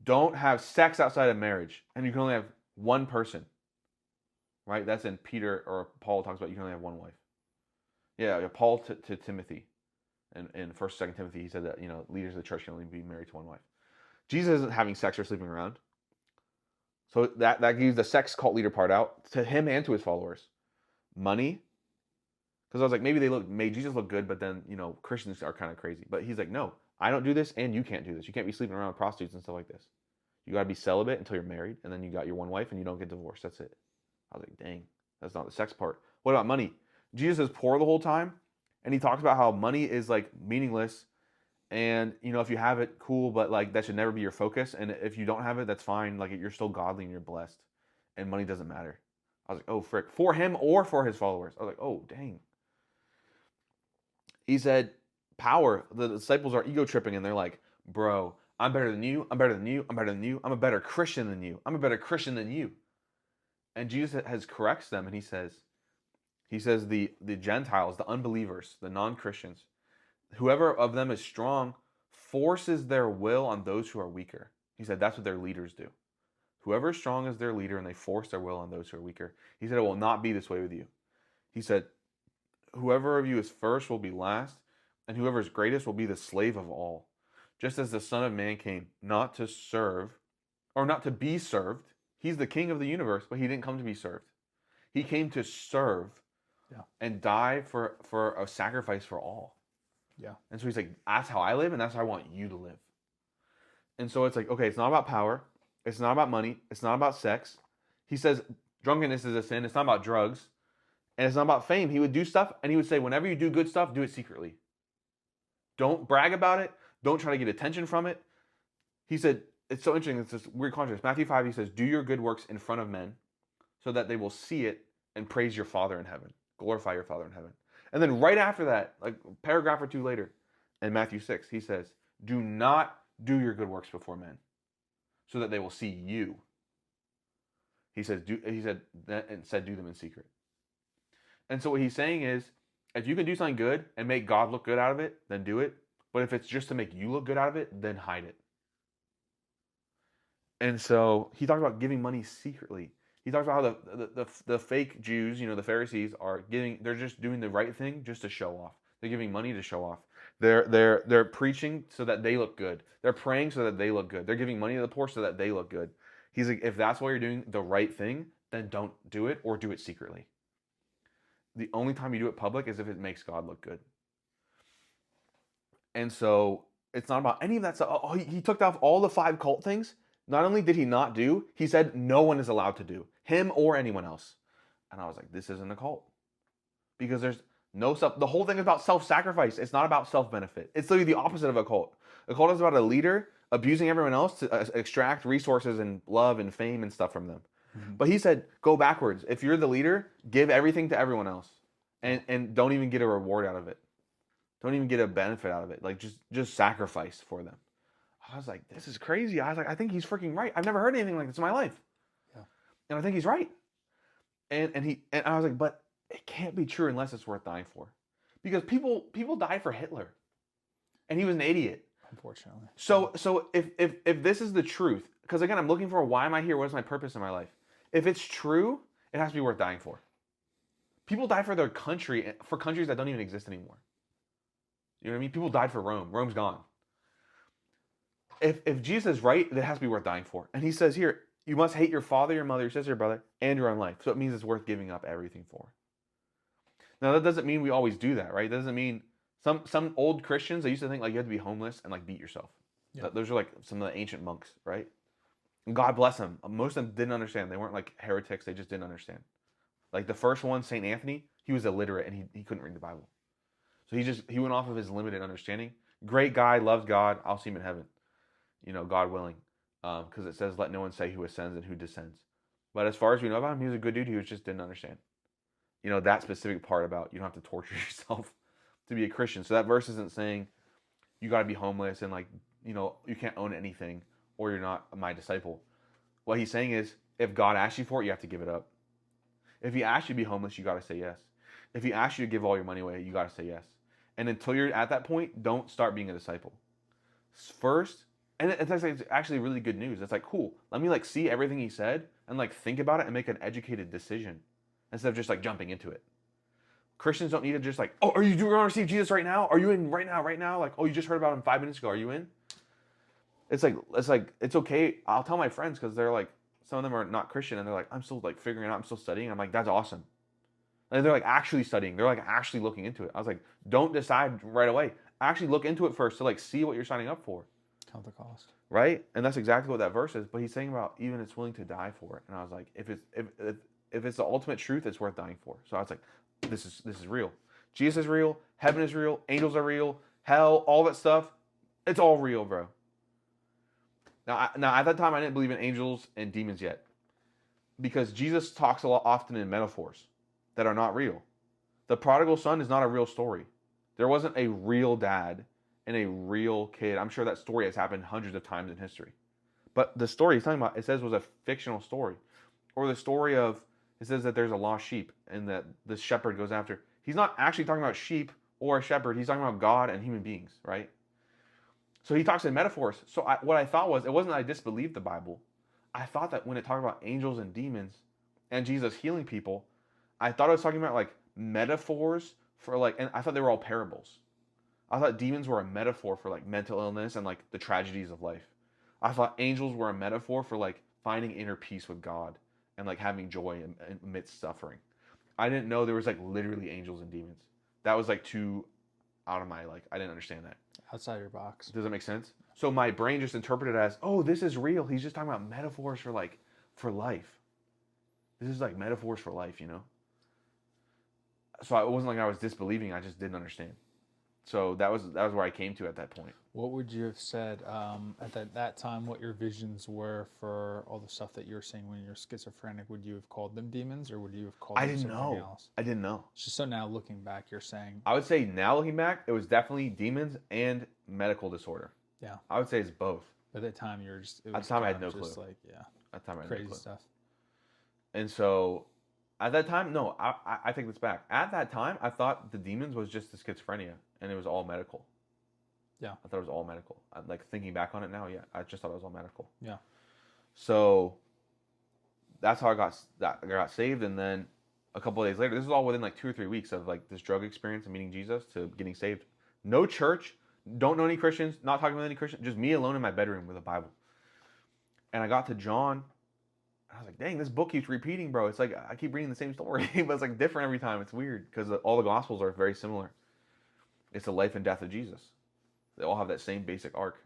Don't have sex outside of marriage. And you can only have one person. Right? That's in Peter, or Paul talks about you can only have one wife. Yeah, Paul to Timothy. In 1st, 2nd Timothy, he said that, leaders of the church can only be married to one wife. Jesus isn't having sex or sleeping around. So that gives the sex cult leader part out to him and to his followers. Money, because I was like, maybe they made Jesus look good, but then Christians are kind of crazy. But he's like, no, I don't do this, and you can't do this. You can't be sleeping around with prostitutes and stuff like this. You got to be celibate until you're married, and then you got your one wife, and you don't get divorced. That's it. I was like, dang, that's not the sex part. What about money? Jesus is poor the whole time, and he talks about how money is like meaningless, and if you have it, cool, but like that should never be your focus. And if you don't have it, that's fine. Like, you're still godly and you're blessed. and money doesn't matter. I was like, oh, frick. For him or for his followers. I was like, oh, dang. He said, power. The disciples are ego tripping, and they're like, bro, I'm better than you. I'm better than you. I'm better than you. I'm a better Christian than you. I'm a better Christian than you. And Jesus corrects them, and he says the Gentiles, the unbelievers, the non-Christians, whoever of them is strong forces their will on those who are weaker. He said that's what their leaders do. Whoever is strong is their leader, and they force their will on those who are weaker. He said it will not be this way with you. He said, whoever of you is first will be last, and whoever is greatest will be the slave of all. Just as the Son of Man came not to serve, or not to be served. He's the king of the universe, but he didn't come to be served. He came to serve and die for a sacrifice for all. Yeah. And so he's like, that's how I live, and that's how I want you to live. And so it's like, okay, it's not about power. It's not about money. It's not about sex. He says drunkenness is a sin. It's not about drugs. And it's not about fame. He would do stuff, and he would say, whenever you do good stuff, do it secretly. Don't brag about it. Don't try to get attention from it. He said, it's so interesting. It's this weird contrast. Matthew 5, he says, do your good works in front of men so that they will see it and praise your Father in heaven. Glorify your Father in heaven. And then right after that, like a paragraph or two later, in Matthew 6, he says, do not do your good works before men so that they will see you. He said, do them in secret. And so what he's saying is, if you can do something good and make God look good out of it, then do it. But if it's just to make you look good out of it, then hide it. And so he talked about giving money secretly. He talks about how the fake Jews, the Pharisees, they're just doing the right thing just to show off. They're giving money to show off. They're preaching so that they look good. They're praying so that they look good. They're giving money to the poor so that they look good. He's like, if that's why you're doing the right thing, then don't do it or do it secretly. The only time you do it public is if it makes God look good. And so it's not about any of that stuff. Oh, he took off all the 5 cult things. Not only did he not do, he said no one is allowed to do, him or anyone else. And I was like, this isn't a cult. Because there's no self. The whole thing is about self-sacrifice. It's not about self-benefit. It's literally the opposite of a cult. A cult is about a leader abusing everyone else to extract resources and love and fame and stuff from them. Mm-hmm. But he said, go backwards. If you're the leader, give everything to everyone else. And don't even get a reward out of it. Don't even get a benefit out of it. Like just sacrifice for them. I was like, this is crazy. I was like, I think he's freaking right. I've never heard anything like this in my life. Yeah. And I think he's right. And I was like, but it can't be true unless it's worth dying for. Because people died for Hitler. And he was an idiot. Unfortunately. So if this is the truth, because again, I'm looking for why am I here? What is my purpose in my life? If it's true, it has to be worth dying for. People die for their country, for countries that don't even exist anymore. You know what I mean? People died for Rome. Rome's gone. If Jesus is right, that has to be worth dying for. And he says here, you must hate your father, your mother, your sister, your brother, and your own life. So it means it's worth giving up everything for. Now that doesn't mean we always do that, right? That doesn't mean some old Christians, they used to think like you had to be homeless and like beat yourself. Yeah. Those are like some of the ancient monks, right? And God bless them. Most of them didn't understand. They weren't like heretics. They just didn't understand. Like the first one, St. Anthony, he was illiterate and he couldn't read the Bible. So he went off of his limited understanding. Great guy, loves God. I'll see him in heaven. God willing. Because it says, let no one say who ascends and who descends. But as far as we know about him, he was a good dude. He just didn't understand. That specific part about you don't have to torture yourself to be a Christian. So that verse isn't saying you got to be homeless and you can't own anything or you're not my disciple. What he's saying is if God asks you for it, you have to give it up. If he asks you to be homeless, you got to say yes. If he asks you to give all your money away, you got to say yes. And until you're at that point, don't start being a disciple. First, and it's actually really good news. It's like, cool. Let me see everything he said and think about it and make an educated decision instead of just jumping into it. Christians don't need to just oh, are you going to receive Jesus right now? Are you in right now? Oh, you just heard about him 5 minutes ago. Are you in? It's okay. I'll tell my friends because they're some of them are not Christian and they're I'm still figuring it out. I'm still studying. I'm that's awesome. And they're actually studying. They're actually looking into it. I was don't decide right away. Actually look into it first to see what you're signing up for. Count the cost. Right? And that's exactly what that verse is. But he's saying about even it's willing to die for it. And I was if it's the ultimate truth, it's worth dying for. So I was this is real. Jesus is real. Heaven is real. Angels are real. Hell, all that stuff. It's all real, bro. Now at that time, I didn't believe in angels and demons yet. because Jesus talks a lot often in metaphors that are not real. The prodigal son is not a real story. There wasn't a real dad and a real kid. I'm sure that story has happened hundreds of times in history. But the story he's talking about, it says, was a fictional story. Or the story of, it says that there's a lost sheep and that the shepherd goes after. He's not actually talking about sheep or a shepherd. He's talking about God and human beings, right? So he talks in metaphors. So what I thought was, it wasn't that I disbelieved the Bible. I thought that when it talked about angels and demons and Jesus healing people, I thought it was talking about like metaphors for like, and I thought they were all parables. I thought demons were a metaphor for like mental illness and like the tragedies of life. I thought angels were a metaphor for like finding inner peace with God and like having joy amidst suffering. I didn't know there was like literally angels and demons. That was like too out of my, like, I didn't understand that. Outside your box. Does that make sense? So my brain just interpreted it as, oh, this is real. He's just talking about metaphors for like, for life. This is like metaphors for life, you know? So it wasn't like I was disbelieving. I just didn't understand. So that was where I came to at that point. What would you have said at that time, what your visions were for all the stuff that you're seeing when you're schizophrenic? Would you have called them demons, or would you have called them something else? I didn't know. So now looking back, you're saying... I would say now looking back, it was definitely demons and medical disorder. Yeah. I would say it's both. But at the time, you were just... At the time, I had no clue. Like, yeah. At the time, I had crazy no clue. Stuff. And so, at that time, no, I take this back. At that time, I thought the demons was just the schizophrenia, and it was all medical. Yeah. I thought it was all medical. Like, thinking back on it now, yeah, I just thought it was all medical. Yeah. So, that's how I got saved, and then a couple of days later, this is all within like 2 or 3 weeks of like this drug experience and meeting Jesus to getting saved. No church, don't know any Christians, not talking with any Christians, just me alone in my bedroom with a Bible. And I got to John, I was like, dang, this book keeps repeating, bro. It's like I keep reading the same story, but it's like different every time. It's weird because all the Gospels are very similar. It's the life and death of Jesus. They all have that same basic arc.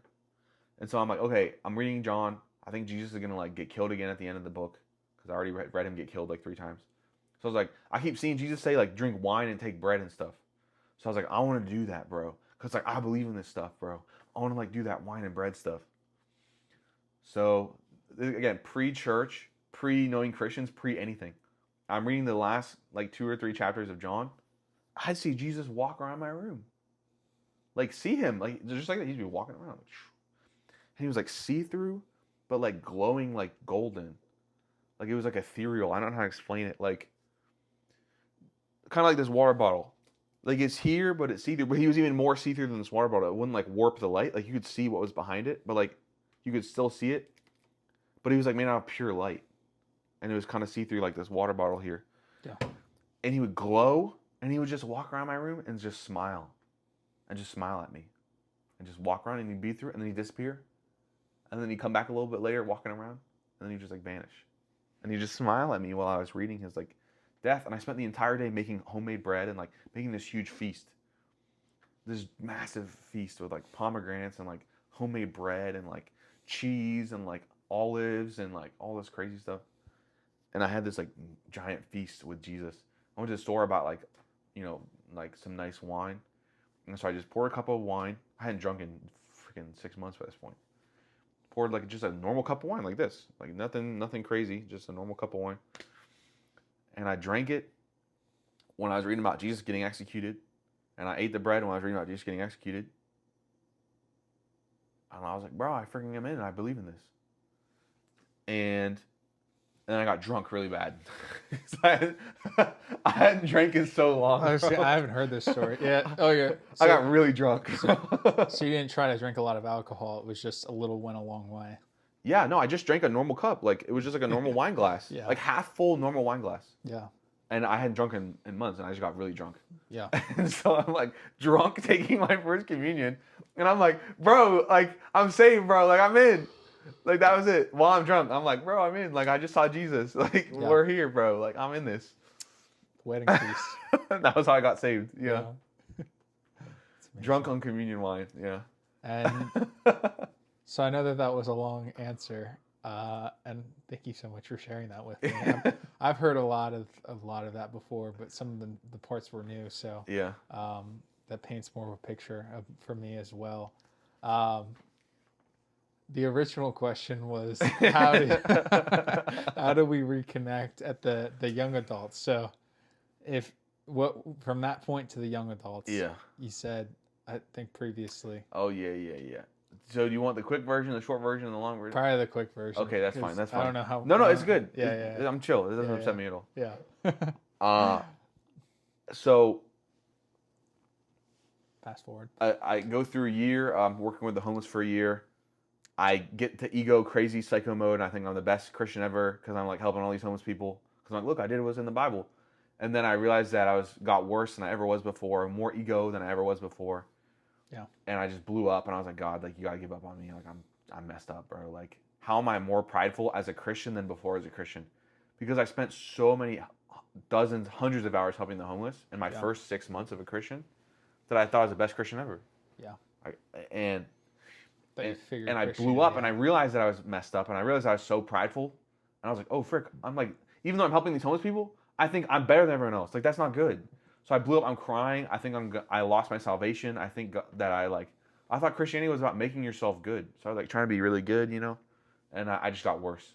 And so I'm like, okay, I'm reading John. I think Jesus is going to like get killed again at the end of the book because I already read him get killed like 3 times. So I was like, I keep seeing Jesus say like drink wine and take bread and stuff. So I was like, I want to do that, bro. Because like I believe in this stuff, bro. I want to like do that wine and bread stuff. So again, pre-church, pre-knowing Christians, pre-anything. I'm reading the last like 2 or 3 chapters of John. I'd see Jesus walk around my room. Like see him, like just like that. He'd be walking around. And he was like see-through, but like glowing like golden. Like it was like ethereal. I don't know how to explain it. Like kind of like this water bottle. Like it's here, but it's see-through. But he was even more see-through than this water bottle. It wouldn't like warp the light. Like you could see what was behind it, but like you could still see it. But he was like made out of pure light. And it was kind of see-through like this water bottle here. Yeah. And he would glow, and he would just walk around my room and just smile. And just smile at me. And just walk around, and he'd be through it, and then he'd disappear. And then he'd come back a little bit later walking around, and then he'd just like vanish. And he'd just smile at me while I was reading his like death. And I spent the entire day making homemade bread and like making this huge feast. This massive feast with like pomegranates and like homemade bread and like cheese and like olives and like all this crazy stuff. And I had this like giant feast with Jesus. I went to the store, about like, you know, like some nice wine. And so I just poured a cup of wine. I hadn't drunk in freaking 6 months by this point. Poured like just a normal cup of wine like this. Like nothing crazy, just a normal cup of wine. And I drank it when I was reading about Jesus getting executed. And I ate the bread when I was reading about Jesus getting executed. And I was like, bro, I freaking am in and I believe in this. And then I got drunk really bad. I hadn't drank in so long. I haven't heard this story yet. Oh, yeah. So, I got really drunk. So you didn't try to drink a lot of alcohol. It was just a little went a long way. Yeah, no, I just drank a normal cup. Like, it was just like a normal wine glass. Yeah. Like half full normal wine glass. Yeah. And I hadn't drunk in months, and I just got really drunk. Yeah. And so I'm like drunk taking my first communion. And I'm like, bro, like, I'm saved, bro. Like, I'm in. Like, that was it. While I'm drunk, I'm like, bro, I'm in. Like, I just saw Jesus. Like, yeah. We're here, bro. Like, I'm in this. Wedding feast. That was how I got saved. Yeah. Drunk on amazing. communion wine. Yeah. And so I know that was a long answer. And thank you so much for sharing that with me. I've heard a lot of that before, but some of the parts were new. So yeah. That paints more of a picture for me as well. the original question was how do, how do we reconnect at the young adults? So if what from that point to the young adults, Yeah. you said I think previously. Oh yeah. So do you want the quick version, the short version, and the long version? Probably the quick version. Okay, that's fine. 'cause That's fine. I don't know how. No, it's good. Yeah. I'm chill. It doesn't Yeah, upset me at all. Yeah. So Fast forward. I go through a year. I'm working with the homeless for a year. I get to ego crazy psycho mode, and I think I'm the best Christian ever because I'm like helping all these homeless people. Because I'm like, look, I did what was in the Bible, and then I realized that I got worse than I ever was before, more ego than I ever was before. Yeah. And I just blew up, and I was like, God, like you gotta give up on me. Like I'm messed up, bro. Like how am I more prideful as a Christian than before as a Christian? Because I spent so many dozens, hundreds of hours helping the homeless in my first 6 months of a Christian that I thought I was the best Christian ever. Yeah. And I Christianity blew up, and I realized that I was messed up, and I realized I was so prideful, and I was like, oh frick, I'm like, even though I'm helping these homeless people, I think I'm better than everyone else. Like that's not good. So I blew up. I'm crying. I think I lost my salvation. I think that I thought Christianity was about making yourself good. So I was like trying to be really good, you know, and I just got worse.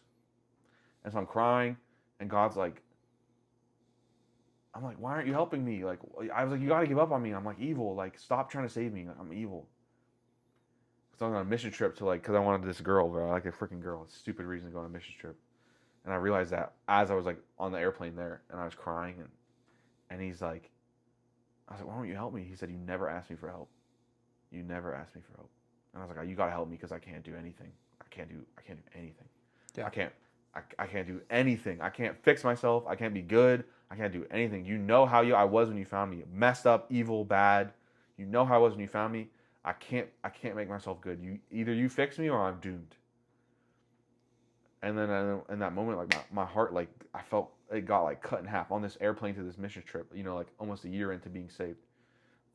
And so I'm crying, and God's like, I'm like, why aren't you helping me? Like I was like, you got to give up on me. I'm like evil. Like stop trying to save me. I'm evil. So I was on a mission trip to because I wanted this girl, bro. I like a freaking girl. It's a stupid reason to go on a mission trip. And I realized that as I was like on the airplane there, and I was crying, and he's like, I was like, why don't you help me? He said, you never asked me for help. You never asked me for help. And I was like, oh, you gotta help me because I can't do anything. I can't do anything. Yeah. I can't do anything. I can't fix myself. I can't be good. I can't do anything. You know how I was when you found me. Messed up, evil, bad. You know how I was when you found me. I can't make myself good. Either you fix me or I'm doomed. And then in that moment, like my heart, like I felt it got like cut in half on this airplane to this mission trip. You know, like almost a year into being saved,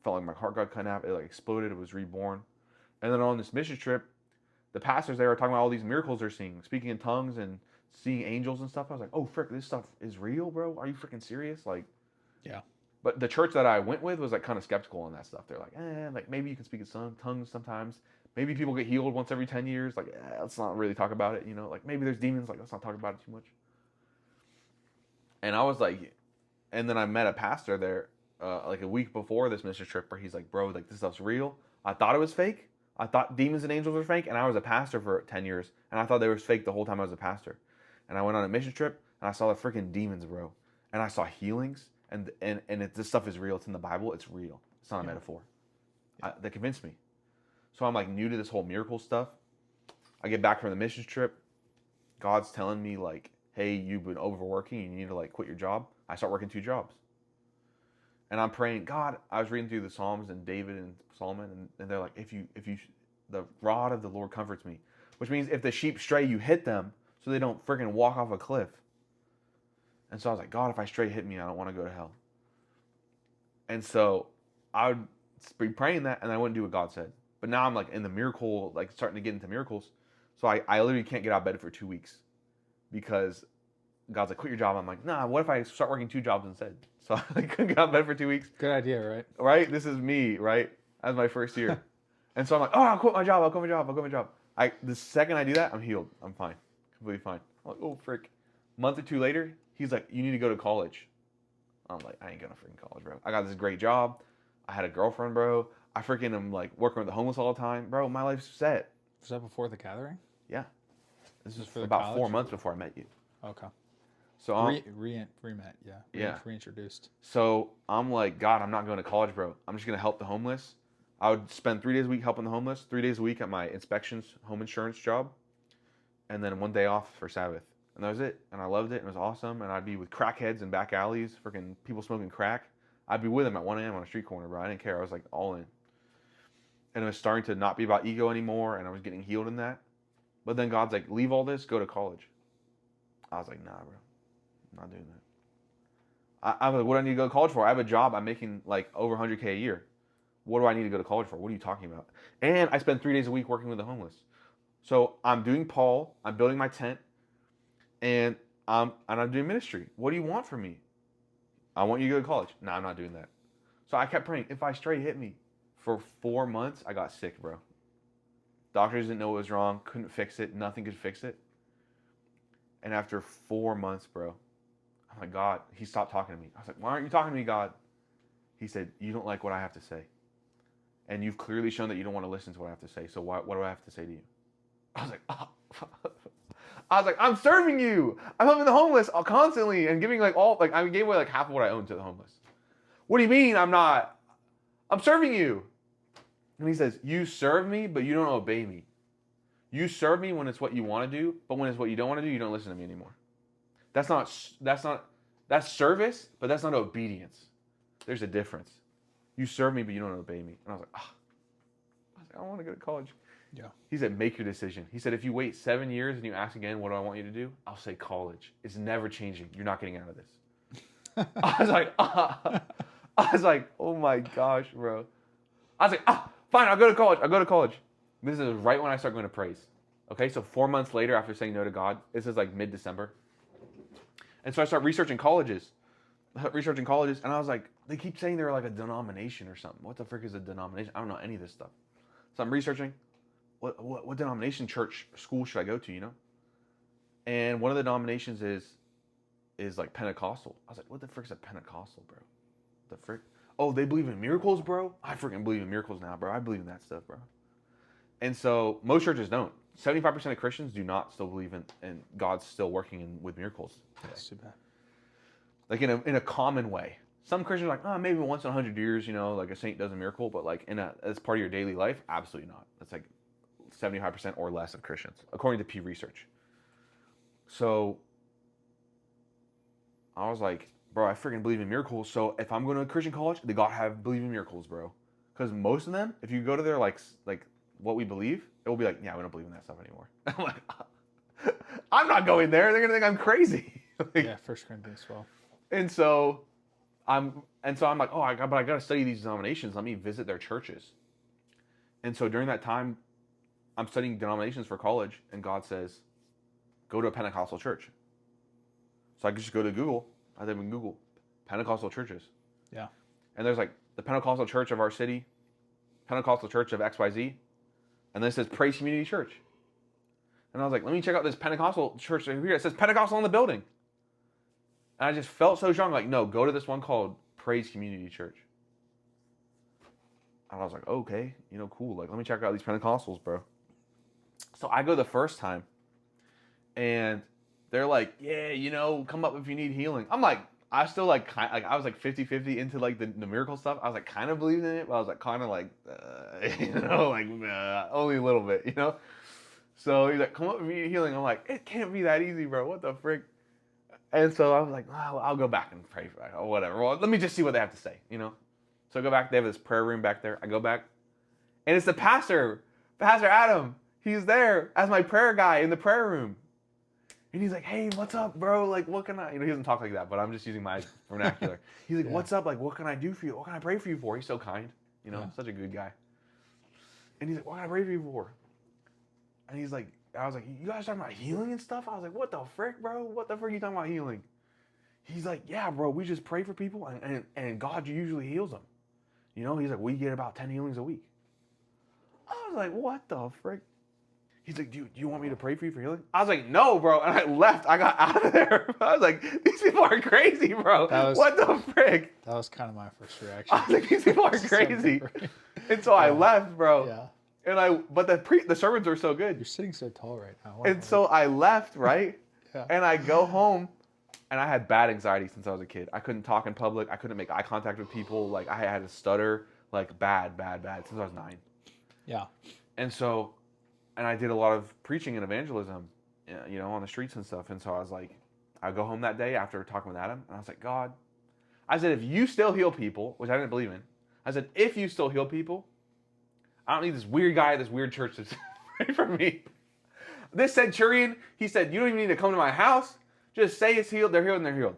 felt like my heart got cut in half. It like exploded. It was reborn. And then on this mission trip, the pastors there were talking about all these miracles they're seeing, speaking in tongues and seeing angels and stuff. I was like, oh frick, this stuff is real, bro. Are you freaking serious? Like, yeah. But the church that I went with was like kind of skeptical on that stuff. They're like, like maybe you can speak in tongues sometimes. Maybe people get healed once every 10 years. Like, let's not really talk about it. You know, like maybe there's demons. Like, let's not talk about it too much. And I was like, and then I met a pastor there like a week before this mission trip where he's like, bro, like this stuff's real. I thought it was fake. I thought demons and angels were fake. And I was a pastor for 10 years. And I thought they were fake the whole time I was a pastor. And I went on a mission trip and I saw the freaking demons, bro. And I saw healings. And this stuff is real. It's in the Bible. It's real. It's not a metaphor. That convinced me. So I'm like new to this whole miracle stuff. I get back from the missions trip. God's telling me like, hey, you've been overworking. You need to like quit your job. I start working 2 jobs. And I'm praying, God, I was reading through the Psalms and David and Solomon, and they're like, if you, the rod of the Lord comforts me, which means if the sheep stray, you hit them so they don't freaking walk off a cliff. And so I was like, God, if I stray hit me, I don't want to go to hell. And so I would be praying that, and I wouldn't do what God said. But now I'm like in the miracle, like starting to get into miracles. So I literally can't get out of bed for 2 weeks because God's like, quit your job. I'm like, nah, what if I start working 2 jobs instead? So I couldn't get out of bed for 2 weeks. Good idea, right? Right? This is me, right? That was my first year. And so I'm like, oh, I'll quit my job. The second I do that, I'm healed. I'm fine. Completely fine. I'm like, oh, frick. A month or 2 later, he's like, you need to go to college. I'm like, I ain't going to freaking college, bro. I got this great job. I had a girlfriend, bro. I freaking am like working with the homeless all the time. Bro, my life's set. Was that before the gathering? Yeah. This is for about college? 4 months before I met you. Okay. So I'm re-met, yeah. Yeah. Reintroduced. So I'm like, God, I'm not going to college, bro. I'm just going to help the homeless. I would spend 3 days a week helping the homeless, 3 days a week at my inspections, home insurance job, and then 1 day off for Sabbath. And that was it. And I loved it. And it was awesome. And I'd be with crackheads in back alleys, freaking people smoking crack. I'd be with them at 1 a.m. on a street corner, bro. I didn't care. I was like all in. And it was starting to not be about ego anymore. And I was getting healed in that. But then God's like, leave all this, go to college. I was like, nah, bro. I'm not doing that. I was like, what do I need to go to college for? I have a job. I'm making like over 100K a year. What do I need to go to college for? What are you talking about? And I spend 3 days a week working with the homeless. So I'm doing Paul. I'm building my tent. And I'm doing ministry. What do you want from me? I want you to go to college. No, I'm not doing that. So I kept praying, if I stray, hit me. For 4 months, I got sick, bro. Doctors didn't know what was wrong. Couldn't fix it. Nothing could fix it. And after 4 months, bro, I'm like, God, he stopped talking to me. I was like, why aren't you talking to me, God? He said, you don't like what I have to say. And you've clearly shown that you don't want to listen to what I have to say. So what do I have to say to you? I was like, oh. I was like, I'm serving you. I'm helping the homeless constantly and giving like all, like I gave away like half of what I owned to the homeless. What do you mean I'm not? I'm serving you. And he says, you serve me, but you don't obey me. You serve me when it's what you want to do, but when it's what you don't want to do, you don't listen to me anymore. That's service, but that's not obedience. There's a difference. You serve me, but you don't obey me. And I was like, I want to go to college. Yeah. He said, make your decision. He said, if you wait 7 years and you ask again, what do I want you to do? I'll say college. It's never changing. You're not getting out of this. I was like, oh my gosh, bro. I was like, fine, I'll go to college. This is right when I start going to praise. Okay, so 4 months later after saying no to God, this is like mid-December. And so I start researching colleges. And I was like, they keep saying they're like a denomination or something. What the frick is a denomination? I don't know any of this stuff. So I'm researching. What denomination, church, school should I go to, you know? And one of the denominations is like Pentecostal. I was like, what the frick is a Pentecostal, bro? The frick? Oh, they believe in miracles, bro? I freaking believe in miracles now, bro. I believe in that stuff, bro. And so most churches don't. 75% of Christians do not still believe in God's still working with miracles today. That's too bad. Like in a common way. Some Christians are like, maybe once in 100 years, you know, like a saint does a miracle, but like as part of your daily life, absolutely not. That's like 75% or less of Christians, according to Pew Research. So I was like, bro, I freaking believe in miracles. So if I'm going to a Christian college, they got to have believe in miracles, bro. Because most of them, if you go to their like what we believe, it will be like, yeah, we don't believe in that stuff anymore. I'm like, I'm not going there. They're gonna think I'm crazy. Like, yeah, 1 Corinthians 12. And so I'm like, but I gotta study these denominations. Let me visit their churches. And so during that time, I'm studying denominations for college, and God says, go to a Pentecostal church. So I could just go to Google. I type in Google, Pentecostal churches. Yeah. And there's like the Pentecostal church of our city, Pentecostal church of XYZ, and then it says Praise Community Church. And I was like, let me check out this Pentecostal church over here. It says Pentecostal on the building. And I just felt so strong, like, no, go to this one called Praise Community Church. And I was like, okay, you know, cool. Like, let me check out these Pentecostals, bro. So I go the first time, and they're like, yeah, you know, come up if you need healing. I'm like, I still like I was like 50-50 into like the miracle stuff. I was like kind of believing in it, but I was like kind of like, you know, like only a little bit, you know? So he's like, come up if you need healing. I'm like, it can't be that easy, bro. What the frick? And so I was like, well, I'll go back and pray for that or whatever. Well, let me just see what they have to say, you know? So I go back. They have this prayer room back there. I go back, and it's the pastor, Pastor Adam. He's there as my prayer guy in the prayer room. And he's like, hey, what's up, bro? Like, what can I... You know, he doesn't talk like that, but I'm just using my vernacular. He's like, what's up? Like, what can I do for you? What can I pray for you for? He's so kind. You know, such a good guy. And he's like, what can I pray for you for? And he's like, I was like, you guys talking about healing and stuff? I was like, what the frick, bro? What the frick are you talking about healing? He's like, yeah, bro, we just pray for people, and God usually heals them. You know, he's like, we get about 10 healings a week. I was like, what the frick? He's like, do you want me to pray for you for healing? I was like, no, bro. And I left. I got out of there. I was like, these people are crazy, bro. What the frick? That was kind of my first reaction. I was like, these people are crazy. And so I left, bro. Yeah. But the sermons are so good. You're sitting so tall right now. Wow. And so I left, right? Yeah. And I go home, and I had bad anxiety since I was a kid. I couldn't talk in public. I couldn't make eye contact with people. Like, I had a stutter, like, bad, since I was 9. Yeah. And I did a lot of preaching and evangelism, you know, on the streets and stuff. And so I was like, I go home that day after talking with Adam, and I was like, God, I said, if you still heal people, which I didn't believe in, I said, if you still heal people, I don't need this weird guy at this weird church to pray for me. This centurion, he said, you don't even need to come to my house. Just say it's healed, they're healed, and they're healed.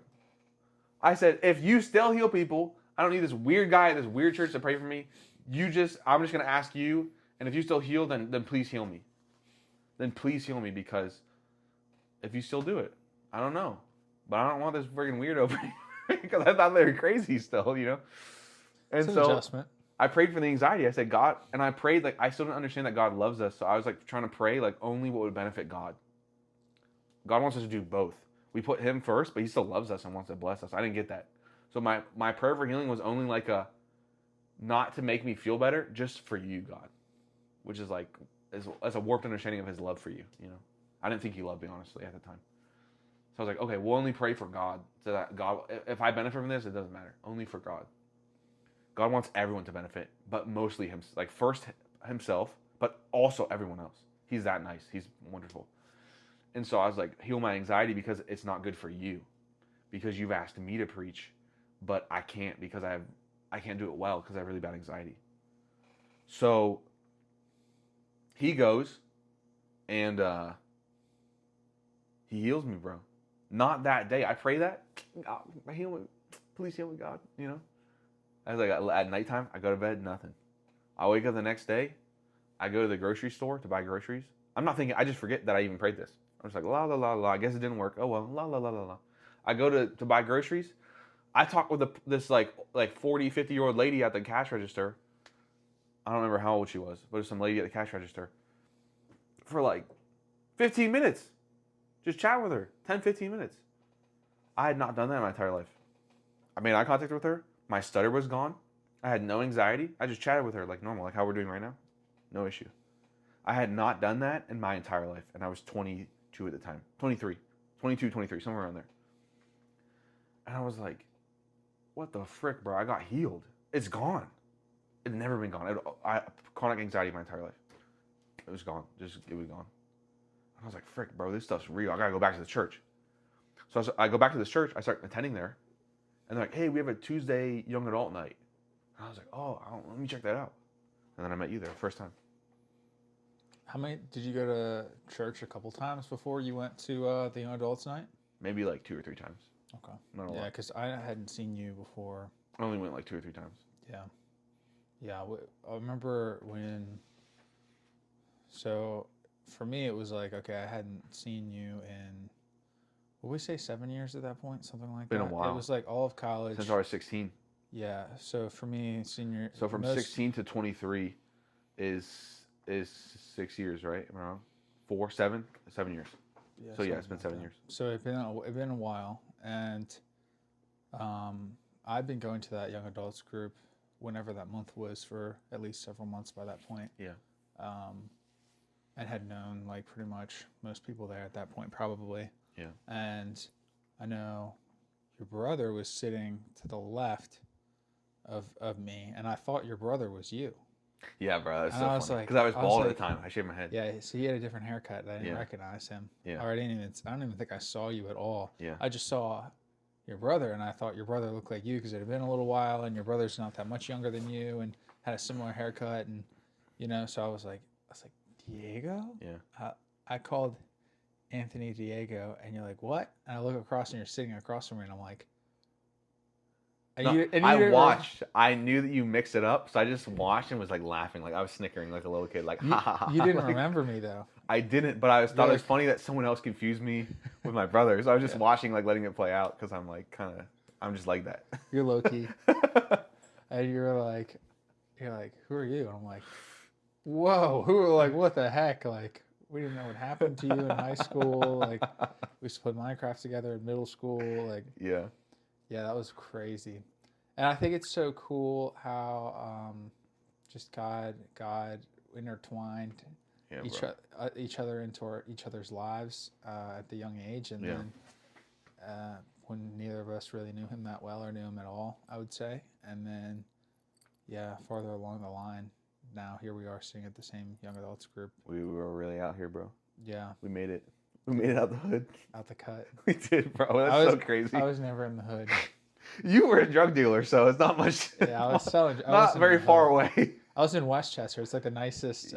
I said, if you still heal people, I don't need this weird guy at this weird church to pray for me. I'm just going to ask you, and if you still heal, then please heal me. Then please heal me, because if you still do it, I don't know. But I don't want this friggin' weirdo because I thought they were crazy still, you know? And it's an so adjustment. I prayed for the anxiety. I said, God, and I prayed, like, I still didn't understand that God loves us. So I was like trying to pray, like, only what would benefit God. God wants us to do both. We put him first, but he still loves us and wants to bless us. I didn't get that. So my prayer for healing was only like not to make me feel better, just for you, God. Which is like, as a warped understanding of his love for you, you know. I didn't think he loved me, honestly, at the time. So I was like, okay, we'll only pray for God. So that God, if I benefit from this, it doesn't matter. Only for God. God wants everyone to benefit, but mostly him. Like first himself, but also everyone else. He's that nice. He's wonderful. And so I was like, heal my anxiety because it's not good for you. Because you've asked me to preach, but I can't because I can't do it well because I have really bad anxiety. So he goes and he heals me, bro. Not that day. I pray that. God, heal me. Please heal me, God. You know? I was like, at nighttime, I go to bed, nothing. I wake up the next day. I go to the grocery store to buy groceries. I'm not thinking, I just forget that I even prayed this. I'm just like, la, la, la, la. I guess it didn't work. Oh, well, la, la, la, la, la. I go to buy groceries. I talk with this like 40, 50-year-old lady at the cash register. I don't remember how old she was, but it was some lady at the cash register. For like 15 minutes. Just chat with her. 10, 15 minutes. I had not done that in my entire life. I made eye contact with her. My stutter was gone. I had no anxiety. I just chatted with her like normal, like how we're doing right now. No issue. I had not done that in my entire life, and I was 22 at the time. 23. 22, 23, somewhere around there. And I was like, what the frick, bro? I got healed. It's gone. It had never been gone. I chronic anxiety my entire life. It was gone. It was gone. I was like, frick, bro, this stuff's real. I gotta go back to the church. So I go back to this church. I start attending there. And they're like, hey, we have a Tuesday young adult night. And I was like, oh, let me check that out. And then I met you there first time. How many did you go to church a couple times before you went to the young adults night? Maybe like 2 or 3 times. Okay. Not a lot. Yeah, because I hadn't seen you before. I only went like 2 or 3 times. Yeah. Yeah, I remember when... So, for me, it was like, okay, I hadn't seen you in... Would we say 7 years at that point? Something like that? Been a while. It was like all of college. Since I was 16. Yeah, so for me, senior... So from 16 to 23 is 6 years, right? Am I wrong? 7 years. Yeah, so yeah, it's been 7 years. So it's been a while, and I've been going to that young adults group whenever that month was for at least several months by that point. Yeah. And had known like pretty much most people there at that point, probably. Yeah. And I know your brother was sitting to the left of me, and I thought your brother was you. Yeah, bro, that's and so funny. Because I was bald at the time. I shaved my head. Yeah, so he had a different haircut. And I didn't recognize him. Yeah. Or I don't even think I saw you at all. Yeah. I just saw your brother, and I thought your brother looked like you because it had been a little while, and your brother's not that much younger than you, and had a similar haircut, and so I was like, Diego? Yeah. I called Anthony Diego, and you're like, what? And I look across, and you're sitting across from me, and I'm like, I watched. I knew that you mixed it up, so I just watched and was like laughing, like I was snickering like a little kid, like ha ha ha. You didn't remember me though. I didn't, but I thought it was funny that someone else confused me with my brother. So I was just watching, like letting it play out, because I'm like I'm just like that. You're low key, and you're like, who are you? And I'm like, whoa, like what the heck? Like we didn't know what happened to you in high school. Like we used to play Minecraft together in middle school. Like yeah, that was crazy. And I think it's so cool how just God intertwined each other into each other's lives at the young age. And then when neither of us really knew him that well or knew him at all, I would say. And then, farther along the line, now here we are sitting at the same young adults group. We were really out here, bro. Yeah. We made it. We made it out the hood. Out the cut. We did, bro. That's so crazy. I was never in the hood. You were a drug dealer, so it's not much. Yeah, I was selling. Not very far away. I was in Westchester. It's like the nicest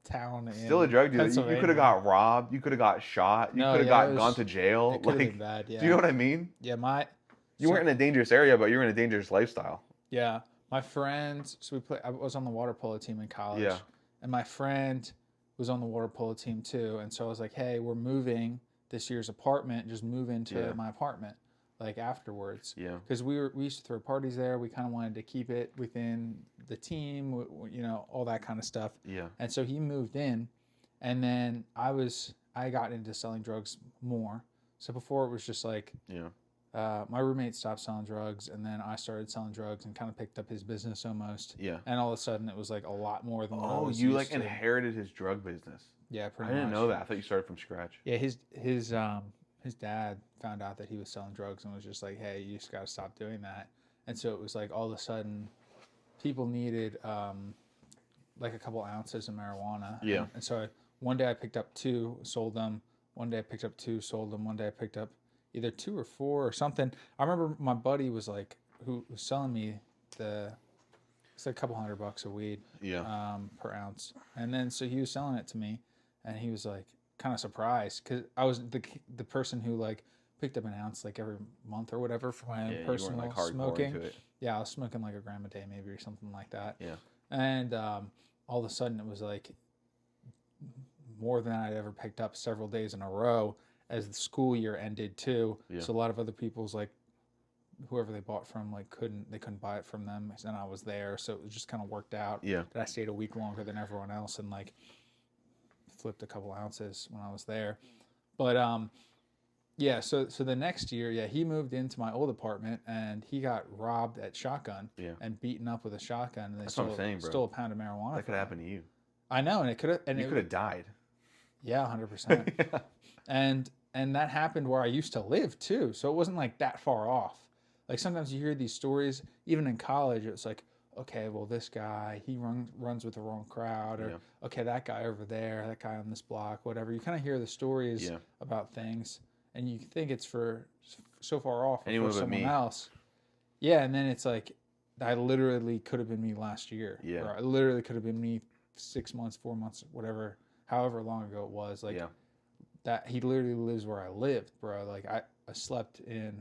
town in Still a drug dealer. You could have got robbed. You could have got shot. You could have gone to jail. It could have been bad, yeah. Do you know what I mean? Yeah, you weren't in a dangerous area, but you were in a dangerous lifestyle. Yeah. My friends, I was on the water polo team in college. Yeah. And my friend was on the water polo team too. And so I was like, hey, we're moving this year's apartment. Just move into my apartment. like afterwards. Yeah. Because we used to throw parties there. We kind of wanted to keep it within the team, all that kind of stuff. Yeah. And so he moved in, and then I got into selling drugs more. So before it was just like, my roommate stopped selling drugs, and then I started selling drugs and kind of picked up his business almost. Yeah. And all of a sudden, it was like a lot more than what I Oh, was you used like to. inherited his drug business. Yeah, pretty I much. didn't know that. I thought you started from scratch. Yeah, his dad found out that he was selling drugs and was just like, "Hey, you just got to stop doing that." And so it was like all of a sudden, people needed like a couple ounces of marijuana. Yeah. And so one day I picked up 2, sold them. One day I picked up 2, sold them. One day I picked up either 2 or 4 or something. I remember my buddy was like, who was selling me it's like a couple $100 of weed per ounce. And then so he was selling it to me, and he was like kind of surprised because I was the person who like picked up an ounce like every month or whatever for my own personal you weren't, like, smoking. into it. Yeah, I was smoking like a gram a day maybe or something like that. Yeah. And all of a sudden it was like more than I'd ever picked up several days in a row as the school year ended too. Yeah. So a lot of other people's like whoever they bought from like couldn't buy it from them, and I was there, so it just kind of worked out. Yeah. That I stayed a week longer than everyone else and like flipped a couple ounces when I was there. But yeah, so the next year, he moved into my old apartment and he got robbed at shotgun and beaten up with a shotgun, and they That's what I'm saying, bro. stole a pound of marijuana. That could happen to you. I know, and it could have. And you could have died. Yeah, 100%. And that happened where I used to live too, so it wasn't like that far off. Like sometimes you hear these stories, even in college, it's like, okay, well this guy he runs with the wrong crowd, or okay, that guy over there, that guy on this block, whatever. You kind of hear the stories about things, and you think it's for so far off for someone else. Yeah, and then it's like, I literally could have been me last year. Yeah. Or I literally could have been me 6 months, 4 months, whatever, however long ago it was. Like that, he literally lives where I lived, bro. Like I slept in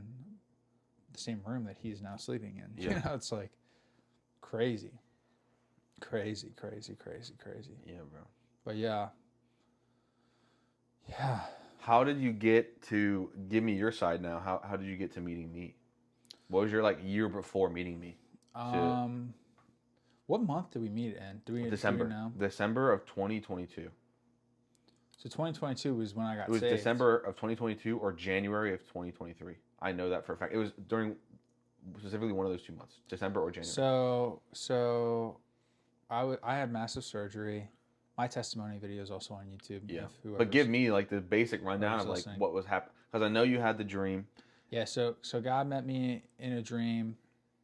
the same room that he's now sleeping in. Yeah. You know, it's like crazy. Yeah, bro. But yeah. How did you get to give me your side now? How did you get to meeting me? What was your like year before meeting me? What month did we meet in? December. Do we know? December of 2022. So 2022 was when I got saved. It was saved. December of 2022 or January of 2023. I know that for a fact. It was during specifically one of those 2 months, December or January. So I had massive surgery. My testimony video is also on YouTube. Yeah. But give me like the basic rundown of like what was happening, because I know you had the dream. Yeah. So God met me in a dream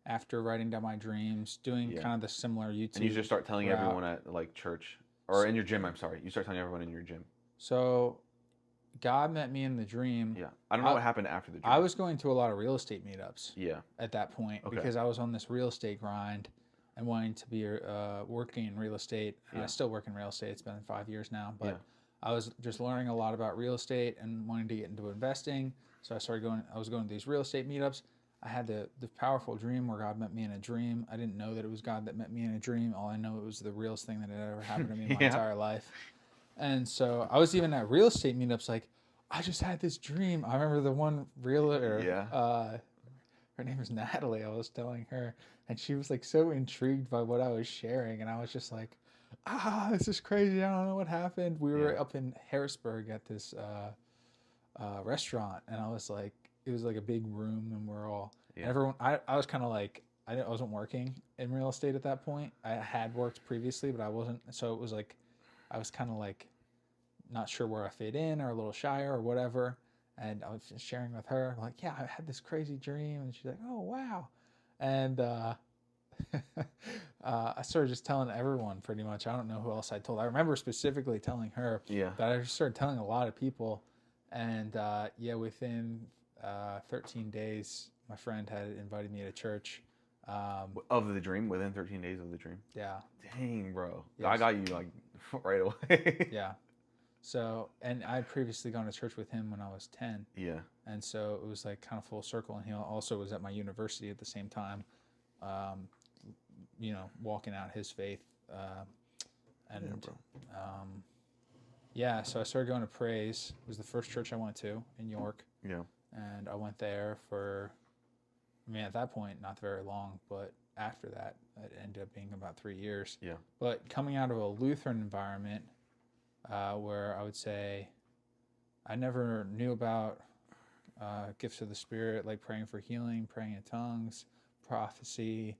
after writing down my dreams, doing kind of the similar YouTube. And you just start telling everyone at like church or in your gym. I'm sorry. You start telling everyone in your gym. So God met me in the dream. Yeah. I don't know what happened after the dream. I was going to a lot of real estate meetups. Yeah. At that point, because I was on this real estate grind and wanting to be working in real estate. And I still work in real estate. It's been 5 years now, but I was just learning a lot about real estate and wanting to get into investing. So I was going to these real estate meetups. I had the powerful dream where God met me in a dream. I didn't know that it was God that met me in a dream. All I know, it was the realest thing that had ever happened to me in my entire life. And so I was even at real estate meetups like, I just had this dream. I remember the one realtor, her name was Natalie. I was telling her, and she was like so intrigued by what I was sharing. And I was just like, this is crazy. I don't know what happened. We were up in Harrisburg at this restaurant, and I was like, it was like a big room, and we're all, everyone, I was kind of like, I wasn't working in real estate at that point. I had worked previously, but I wasn't. So it was like, I was kind of like not sure where I fit in, or a little shy or whatever. And I was just sharing with her, like, I had this crazy dream. And she's like, oh, wow. And I started just telling everyone pretty much. I don't know who else I told. I remember specifically telling her. Yeah. But I just started telling a lot of people. And within 13 days, my friend had invited me to church. Of the dream? Within 13 days of the dream? Yeah. Dang, bro. Yes. I got you like right away. Yeah. So, and I had previously gone to church with him when I was 10. Yeah. And so it was like kind of full circle. And he also was at my university at the same time, walking out his faith. So I started going to Praise. It was the first church I went to in York. Yeah. and I went there for, I mean, at that point, not very long, but after that, it ended up being about 3 years. Yeah. But coming out of a Lutheran environment, where I would say I never knew about gifts of the Spirit, like praying for healing, praying in tongues, prophecy,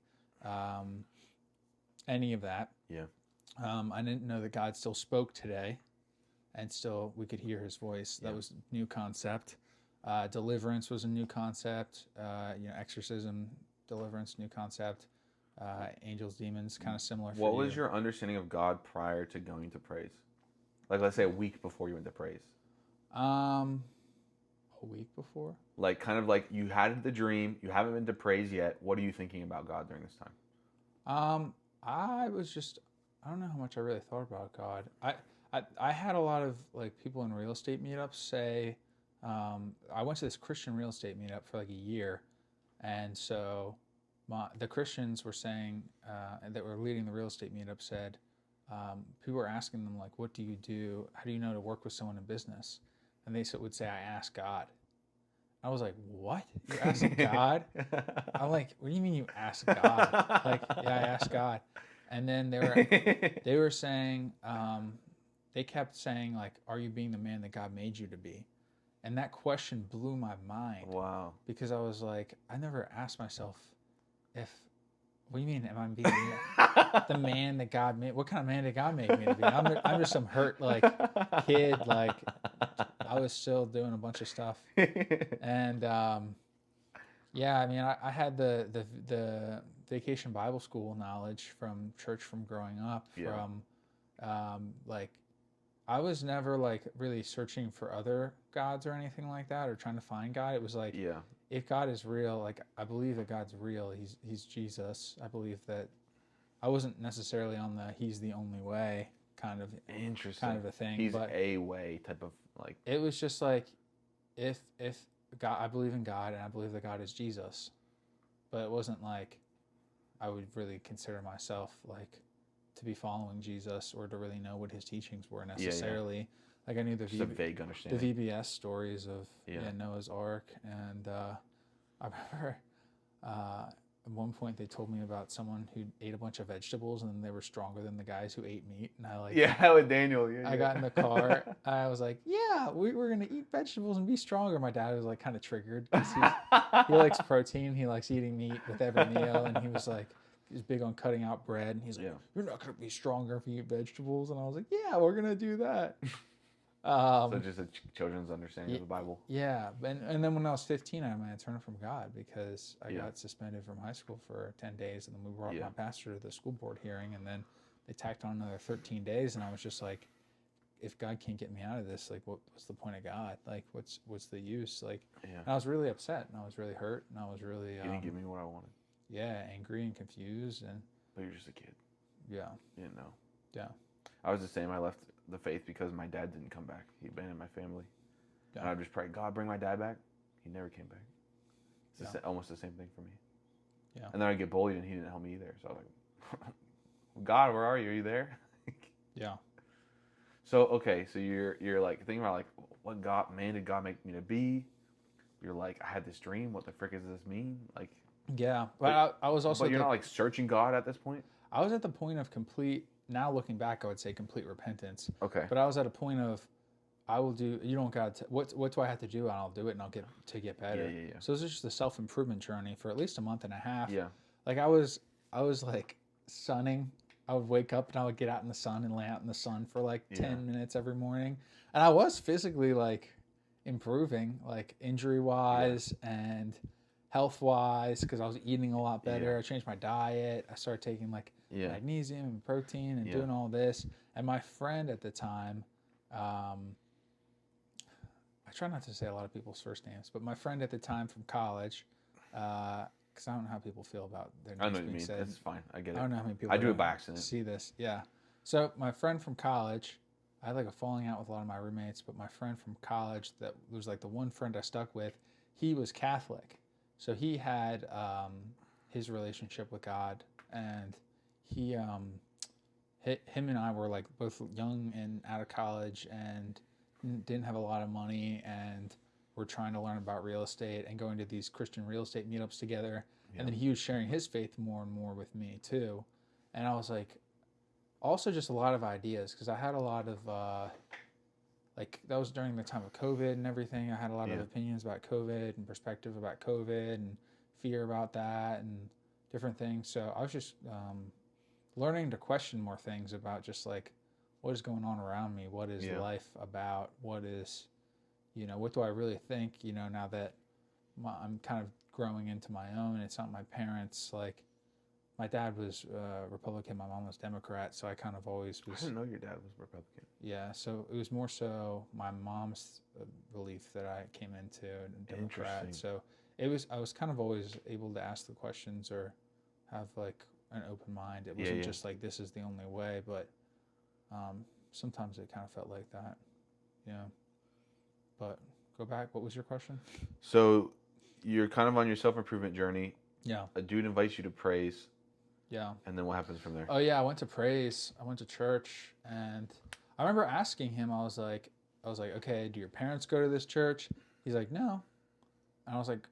any of that. Yeah. I didn't know that God still spoke today, and still we could hear His voice. That was a new concept. Deliverance was a new concept. Exorcism, deliverance, new concept. Angels, demons, kind of similar. What was your understanding of God prior to going to praise? Like, let's say a week before you went to praise. A week before? Like, kind of like you had the dream, you haven't been to praise yet. What are you thinking about God during this time? I don't know how much I really thought about God. I had a lot of like people in real estate meetups say, I went to this Christian real estate meetup for like a year, and so the Christians were saying, that were leading the real estate meetup said, people were asking them like, what do you do? How do you know to work with someone in business? And they would say, I ask God. I was like, what? You ask God? I'm like, what do you mean you ask God? Like, yeah, I asked God. And then they were saying, they kept saying like, are you being the man that God made you to be? And that question blew my mind. Wow. Because I was like, I never asked myself what do you mean? Am I being the man that God made? What kind of man did God make me to be? I'm just some hurt like kid. Like I was still doing a bunch of stuff, and yeah, I mean, I had the Vacation Bible School knowledge from church from growing up. From like, I was never like really searching for other gods or anything like that, or trying to find God. It was like, if God is real, like I believe that God's real. He's Jesus. I believe that. I wasn't necessarily on the He's the only way kind of a thing. He's but a way type of like. It was just like, if God, I believe in God and I believe that God is Jesus, but it wasn't like I would really consider myself like to be following Jesus or to really know what His teachings were necessarily. Yeah. Like I knew the vague understanding. The VBS stories of Noah's Ark, and I remember at one point they told me about someone who ate a bunch of vegetables and then they were stronger than the guys who ate meat, and I like with Daniel. I got in the car. I was like, yeah, we're gonna eat vegetables and be stronger. My dad was like kind of triggered because he likes protein. He likes eating meat with every meal, and he was like. He's big on cutting out bread, and he's like, "You're not gonna be stronger if you eat vegetables." And I was like, "Yeah, we're gonna do that." So just a children's understanding of the Bible. Yeah, and then when I was 15, I might turn from God because I got suspended from high school for 10 days, and then we brought my pastor to the school board hearing, and then they tacked on another 13 days, and I was just like, if God can't get me out of this, like, what's the point of God? Like, what's the use? Like, and I was really upset, and I was really hurt, and I was really you didn't give me what I wanted. Yeah, angry and confused, and but you're just a kid. Yeah, you didn't know. Yeah, I was the same. I left the faith because my dad didn't come back. He abandoned my family, and I just prayed, God, bring my dad back. He never came back. It's almost the same thing for me. Yeah, and then I get bullied, and he didn't help me either. So I was like, God, where are you? Are you there? Yeah. So okay, so you're like thinking about like, what man did God make me to be? You're like, I had this dream. What the frick does this mean? Like. Yeah, but I was also. But you're not like searching God at this point. I was at the point of complete. Now looking back, I would say complete repentance. Okay. But I was at a point of, I will do. You don't got what do I have to do, and I'll do it, and I'll get better. Yeah. So it was just a self-improvement journey for at least a month and a half. Yeah. Like I was like sunning. I would wake up and I would get out in the sun and lay out in the sun for like 10 minutes every morning, and I was physically like improving, like injury-wise and health-wise, because I was eating a lot better. I changed my diet. I started taking like magnesium and protein and doing all this. And my friend at the time, I try not to say a lot of people's first names, but my friend at the time from college, because I don't know how people feel about their names being said. That's fine. I get it. I don't know how many people I do it by accident. See this. Yeah. So my friend from college, I had like a falling out with a lot of my roommates, but my friend from college that was like the one friend I stuck with, he was Catholic. So he had his relationship with God, and he, him and I were like both young and out of college, and didn't have a lot of money, and were trying to learn about real estate and going to these Christian real estate meetups together. Yeah. And then he was sharing his faith more and more with me too. And I was like, also just a lot of ideas, because I had a lot of, that was during the time of COVID and everything. I had a lot of opinions about COVID and perspective about COVID and fear about that and different things. So I was just learning to question more things about just like, what is going on around me? What is life about? What is, what do I really think, now that I'm kind of growing into my own. It's not my parents. Like, my dad was Republican, my mom was Democrat, so I kind of always was. I didn't know your dad was Republican. Yeah, so it was more so my mom's belief that I came into, Democrat. So I was kind of always able to ask the questions or have like an open mind. It wasn't just like, this is the only way, but sometimes it kind of felt like that. Yeah. But go back. What was your question? So you're kind of on your self-improvement journey. Yeah. A dude invites you to praise. Yeah. And then what happens from there? Oh yeah, I went to praise. I went to church, and I remember asking him. I was like, okay, do your parents go to this church? He's like, no. And I was like,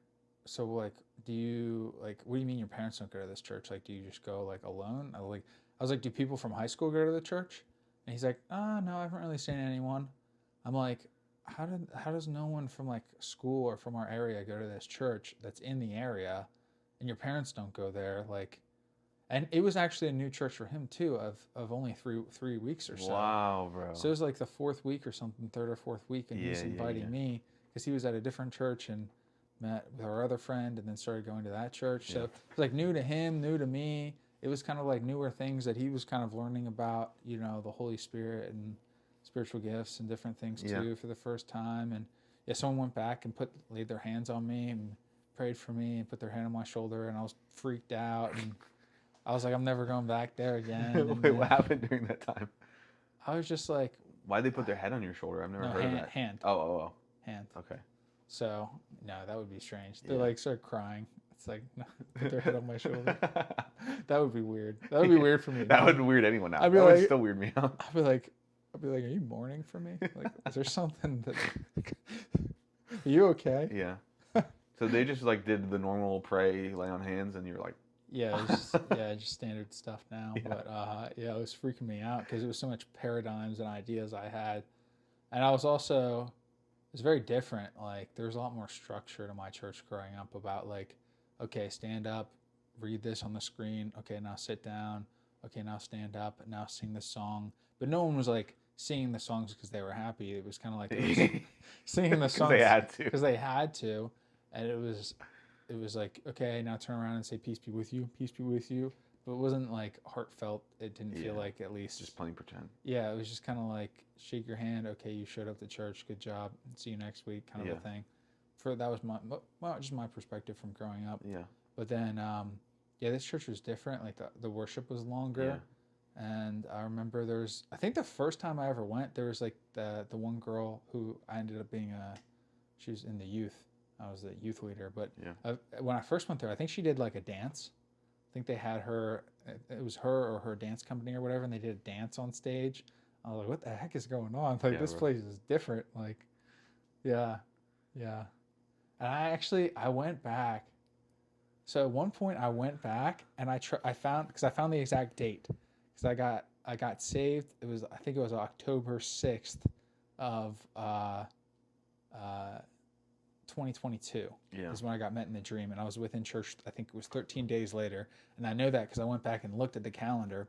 so like, do you like? What do you mean your parents don't go to this church? Like, do you just go like alone? I was like, do people from high school go to the church? And he's like, oh no, I haven't really seen anyone. I'm like, how does no one from like school or from our area go to this church that's in the area, and your parents don't go there? Like. And it was actually a new church for him too, of only three weeks or so. Wow, bro. So it was like the fourth week or something, third or fourth week, and he's inviting me because he was at a different church and met with our other friend, and then started going to that church. So it was like new to him, new to me. It was kind of like newer things that he was kind of learning about, the Holy Spirit and spiritual gifts and different things too for the first time. And someone went back and laid their hands on me and prayed for me and put their hand on my shoulder, and I was freaked out and. I was like, I'm never going back there again. Wait, what happened during that time? I was just like... Why'd they put their head on your shoulder? I've never heard of that. Hand. Oh. Hand. Okay. So, no, that would be strange. They like start crying. It's like, no, put their head on my shoulder. That would be weird. That would be weird for me. That would weird anyone out. That would still weird me out. I'd be like, are you mourning for me? Like, is there something that... Are you okay? Yeah. So they just like did the normal pray, lay on hands, and you're like... Yeah, just standard stuff now. Yeah. But it was freaking me out because it was so much paradigms and ideas I had, and I was also, it was very different. Like there was a lot more structure to my church growing up about like, okay, stand up, read this on the screen. Okay, now sit down. Okay, now stand up. Now sing this song. But no one was like singing the songs because they were happy. It was kind of like singing the songs because they had to, and it was like, okay, now turn around and say, peace be with you, peace be with you. But it wasn't like heartfelt. It didn't feel like, at least. Just plain pretend. Yeah, it was just kind of like, shake your hand. Okay, you showed up to church. Good job. See you next week, kind of a thing. That was just my perspective from growing up. Yeah. But then, this church was different. Like the worship was longer. Yeah. And I remember I think the first time I ever went, there was like the one girl who I ended up being she was in the youth. I was the youth leader, but when I first went there, I think she did like a dance. I think they had her, it was her or her dance company or whatever, and they did a dance on stage. I was like, what the heck is going on? Like, this place is different. Like, yeah. And I went back. So at one point I went back and I found the exact date. Because I got saved. I think it was October 6th of 2022 is when I got met in the dream, and I was within church. I think it was 13 days later, and I know that because I went back and looked at the calendar.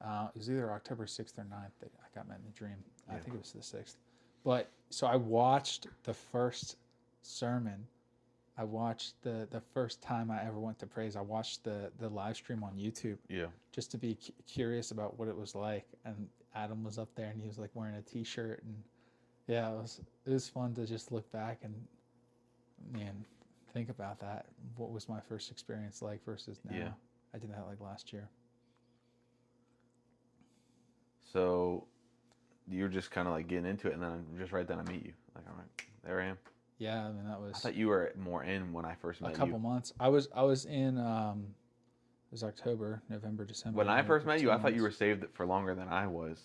It was either October 6th or 9th that I got met in the dream. I think it was the 6th. But so I watched the first sermon. I watched the first time I ever went to praise. I watched the live stream on YouTube. Yeah. Just to be curious about what it was like, and Adam was up there, and he was like wearing a T-shirt, and it was fun to just look back and. Man, think about that. What was my first experience like versus now? Yeah. I did that like last year. So you're just kind of like getting into it, and then just right then I meet you. Like, all right, there I am. Yeah, I mean that was. I thought you were more in when I first met you. A couple months. I was in. It was October, November, December. When I first met you, I thought you were saved for longer than I was.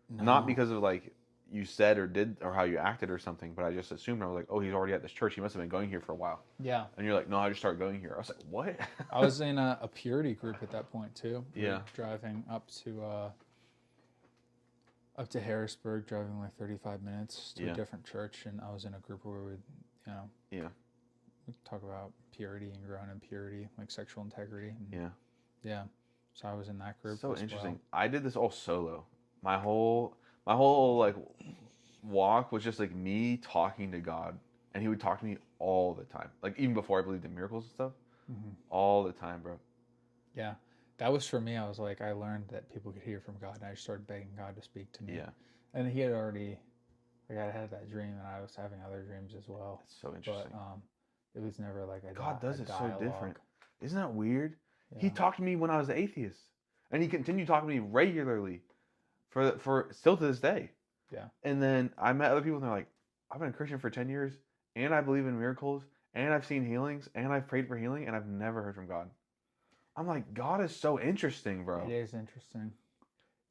No. Not because of like you said or did or how you acted or something, but I just assumed. I was like, oh, he's already at this church. He must have been going here for a while. Yeah. And you're like, no, I just started going here. I was like, what? I was in a purity group at that point too. We Yeah. were driving up to Harrisburg, driving like 35 minutes to a different church, and I was in a group where we would, we'd talk about purity and growing in purity, like sexual integrity. And yeah. So I was in that group. So as interesting. well. I did this all solo. My whole like walk was just like me talking to God, and He would talk to me all the time. Like even before I believed in miracles and stuff, all the time, bro. Yeah, that was for me. I was like, I learned that people could hear from God, and I started begging God to speak to me. Yeah. And He had already, like, I had that dream, and I was having other dreams as well. That's so interesting. But it was never like a God does it dialogue. so different. Isn't that weird? Yeah. He talked to me when I was an atheist, and He continued talking to me regularly for still to this day. Yeah. And then I met other people, and they're like, I've been a Christian for 10 years, and I believe in miracles, and I've seen healings, and I've prayed for healing, and I've never heard from God. I'm like, God is so interesting, bro. It is interesting.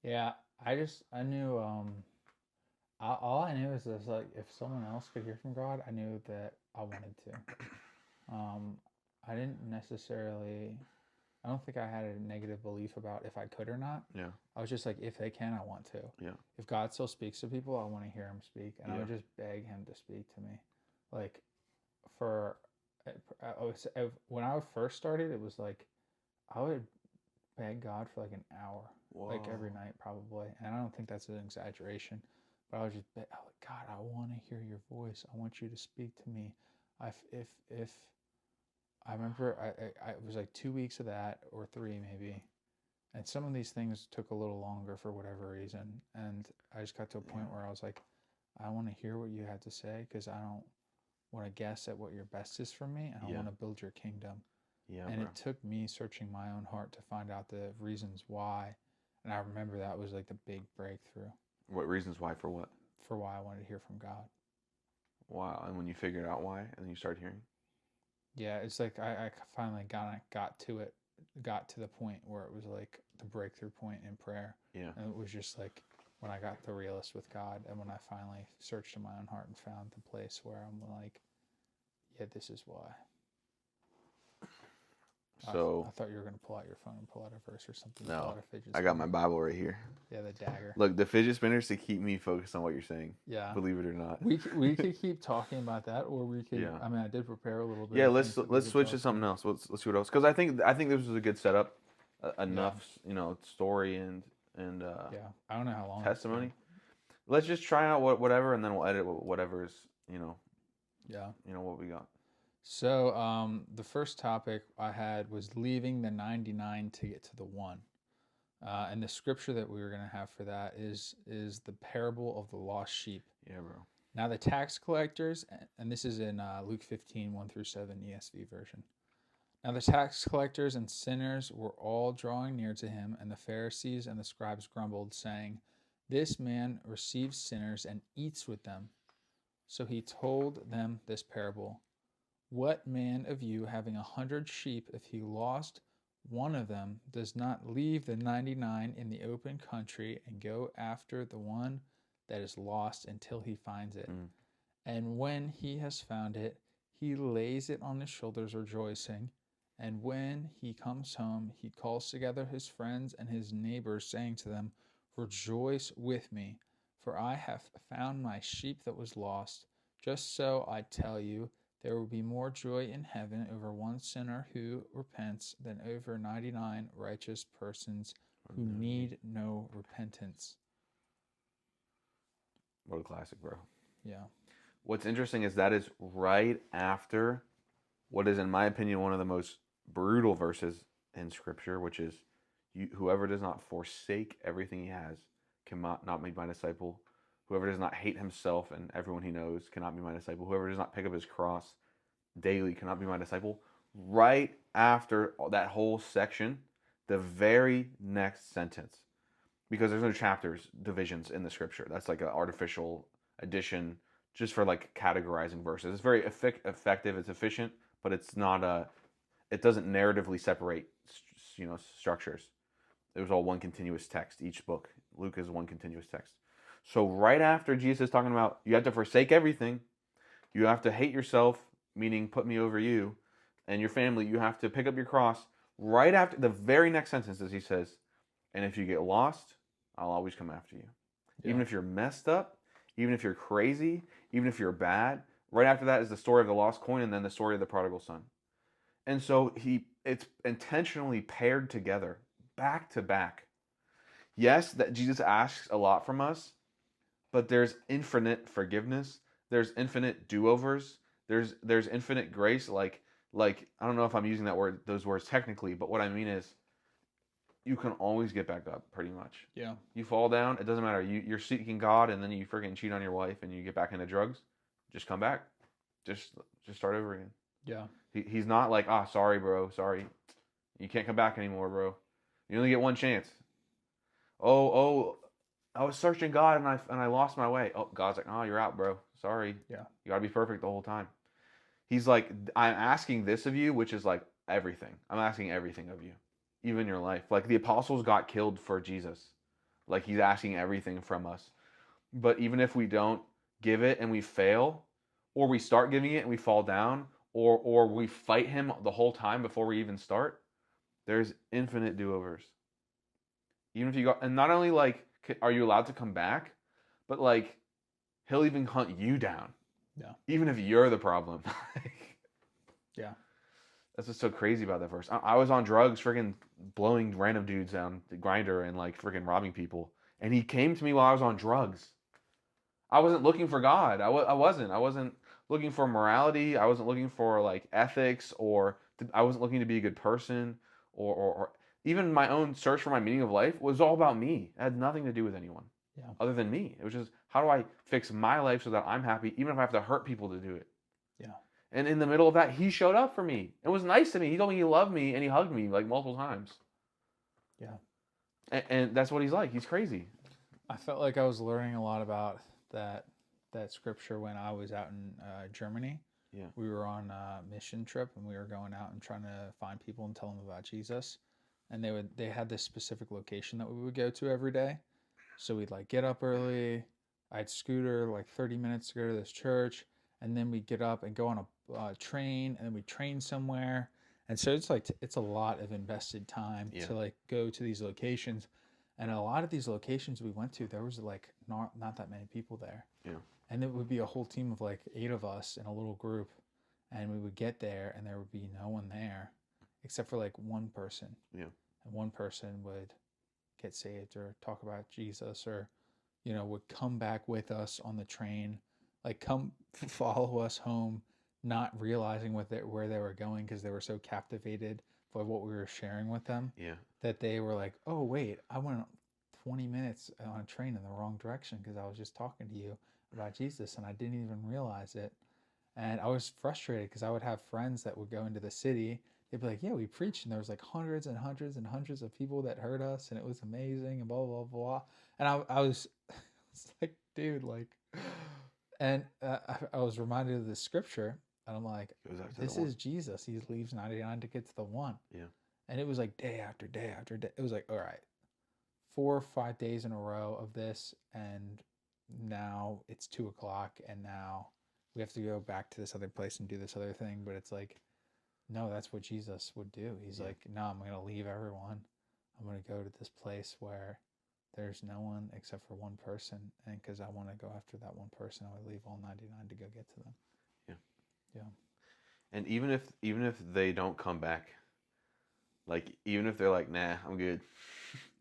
Yeah, I knew, all I knew is this, like, if someone else could hear from God, I knew that I wanted to. I didn't necessarily, I don't think I had a negative belief about if I could or not. Yeah. I was just like, if they can, I want to. Yeah. If God still speaks to people, I want to hear Him speak, and I would just beg Him to speak to me. Like, when I first started, it was like, I would beg God for like an hour, like every night probably, and I don't think that's an exaggeration, but I was just beg, God, I want to hear Your voice. I want You to speak to me. If I remember, I it was like 2 weeks of that, or 3 maybe, and some of these things took a little longer for whatever reason, and I just got to a point where I was like, I want to hear what You had to say, because I don't want to guess at what Your best is for me, and I want to build Your kingdom. Yeah, and bro. it took me searching my own heart to find out the reasons why, and I remember that was like the big breakthrough. What reasons why for what? For why I wanted to hear from God. Wow. And when you figured out why, and then you started hearing? Yeah, it's like I finally got to the point where it was like the breakthrough point in prayer. Yeah. And it was just like when I got the realist with God, and when I finally searched in my own heart and found the place where I'm like, yeah, this is why. So I thought you were going to pull out your phone and pull out a verse or something. No, I got my Bible right here. Yeah, the dagger. Look, the fidget spinners to keep me focused on what you're saying. Yeah. Believe it or not. We could keep talking about that, or we could. Yeah. I mean, I did prepare a little bit. Yeah, let's switch to something else. Let's see what else, because I think this was a good setup. Enough, story and yeah. I don't know how long. Testimony. Let's just try out whatever, and then we'll edit whatever's Yeah. What we got. So the first topic I had was leaving the 99 to get to the 1. And the scripture that we were going to have for that is the parable of the lost sheep. Yeah, bro. Now the tax collectors, and this is in Luke 15, 1-7 ESV version. Now the tax collectors and sinners were all drawing near to him, and the Pharisees and the scribes grumbled, saying, "This man receives sinners and eats with them." So he told them this parable. What man of you, having 100 sheep, if he lost one of them, does not leave the 99 in the open country and go after the one that is lost until he finds it? And when he has found it, he lays it on his shoulders, rejoicing. And when he comes home, he calls together his friends and his neighbors, saying to them, "Rejoice with me, for I have found my sheep that was lost." Just so I tell you, there will be more joy in heaven over one sinner who repents than over 99 righteous persons who need no repentance. What a classic, bro. Yeah. What's interesting is that is right after what is, in my opinion, one of the most brutal verses in Scripture, which is, whoever does not forsake everything he has cannot be my disciple. Whoever does not hate himself and everyone he knows cannot be my disciple. Whoever does not pick up his cross daily cannot be my disciple. Right after that whole section, the very next sentence, because there's no chapters, divisions in the Scripture. That's like an artificial addition just for like categorizing verses. It's very effective. It's efficient, but it's not it doesn't narratively separate, structures. It was all one continuous text. Each book, Luke is one continuous text. So right after Jesus is talking about you have to forsake everything, you have to hate yourself, meaning put me over you, and your family, you have to pick up your cross. Right after the very next sentence is he says, and if you get lost, I'll always come after you. Yeah. Even if you're messed up, even if you're crazy, even if you're bad. Right after that is the story of the lost coin and then the story of the prodigal son. And so it's intentionally paired together, back to back. Yes, that Jesus asks a lot from us, but there's infinite forgiveness. There's infinite do-overs. There's infinite grace. Like I don't know if I'm using those words technically, but what I mean is you can always get back up pretty much. Yeah. You fall down, it doesn't matter. You're seeking God and then you freaking cheat on your wife and you get back into drugs. Just come back. Just start over again. Yeah. He's not like, sorry, bro, sorry. You can't come back anymore, bro. You only get one chance. Oh, I was searching God and I lost my way. Oh, God's like, you're out, bro. Sorry. Yeah. You gotta be perfect the whole time. He's like, I'm asking this of you, which is like everything. I'm asking everything of you, even your life. Like the apostles got killed for Jesus. Like he's asking everything from us. But even if we don't give it and we fail, or we start giving it and we fall down, or we fight him the whole time before we even start, there's infinite do-overs. Even if you go, and not only like are you allowed to come back, but like he'll even hunt you down. Yeah. Even if you're the problem. Yeah. That's what's so crazy about that verse. I was on drugs, freaking blowing random dudes down the grinder and like freaking robbing people. And he came to me while I was on drugs. I wasn't looking for God. I wasn't looking for morality. I wasn't looking for like ethics I wasn't looking to be a good person or even my own search for my meaning of life was all about me. It had nothing to do with anyone other than me. It was just, how do I fix my life so that I'm happy, even if I have to hurt people to do it? Yeah. And in the middle of that, he showed up for me. It was nice to me. He told me he loved me and he hugged me like multiple times. Yeah. And that's what he's like. He's crazy. I felt like I was learning a lot about that scripture when I was out in Germany. Yeah. We were on a mission trip and we were going out and trying to find people and tell them about Jesus. And they had this specific location that we would go to every day. So we'd like get up early. I'd scooter like 30 minutes to go to this church, and then we'd get up and go on a train, and then we'd train somewhere. And so it's like it's a lot of invested time to like go to these locations. And a lot of these locations we went to, there was like not that many people there. Yeah. And it would be a whole team of like 8 of us in a little group. And we would get there and there would be no one there except for like one person. Yeah. And one person would get saved or talk about Jesus or, would come back with us on the train, like come follow us home, not realizing where they were going because they were so captivated by what we were sharing with them. Yeah. That they were like, oh, wait, I went 20 minutes on a train in the wrong direction because I was just talking to you about Jesus and I didn't even realize it. And I was frustrated because I would have friends that would go into the city. They'd be like, yeah, we preached. And there was like hundreds and hundreds and hundreds of people that heard us. And it was amazing and blah, blah, blah. And I was like, dude, like, and I was reminded of this scripture. And I'm like, this is Jesus. He leaves 99 to get to the one. Yeah. And it was like day after day after day. It was like, all right, 4 or 5 days in a row of this. And now it's 2:00. And now we have to go back to this other place and do this other thing. But it's like, no, that's what Jesus would do. He's like, no, I'm going to leave everyone. I'm going to go to this place where there's no one except for one person. And because I want to go after that one person, I would leave all 99 to go get to them. Yeah. Yeah. And even if they don't come back, like even if they're like, nah, I'm good.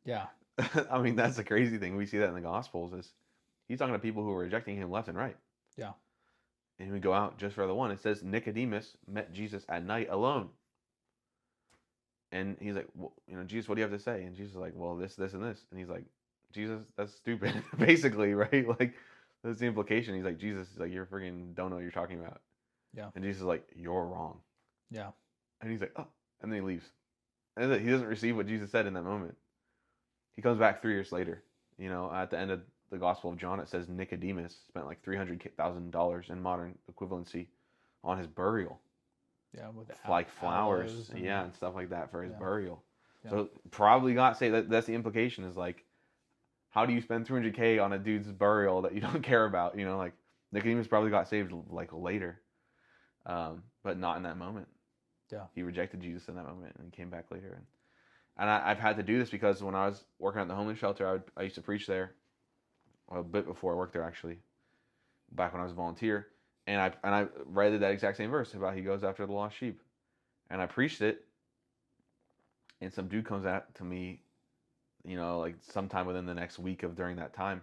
Yeah. I mean, that's the crazy thing. We see that in the Gospels is he's talking to people who are rejecting him left and right. Yeah. And we go out just for the one. It says Nicodemus met Jesus at night alone. And he's like, well, Jesus, what do you have to say? And Jesus is like, well, this, and this. And he's like, Jesus, that's stupid. Basically, right? Like, that's the implication. He's like, Jesus, like, you're freaking don't know what you're talking about. Yeah. And Jesus is like, you're wrong. Yeah. And he's like, oh. And then he leaves. And he doesn't receive what Jesus said in that moment. He comes back 3 years later. At the end of the Gospel of John, it says Nicodemus spent like $300,000 in modern equivalency on his burial. Yeah, with like flowers, and stuff like that for his burial. Yeah. So probably got saved. That's the implication is like, How do you spend $200K on a dude's burial that you don't care about? You know, like Nicodemus probably got saved like later, but not in that moment. Yeah. He rejected Jesus in that moment and came back later. And I've had to do this because when I was working at the homeless shelter, I used to preach there a bit before I worked there, actually, back when I was a volunteer. And I read that exact same verse about he goes after the lost sheep. And I preached it. And some dude comes out to me, you know, like sometime within the next week of during that time.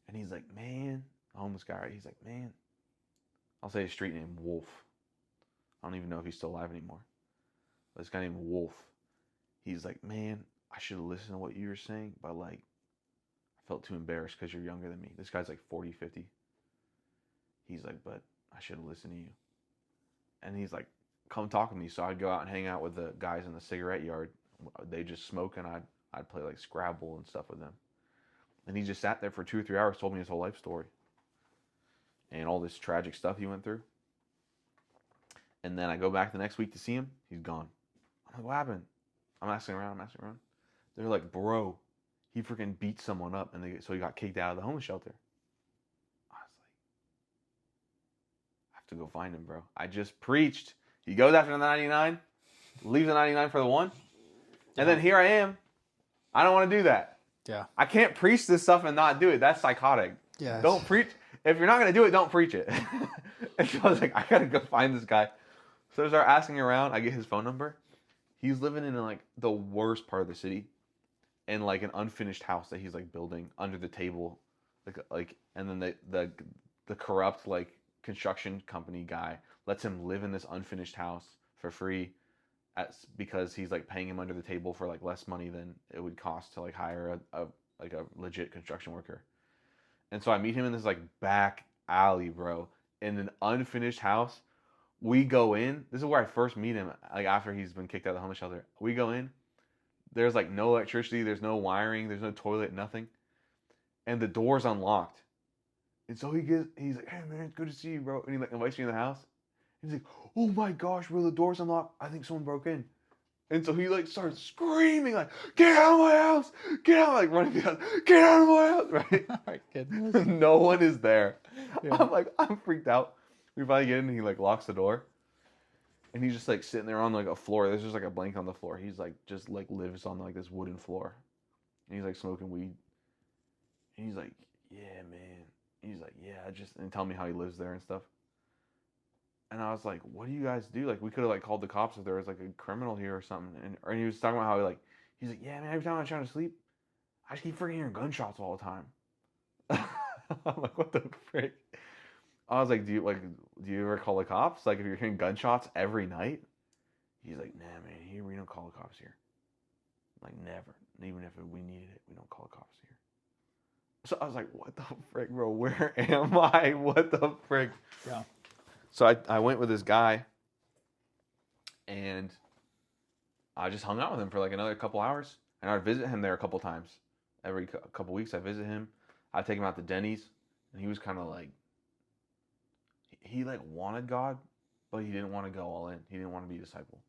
And he's like, man, a homeless guy, right? He's like, man, I'll say his street name, Wolf. I don't even know if he's still alive anymore. But this guy named Wolf. He's like, man, I should have listened to what you were saying, but like, I felt too embarrassed because you're younger than me. This guy's like 40, 50. He's like, but I should have listened to you. And he's like, come talk to me. So I'd go out and hang out with the guys in the cigarette yard. They just smoke, and I'd play like Scrabble and stuff with them. And he just sat there for 2 or 3 hours, told me his whole life story and all this tragic stuff he went through. And then I go back the next week to see him. He's gone. I'm like, what happened? I'm asking around. They're like, bro, he freaking beat someone up, and so he got kicked out of the homeless shelter. I was like, I have to go find him, bro. I just preached. He goes after the 99, leaves the 99 for the one, and then here I am. I don't want to do that. Yeah. I can't preach this stuff and not do it. That's psychotic. Yeah. Don't preach. If you're not going to do it, don't preach it. And so I was like, I got to go find this guy. So I start asking around. I get his phone number. He's living in like the worst part of the city, in like an unfinished house that he's like building under the table, and then the corrupt like construction company guy lets him live in this unfinished house for free, because he's like paying him under the table for like less money than it would cost to like hire a legit construction worker. And so I meet him in this like back alley, bro, in an unfinished house. We go in. This is where I first meet him, like after he's been kicked out of the homeless shelter. We go in. There's like no electricity. There's no wiring. There's no toilet, nothing. And the door's unlocked. And so he's like, hey man, it's good to see you, bro. And he like invites me in the house. He's like, oh my gosh, bro, the door's unlocked. I think someone broke in. And so he like starts screaming like, get out of my house. Get out, like running the house. Get out of my house, right? Oh my goodness. No one is there. Yeah. I'm freaked out. We finally get in, and he like locks the door. And he's just like sitting there on like a floor. There's just like a blanket on the floor. He's like just like lives on like this wooden floor. And he's like smoking weed. And he's like, yeah, man. He's like, yeah, and tell me how he lives there and stuff. And I was like, what do you guys do? Like, we could have like called the cops if there was like a criminal here or something. And he was talking about how he's like, yeah, man, every time I'm trying to sleep, I just keep freaking hearing gunshots all the time. I'm like, what the frick? I was like, do you ever call the cops? Like, if you're hearing gunshots every night? He's like, nah, man, we don't call the cops here. Like, never. Even if we needed it, we don't call the cops here. So I was like, what the frick, bro? Where am I? What the frick? Yeah. So I went with this guy, and I just hung out with him for like another couple hours. And I'd visit him there a couple times. Every couple weeks I visit him. I'd take him out to Denny's, and he was kind of like, he like wanted God, but he didn't want to go all in. He didn't want to be a disciple.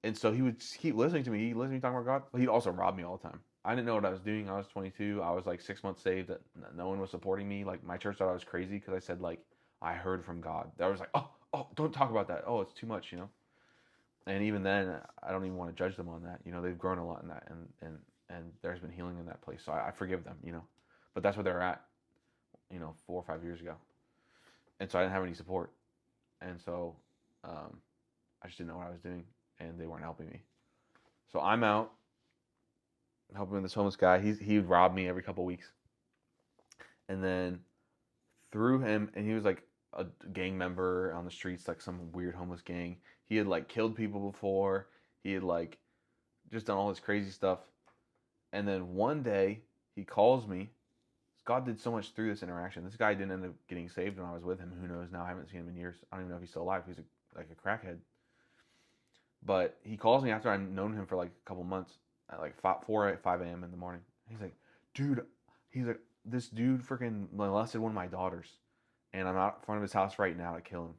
And so he would keep listening to me. He listened to me talking about God, but he'd also rob me all the time. I didn't know what I was doing. I was 22. I was like 6 months saved. That no one was supporting me. Like my church thought I was crazy because I said like I heard from God. That was like, oh, don't talk about that. Oh, it's too much, you know. And even then, I don't even want to judge them on that. You know, they've grown a lot in that, and there's been healing in that place. So I forgive them, you know. But that's where they're at, you know, 4 or 5 years ago. And so I didn't have any support. And so I just didn't know what I was doing, and they weren't helping me. So I'm out helping this homeless guy. He would rob me every couple weeks. And then through him, and he was like a gang member on the streets, like some weird homeless gang. He had like killed people before. He had like just done all this crazy stuff. And then one day he calls me. God did so much through this interaction. This guy didn't end up getting saved when I was with him. Who knows now? I haven't seen him in years. I don't even know if he's still alive. He's like a crackhead. But he calls me after I've known him for like a couple months at like 5 a.m. in the morning. He's like, dude, this dude freaking molested one of my daughters, and I'm out in front of his house right now to kill him.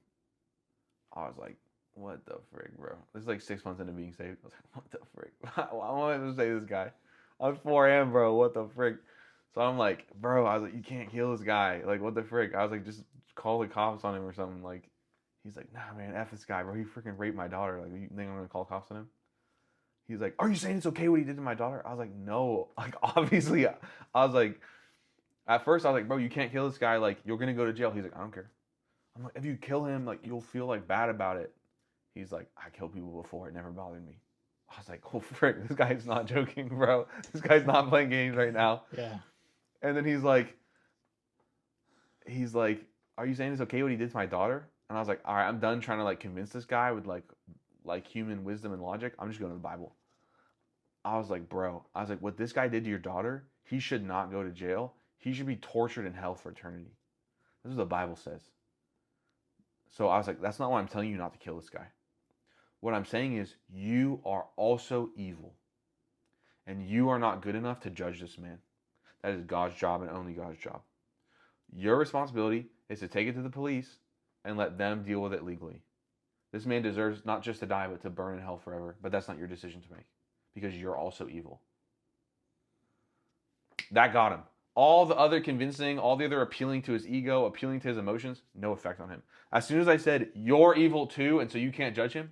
I was like, what the frick, bro? This is like 6 months into being saved. I was like, what the frick? Why am I supposed to say this guy? I'm 4 a.m., bro. What the frick? So I'm like, bro, I was like, you can't kill this guy. Like, what the frick? I was like, just call the cops on him or something. Like, he's like, nah, man, F this guy, bro. He freaking raped my daughter. Like, you think I'm gonna call cops on him? He's like, are you saying it's okay what he did to my daughter? I was like, no. Like, obviously, I was like, at first, I was like, bro, you can't kill this guy. Like, you're gonna go to jail. He's like, I don't care. I'm like, if you kill him, like, you'll feel like bad about it. He's like, I killed people before. It never bothered me. I was like, oh frick, this guy's not joking, bro. This guy's not playing games right now. Yeah. And then he's like, are you saying it's okay what he did to my daughter? And I was like, all right, I'm done trying to like convince this guy with like human wisdom and logic. I'm just going to the Bible. I was like, bro, I was like, what this guy did to your daughter, he should not go to jail. He should be tortured in hell for eternity. This is what the Bible says. So I was like, that's not why I'm telling you not to kill this guy. What I'm saying is, you are also evil. And you are not good enough to judge this man. That is God's job and only God's job. Your responsibility is to take it to the police and let them deal with it legally. This man deserves not just to die, but to burn in hell forever. But that's not your decision to make, because you're also evil. That got him. All the other convincing, all the other appealing to his ego, appealing to his emotions, no effect on him. As soon as I said, you're evil too, and so you can't judge him,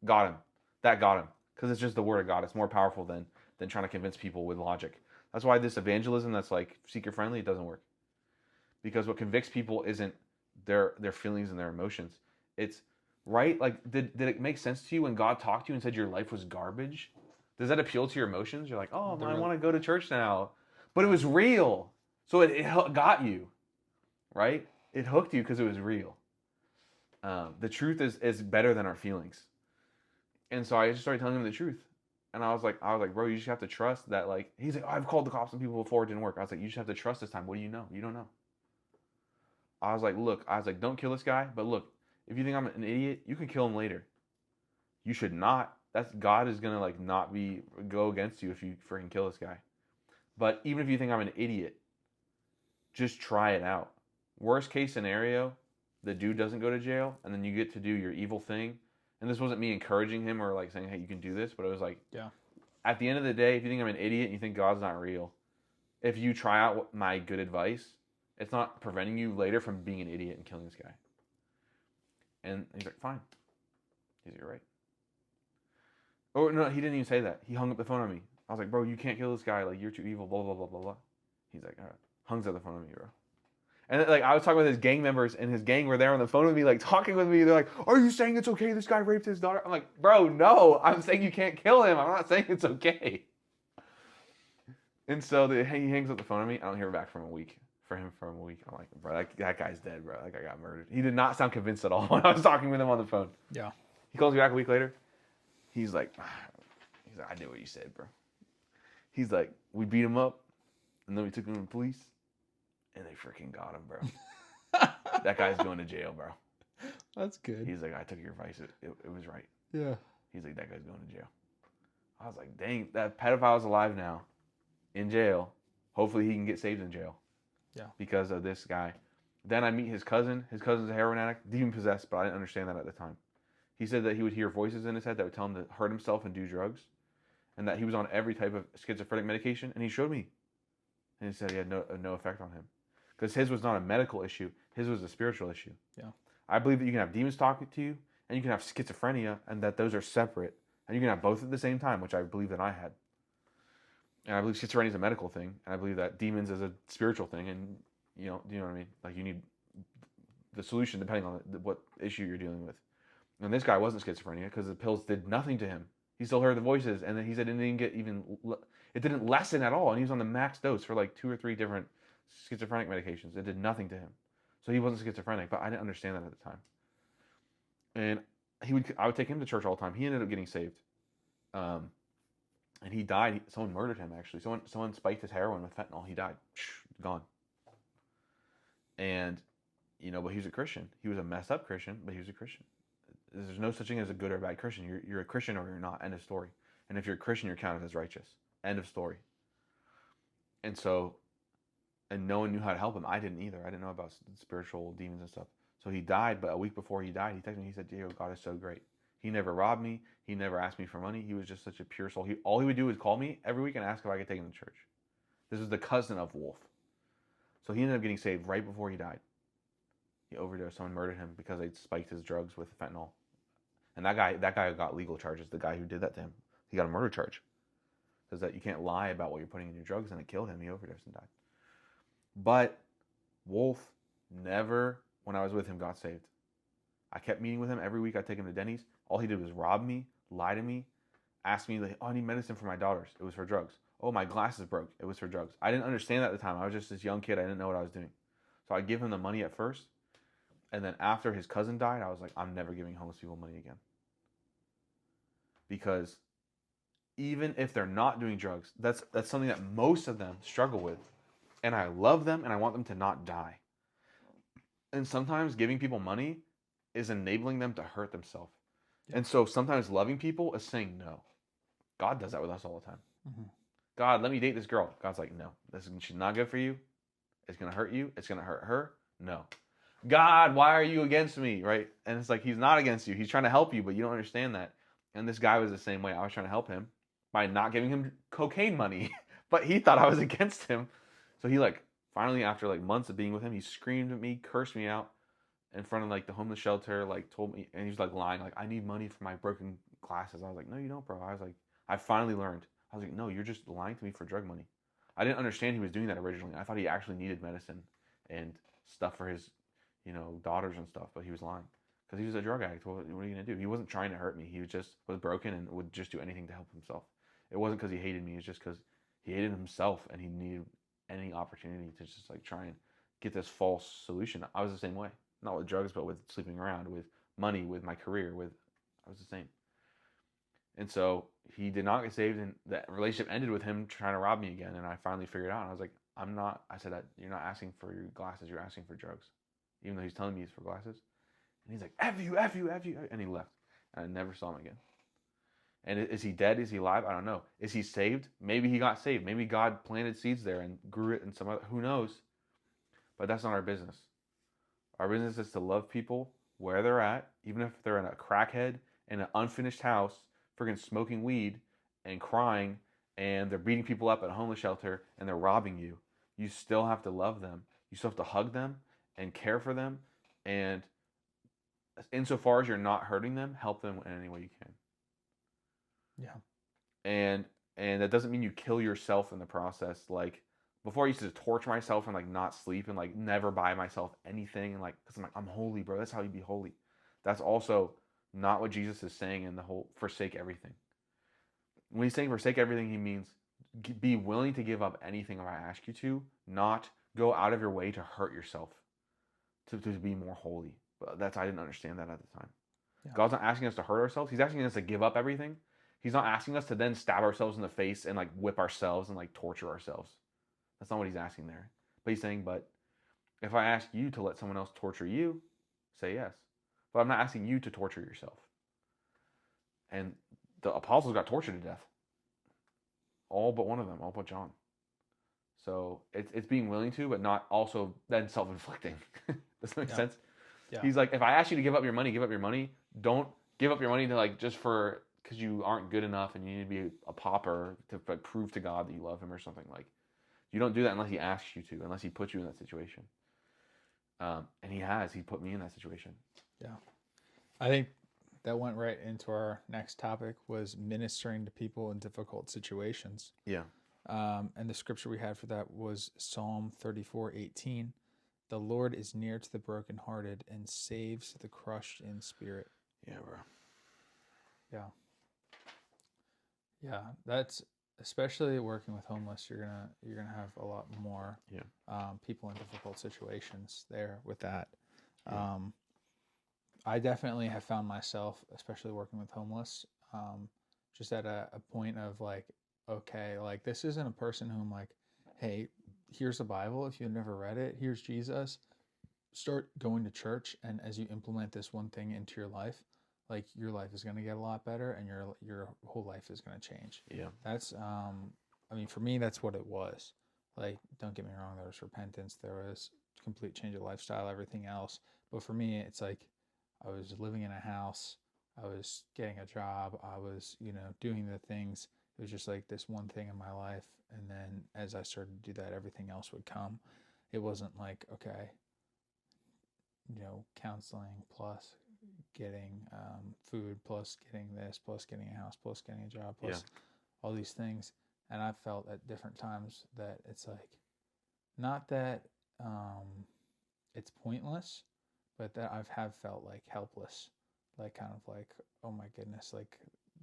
got him. That got him. Because it's just the word of God. It's more powerful than trying to convince people with logic. That's why this evangelism that's like seeker friendly, it doesn't work. Because what convicts people isn't their feelings and their emotions. It's right. Like, did it make sense to you when God talked to you and said your life was garbage? Does that appeal to your emotions? You're like, oh, I want to go to church now. But it was real. So it got you, right? It hooked you because it was real. The truth is better than our feelings. And so I just started telling him the truth. And I was like, bro, you just have to trust that, like, he's like, oh, I've called the cops on people before, it didn't work. I was like, you just have to trust this time. What do you know? You don't know. I was like, look, don't kill this guy. But look, if you think I'm an idiot, you can kill him later. You should not. God is going to like not go against you if you freaking kill this guy. But even if you think I'm an idiot, just try it out. Worst case scenario, the dude doesn't go to jail, and then you get to do your evil thing. And this wasn't me encouraging him or like saying, hey, you can do this. But it was like, yeah. At the end of the day, if you think I'm an idiot and you think God's not real, if you try out my good advice, it's not preventing you later from being an idiot and killing this guy. And he's like, fine. He's like, you're right. Oh, no, he didn't even say that. He hung up the phone on me. I was like, bro, you can't kill this guy. Like, you're too evil, blah, blah, blah, blah, blah. He's like, all right. Hungs up the phone on me, bro. And like, I was talking with his gang members, and his gang were there on the phone with me, like, talking with me. They're like, are you saying it's okay this guy raped his daughter? I'm like, bro, no. I'm saying you can't kill him. I'm not saying it's okay. And so he hangs up the phone on me. I don't hear back from a week. For him from a week. I'm like, bro, that guy's dead, bro. That guy got murdered. He did not sound convinced at all when I was talking with him on the phone. Yeah. He calls me back a week later. He's like, I did what you said, bro. He's like, we beat him up, and then we took him to the police, and they freaking got him, bro. That guy's going to jail, bro. That's good. He's like, I took your advice. It was right. Yeah. He's like, that guy's going to jail. I was like, dang, that pedophile's alive now, in jail. Hopefully he can get saved in jail. Yeah. Because of this guy. Then I meet his cousin. His cousin's a heroin addict, demon possessed, but I didn't understand that at the time. He said that he would hear voices in his head that would tell him to hurt himself and do drugs, and that he was on every type of schizophrenic medication, and he showed me. And he said he had no effect on him. Because his was not a medical issue. His was a spiritual issue. Yeah. I believe that you can have demons talking to you, and you can have schizophrenia, and that those are separate. And you can have both at the same time, which I believe that I had. And I believe schizophrenia is a medical thing, and I believe that demons is a spiritual thing, and do you know what I mean? Like, you need the solution depending on what issue you're dealing with. And this guy wasn't schizophrenia because the pills did nothing to him. He still heard the voices, and then he said it didn't lessen at all, and he was on the max dose for like 2 or 3 different schizophrenic medications. It did nothing to him. So he wasn't schizophrenic, but I didn't understand that at the time. And I would take him to church all the time. He ended up getting saved. And he died. Someone murdered him, actually. Someone spiked his heroin with fentanyl. He died. Gone. And, but he was a Christian. He was a messed up Christian, but he was a Christian. There's no such thing as a good or bad Christian. You're a Christian or you're not. End of story. And if you're a Christian, you're counted as righteous. End of story. And no one knew how to help him. I didn't either. I didn't know about spiritual demons and stuff. So he died, but a week before he died, he texted me. He said, Diego, God is so great. He never robbed me. He never asked me for money. He was just such a pure soul. All he would do is call me every week and ask if I could take him to church. This was the cousin of Wolf. So he ended up getting saved right before he died. He overdosed. Someone murdered him because they spiked his drugs with fentanyl. And that guy got legal charges. The guy who did that to him, he got a murder charge. Says that you can't lie about what you're putting in your drugs, and it killed him. He overdosed and died. But Wolf never, when I was with him, got saved. I kept meeting with him every week. I'd take him to Denny's. All he did was rob me, lie to me, ask me, like, oh, I need medicine for my daughters. It was for drugs. Oh, my glasses broke. It was for drugs. I didn't understand that at the time. I was just this young kid. I didn't know what I was doing. So I'd give him the money at first. And then after his cousin died, I was like, I'm never giving homeless people money again. Because even if they're not doing drugs, that's something that most of them struggle with. And I love them and I want them to not die. And sometimes giving people money is enabling them to hurt themselves. Yeah. And so sometimes loving people is saying no. God does that with us all the time. Mm-hmm. God, let me date this girl. God's like, no, she's not good for you. It's going to hurt you. It's going to hurt her. No. God, why are you against me? Right? And it's like, he's not against you. He's trying to help you, but you don't understand that. And this guy was the same way. I was trying to help him by not giving him cocaine money, but he thought I was against him. So he finally after months of being with him, he screamed at me, cursed me out in front of the homeless shelter, told me, and he was lying, I need money for my broken glasses. I was like, no, you don't, bro. I was like, I finally learned. I was like, no, you're just lying to me for drug money. I didn't understand he was doing that originally. I thought he actually needed medicine and stuff for his, daughters and stuff, but he was lying because he was a drug addict. What are you going to do? He wasn't trying to hurt me. He was broken and would just do anything to help himself. It wasn't because he hated me. It's just because he hated himself and he needed any opportunity to just try and get this false solution. I was the same way, not with drugs, but with sleeping around, with money, with my career, I was the same. And so he did not get saved, and that relationship ended with him trying to rob me again. And I finally figured it out. And I was like, I said that you're not asking for your glasses, you're asking for drugs. Even though he's telling me it's for glasses. And he's like, F you. And he left. And I never saw him again. And is he dead? Is he alive? I don't know. Is he saved? Maybe he got saved. Maybe God planted seeds there and grew it in some other, who knows? But that's not our business. Our business is to love people where they're at, even if they're in a crackhead in an unfinished house, freaking smoking weed and crying, and they're beating people up at a homeless shelter and they're robbing you. You still have to love them. You still have to hug them and care for them. And insofar as you're not hurting them, help them in any way you can. Yeah. And that doesn't mean you kill yourself in the process. Before I used to torture myself and not sleep and never buy myself anything and because I'm holy, bro. That's how you be holy. That's also not what Jesus is saying in the whole forsake everything. When he's saying forsake everything, he means be willing to give up anything if I ask you to, not go out of your way to hurt yourself to be more holy. But I didn't understand that at the time. Yeah. God's not asking us to hurt ourselves. He's asking us to give up everything. He's not asking us to then stab ourselves in the face and whip ourselves and torture ourselves. That's not what he's asking there. But he's saying, but if I ask you to let someone else torture you, say yes. But I'm not asking you to torture yourself. And the apostles got tortured to death. All but one of them, all but John. So it's being willing to, but not also then self-inflicting. Does that make sense? Yeah. He's like, if I ask you to give up your money, give up your money. Don't give up your money to just for, because you aren't good enough and you need to be a pauper to prove to God that you love him or something. You don't do that unless he asks you to, unless he puts you in that situation. And he put me in that situation. Yeah. I think that went right into our next topic, was ministering to people in difficult situations. Yeah. And the scripture we had for that was Psalm 34:18. The Lord is near to the brokenhearted and saves the crushed in spirit. Yeah, bro. Yeah. Yeah, that's especially working with homeless. You're gonna have a lot more people in difficult situations there with that. Yeah. I definitely have found myself, especially working with homeless, just at a point of okay, this isn't a person who I'm hey, here's the Bible. If you've never read it, here's Jesus. Start going to church, and as you implement this one thing into your life, your life is going to get a lot better, and your whole life is going to change. Yeah. That's, for me, that's what it was. Don't get me wrong, there was repentance, there was complete change of lifestyle, everything else. But for me, it's I was living in a house. I was getting a job. I was, doing the things. It was just like this one thing in my life. And then as I started to do that, everything else would come. It wasn't like, okay, counseling plus getting food plus getting this plus getting a house plus getting a job plus all these things. And I felt at different times that it's like, not that it's pointless, but that have felt like helpless, like kind of like, oh my goodness, like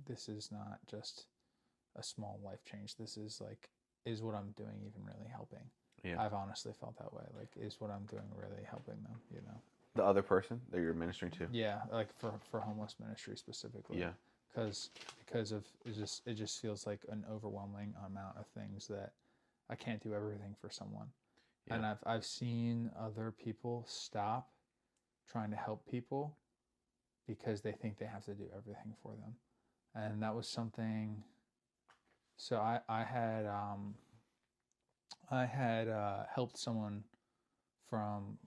this is not just a small life change. This is like, is what I'm doing even really helping? Yeah. I've honestly felt that way. Like, is what I'm doing really helping them? The other person that you're ministering to. Yeah, like for homeless ministry specifically. Yeah. Because of it just feels like an overwhelming amount of things that I can't do everything for someone. Yeah. And I've seen other people stop trying to help people because they think they have to do everything for them. And that was something. So I had helped someone from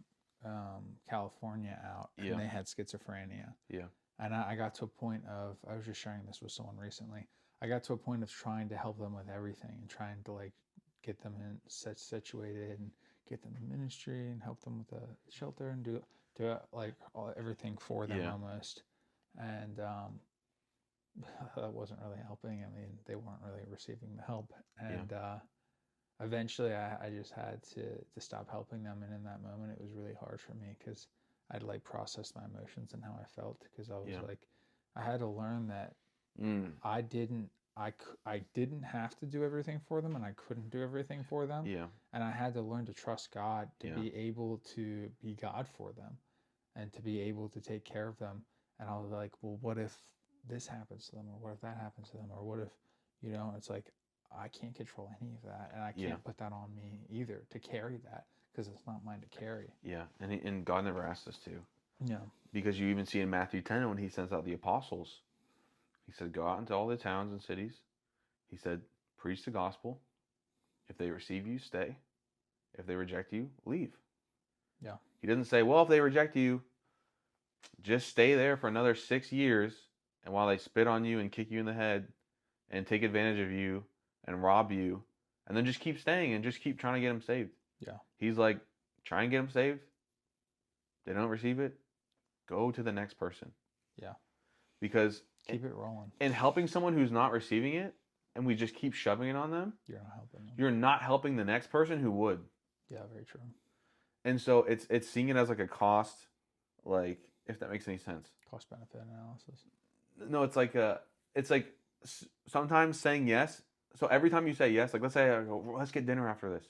California out, and they had schizophrenia. Yeah. And I got to a point of, I was just sharing this with someone recently. I got to a point of trying to help them with everything and trying to like get them situated and get them in ministry and help them with a shelter and do like everything for them almost. And that wasn't really helping. I mean, they weren't really receiving the help. And eventually I just had to stop helping them. And in that moment, it was really hard for me because I'd like process my emotions and how I felt, because I was like, I had to learn that I didn't have to do everything for them, and I couldn't do everything for them. Yeah. And I had to learn to trust God to be able to be God for them and to be able to take care of them. And I was like, well, what if this happens to them, or what if that happens to them, or what if, it's like, I can't control any of that, and I can't put that on me either to carry that, because it's not mine to carry. Yeah, and God never asked us to. Yeah. Because you even see in Matthew 10 when he sends out the apostles, he said, go out into all the towns and cities. He said, preach the gospel. If they receive you, stay. If they reject you, leave. Yeah. He doesn't say, well, if they reject you, just stay there for another 6 years, and while they spit on you and kick you in the head and take advantage of you and rob you, and then just keep staying and just keep trying to get them saved. Yeah. He's like, try and get them saved. They don't receive it, go to the next person. Yeah. Because keep it rolling. And helping someone who's not receiving it, and we just keep shoving it on them, you're not helping them. You're not helping the next person who would. Yeah, very true. And so it's seeing it as like a cost, like, if that makes any sense. Cost benefit analysis. No, it's like sometimes saying yes. So every time you say yes, like let's say I go, let's get dinner after this.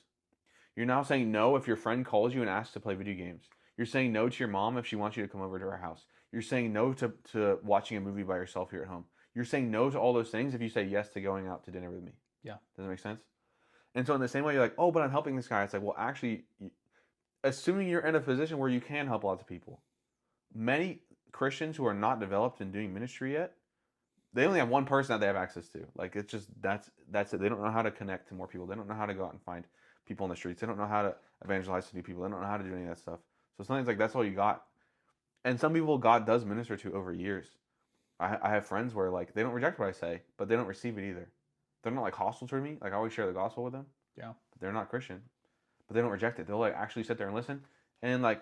You're now saying no if your friend calls you and asks to play video games. You're saying no to your mom if she wants you to come over to her house. You're saying no to watching a movie by yourself here at home. You're saying no to all those things if you say yes to going out to dinner with me. Yeah. Does that make sense? And so in the same way, you're like, oh, but I'm helping this guy. It's like, well, actually, assuming you're in a position where you can help lots of people, many Christians who are not developed in doing ministry yet, they only have one person that they have access to. Like, it's just, that's it. They don't know how to connect to more people. They don't know how to go out and find people on the streets. They don't know how to evangelize to new people. They don't know how to do any of that stuff. So sometimes like that's all you got. And some people God does minister to over years. I have friends where like they don't reject what I say, but they don't receive it either. They're not like hostile toward me. Like I always share the gospel with them. Yeah. But they're not Christian. But they don't reject it. They'll like actually sit there and listen. And like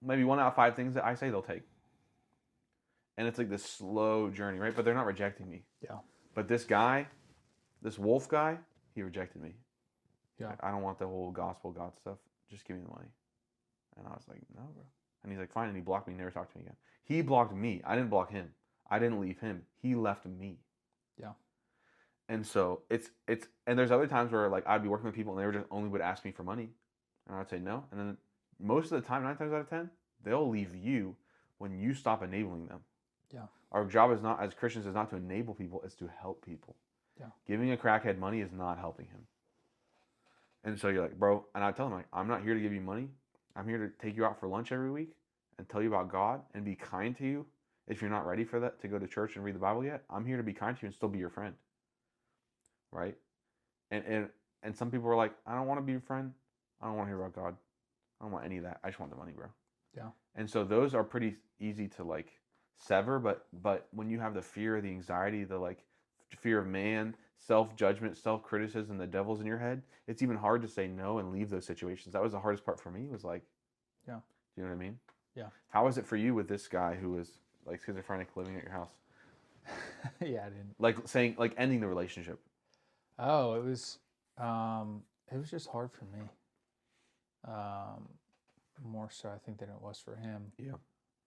maybe 1 out of 5 things that I say they'll take. And it's like this slow journey, right? But they're not rejecting me. Yeah. But this guy, this wolf guy, he rejected me. Yeah. Like, I don't want the whole gospel God stuff. Just give me the money. And I was like, no, bro. And he's like, fine. And he blocked me, never talked to me again. He blocked me. I didn't block him. I didn't leave him. He left me. Yeah. And so and there's other times where like I'd be working with people and they were just only would ask me for money. And I'd say no. And then most of the time, 9 times out of 10, they'll leave you when you stop enabling them. Yeah. Our job is not, as Christians, is not to enable people, it's to help people. Yeah. Giving a crackhead money is not helping him. And so you're like, bro, and I tell him, like, I'm not here to give you money. I'm here to take you out for lunch every week and tell you about God and be kind to you. If you're not ready for that, to go to church and read the Bible yet, I'm here to be kind to you and still be your friend. Right? And some people are like, I don't want to be your friend. I don't want to hear about God. I don't want any of that. I just want the money, bro. Yeah. And so those are pretty easy to like sever, but when you have the fear, the anxiety, the like fear of man, self-judgment, self-criticism, the devil's in your head, it's even hard to say no and leave those situations. That was the hardest part for me, was like, Yeah. you know what I mean? Yeah. How was it for you with this guy who was like schizophrenic living at your house? Yeah, I didn't. Like saying, like ending the relationship. Oh, it was just hard for me. More so, I think, than it was for him. Yeah.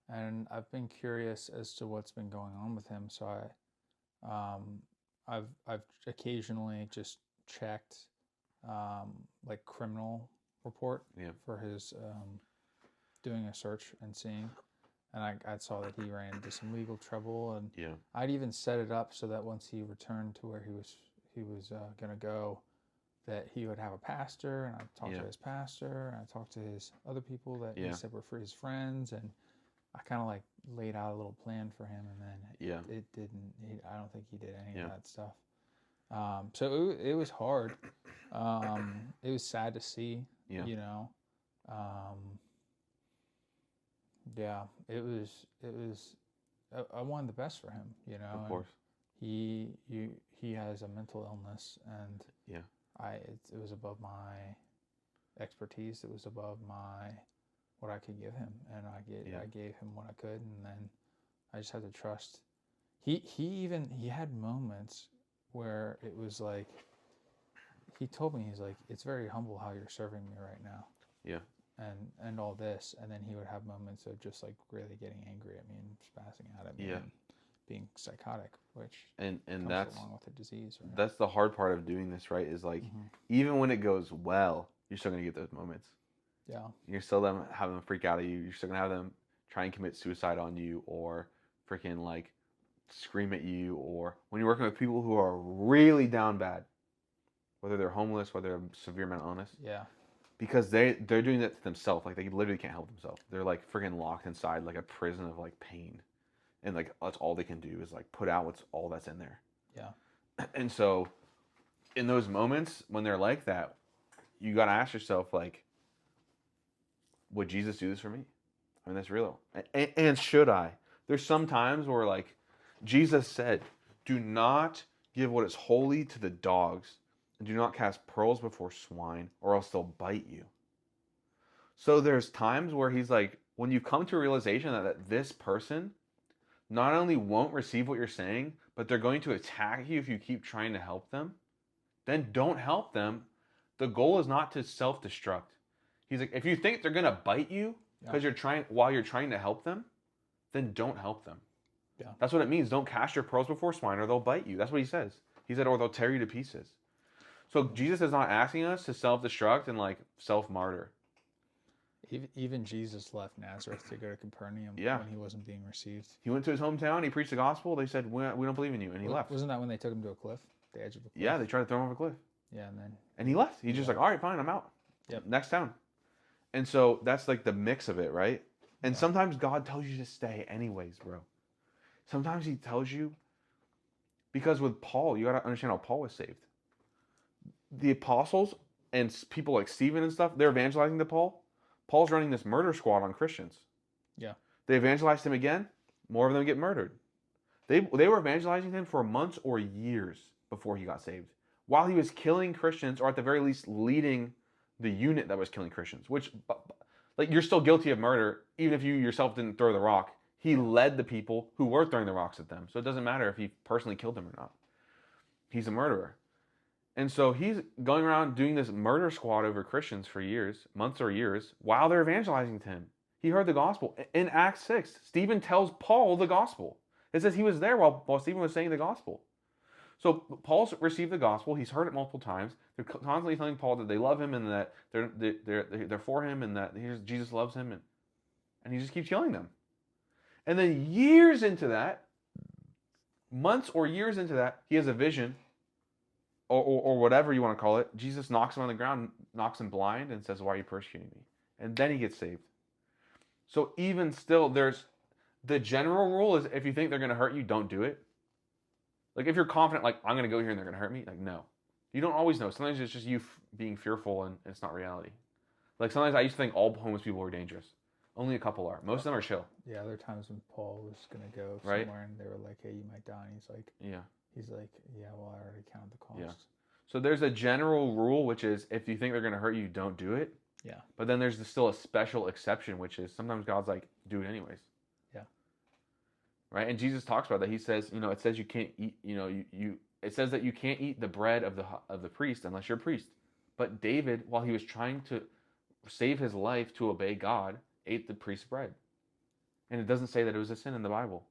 And I've been curious as to what's been going on with him. So I've occasionally just checked, like criminal report for his doing a search and seeing, and I saw that he ran into some legal trouble, and I'd even set it up so that once he returned to where he was gonna go, that he would have a pastor, and I'd talk to his pastor, and I talked to his other people that he said were for his friends, and I kind of like laid out a little plan for him, and then it didn't. I don't think he did any of that stuff. So it was hard. It was sad to see. You know. It was. I wanted the best for him. You know. Of course. He has a mental illness, and it was above my expertise. It was above what I could give him, and I gave him what I could, and then I just had to trust. He had moments where it was like, he told me, he's like, it's very humble how you're serving me right now. Yeah. And all this, and then he would have moments of just like really getting angry at me and spazzing out at me and being psychotic, which and comes that's along with the disease. Right? That's the hard part of doing this, right? Is like, even when it goes well, you're still gonna get those moments. Yeah. You're still having them freak out at you. You're still gonna have them try and commit suicide on you, or freaking like scream at you, or when you're working with people who are really down bad, whether they're homeless, whether they're severe mental illness. Yeah. Because they're doing that to themselves. Like, they literally can't help themselves. They're like freaking locked inside like a prison of like pain, and like that's all they can do is like put out what's all that's in there. Yeah. And so, in those moments when they're like that, you gotta ask yourself, like, would Jesus do this for me? I mean, that's real. And should I? There's some times where, like, Jesus said, do not give what is holy to the dogs, and do not cast pearls before swine, or else they'll bite you. So there's times where he's like, when you come to a realization that this person not only won't receive what you're saying, but they're going to attack you if you keep trying to help them, then don't help them. The goal is not to self-destruct. He's like, if you think they're gonna bite you because you're trying to help them, then don't help them. Yeah. That's what it means. Don't cast your pearls before swine, or they'll bite you. That's what he says. He said, or they'll tear you to pieces. So Jesus is not asking us to self-destruct and like self-martyr. Even Jesus left Nazareth to go to Capernaum when he wasn't being received. He went to his hometown. He preached the gospel. They said, we don't believe in you, and he left. Wasn't that when they took him to a cliff, the edge of a cliff? Yeah, they tried to throw him off a cliff. Yeah, and he left. He's just like, all right, fine, I'm out. Yep. Next town. And so that's like the mix of it, right? And sometimes God tells you to stay anyways, bro. Sometimes he tells you, because with Paul, you got to understand how Paul was saved. The apostles and people like Stephen and stuff, they're evangelizing to Paul. Paul's running this murder squad on Christians. Yeah. They evangelized him again. More of them get murdered. They were evangelizing him for months or years before he got saved, while he was killing Christians, or at the very least leading the unit that was killing Christians, which, like, you're still guilty of murder, even if you yourself didn't throw the rock. He led the people who were throwing the rocks at them. So it doesn't matter if he personally killed them or not. He's a murderer. And so he's going around doing this murder squad over Christians for years, months or years, while they're evangelizing to him. He heard the gospel. In Acts 6, Stephen tells Paul the gospel. It says he was there while Stephen was saying the gospel. So Paul's received the gospel. He's heard it multiple times. They're constantly telling Paul that they love him, and that they're for him, and that Jesus loves him, and he just keeps killing them. And then years into that, months or years into that, he has a vision, or whatever you want to call it. Jesus knocks him on the ground, knocks him blind, and says, "Why are you persecuting me?" And then he gets saved. So even still, there's the general rule is, if you think they're going to hurt you, don't do it. Like, if you're confident, like, I'm going to go here and they're going to hurt me, like, no. You don't always know. Sometimes it's just you being fearful, and it's not reality. Like, sometimes I used to think all homeless people were dangerous Only a couple are. Most of them are chill. Yeah, there are times when Paul was gonna go Right. somewhere and they were like, "Hey, you might die." And Yeah. he's like, "Yeah, well, I already counted the cost." Yeah. So there's a general rule, which is if you think they're going to hurt you, don't do it. Yeah. But then there's still a special exception, which is sometimes God's like, do it anyways. Yeah. Right. And Jesus talks about that. He says, it says you can't eat. It says that you can't eat the bread of the priest unless you're a priest. But David, while he was trying to save his life to obey God, ate the priest's bread. And it doesn't say that it was a sin in the Bible.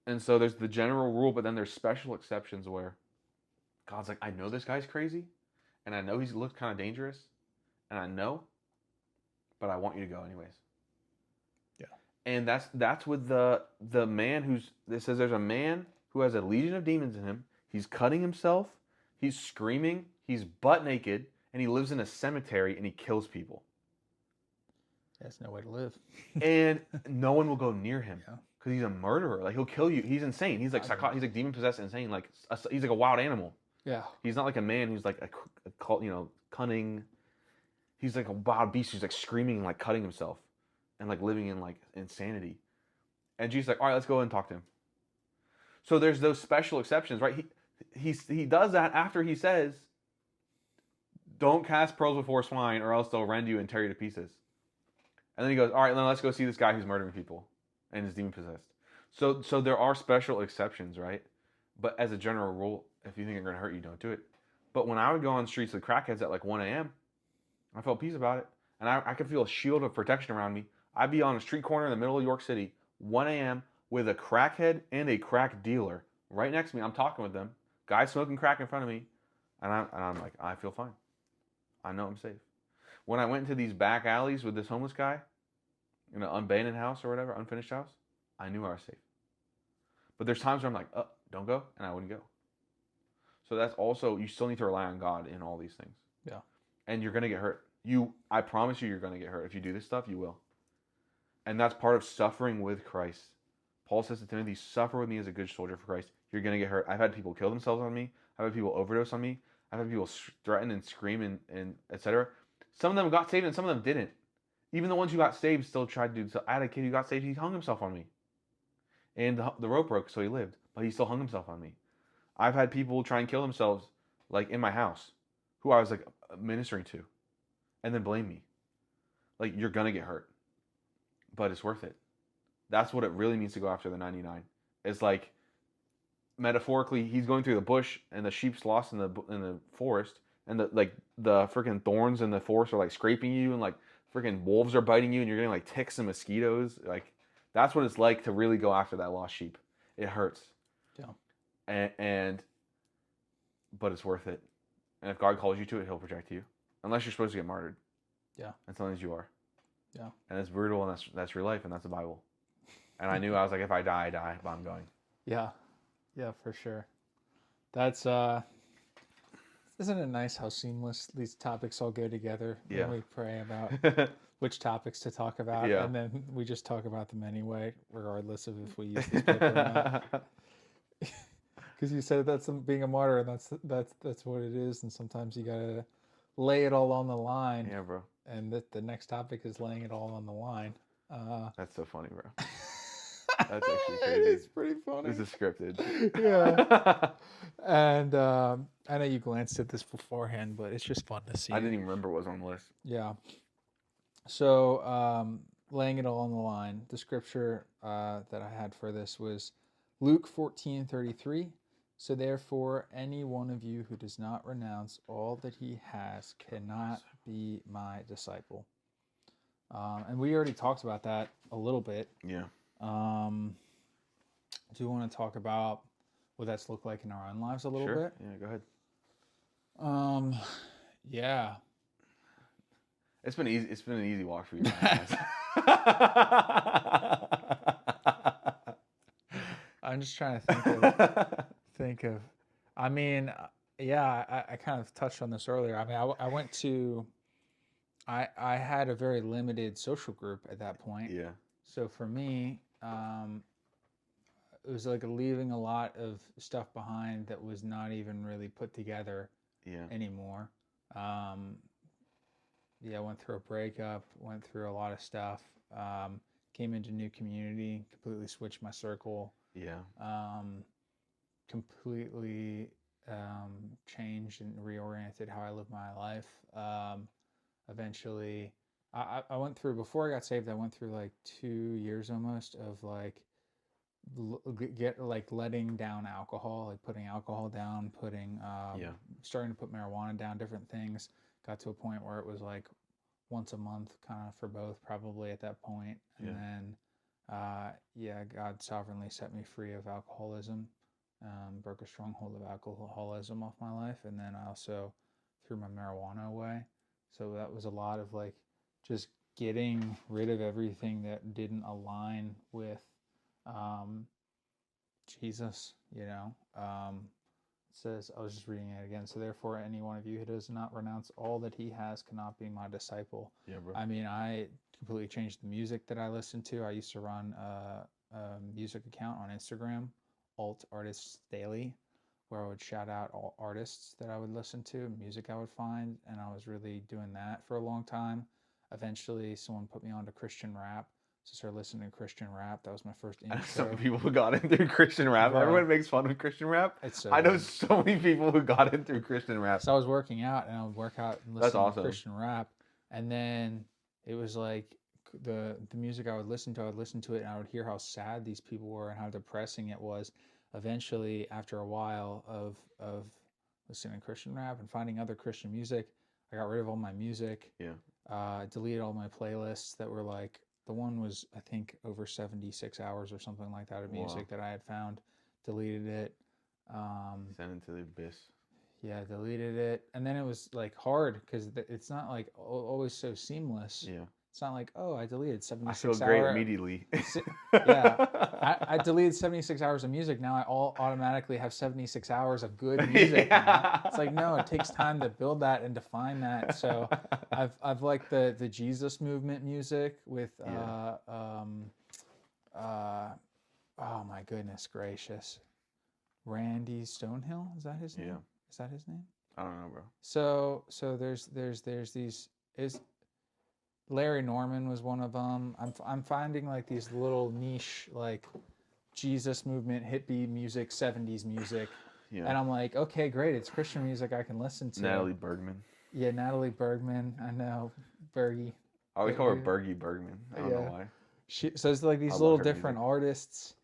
And so there's the general rule, but then there's special exceptions where God's like, I know this guy's crazy, and I know he's looked kind of dangerous, and I know, but I want you to go anyways. Yeah. And that's with the man it says there's a man who has a legion of demons in him. He's cutting himself, he's screaming, he's butt naked, and he lives in a cemetery and he kills people. That's no way to live. And no one will go near him. Yeah. Because he's a murderer. Like, he'll kill you. He's insane. He's like he's like demon possessed, insane. Like he's like a wild animal. Yeah. He's not like a man who's like cunning. He's like a wild beast who's like screaming and like cutting himself, and like living in like insanity. And Jesus is like, all right, let's go and talk to him. So there's those special exceptions, right? He does that after he says, don't cast pearls before swine, or else they'll rend you and tear you to pieces. And then he goes, all right, then let's go see this guy who's murdering people and is demon possessed. So there are special exceptions, right? But as a general rule, if you think it's going to hurt you, don't do it. But when I would go on the streets with crackheads at like 1 a.m., I felt peace about it. And I could feel a shield of protection around me. I'd be on a street corner in the middle of York City, 1 a.m., with a crackhead and a crack dealer right next to me. I'm talking with them. Guy smoking crack in front of me. And I'm like, I feel fine. I know I'm safe. When I went into these back alleys with this homeless guy, in an abandoned house or whatever, unfinished house, I knew I was safe. But there's times where I'm like, don't go, and I wouldn't go. So that's also, you still need to rely on God in all these things. Yeah. And you're going to get hurt. I promise you're going to get hurt. If you do this stuff, you will. And that's part of suffering with Christ. Paul says to Timothy, suffer with me as a good soldier for Christ. You're going to get hurt. I've had people kill themselves on me. I've had people overdose on me. I've had people threaten and scream and etc. Some of them got saved and some of them didn't. Even the ones who got saved still tried to do so. I had a kid who got saved. He hung himself on me. And the rope broke, so he lived. But he still hung himself on me. I've had people try and kill themselves, like in my house, who I was like ministering to, and then blame me. Like, you're going to get hurt. But it's worth it. That's what it really means to go after the 99. It's like, metaphorically, he's going through the bush, and the sheep's lost in the forest, and the freaking thorns in the forest are like scraping you, and like freaking wolves are biting you, and you're getting like ticks and mosquitoes. Like, that's what it's like to really go after that lost sheep. It hurts. Yeah. But it's worth it. And if God calls you to it, He'll protect you. Unless you're supposed to get martyred. Yeah. As long as you are. Yeah. And it's brutal, and that's your life, and that's the Bible. And I knew, I was like, if I die, I die, but I'm going. Yeah. Yeah, for sure. That's isn't it nice how seamless these topics all go together when we pray about which topics to talk about, and then we just talk about them anyway, regardless of if we use this paper or not. Because you said that's being a martyr, and that's what it is. And sometimes you gotta lay it all on the line. Yeah, bro. And the next topic is laying it all on the line. That's so funny, bro. That's actually crazy. It's pretty funny. This is scripted. Yeah. And I know you glanced at this beforehand, but it's just fun to see. I didn't even remember what was on the list. Yeah. So, laying it all on the line, the scripture that I had for this was Luke 14:33. So therefore, any one of you who does not renounce all that he has cannot be my disciple. And we already talked about that a little bit. Yeah. Do you want to talk about what that's looked like in our own lives a little bit? Yeah, go ahead. Yeah. It's been easy. It's been an easy walk for you. I'm just trying to think of. I mean, yeah, I kind of touched on this earlier. I mean, I went to. I had a very limited social group at that point. Yeah. So for me, it was like leaving a lot of stuff behind that was not even really put together anymore. Yeah, went through a breakup, went through a lot of stuff. Came into new community, completely switched my circle. Yeah. Completely changed and reoriented how I live my life. Eventually, I went through, before I got saved, I went through like 2 years almost of like get like letting down alcohol, like putting alcohol down, putting Yeah. starting to put marijuana down, different things. Got to a point where it was like once a month kind of for both, probably at that point. And Yeah. then yeah, God sovereignly set me free of alcoholism, broke a stronghold of alcoholism off my life, and then I also threw my marijuana away. So that was a lot of like just getting rid of everything that didn't align with um, Jesus, you know. It says, I was just reading it again. So therefore, any one of you who does not renounce all that he has cannot be my disciple. Yeah, bro. I mean, I completely changed the music that I listened to. I used to run a music account on Instagram, Alt Artists Daily, where I would shout out all artists that I would listen to, music I would find, and I was really doing that for a long time. Eventually, someone put me onto Christian rap, so I started listening to Christian rap. That was my first I know so many intro. people who got into Christian rap. Bro, Everyone makes fun of Christian rap. it's so I know good. so many people who got into Christian rap. So I was working out, and I would work out and That's listen to awesome. Christian rap, and then it was like the music I would listen to it, and I would hear how sad these people were and how depressing it was. Eventually, after a while of listening to Christian rap and finding other Christian music, I got rid of all my music. Yeah. Deleted all my playlists that were like, the one was I think over 76 hours or something like that of music that I had found. Deleted it. Send it to the abyss. Yeah, deleted it, and then it was like hard because it's not like always so seamless. Yeah. It's not like, oh, I deleted I 76 feel great hour. immediately. Yeah, I deleted 76 hours of music. Now I automatically have 76 hours of good music. Now. It's like, no, it takes time to build that and define that. So I've liked the Jesus movement music with oh my goodness gracious, Randy Stonehill, is that his name? Yeah. Is that his name? I don't know, bro. So there's these, is Larry Norman was one of them. I'm finding like these little niche like Jesus movement hippie music, 70s music. Yeah. And I'm like, okay, great, it's Christian music I can listen to. Natalie Bergman. Yeah, Natalie Bergman. I know, Bergie. I always call her Bergie Bergman. I don't know why. So it's like these I love little her different music. artists.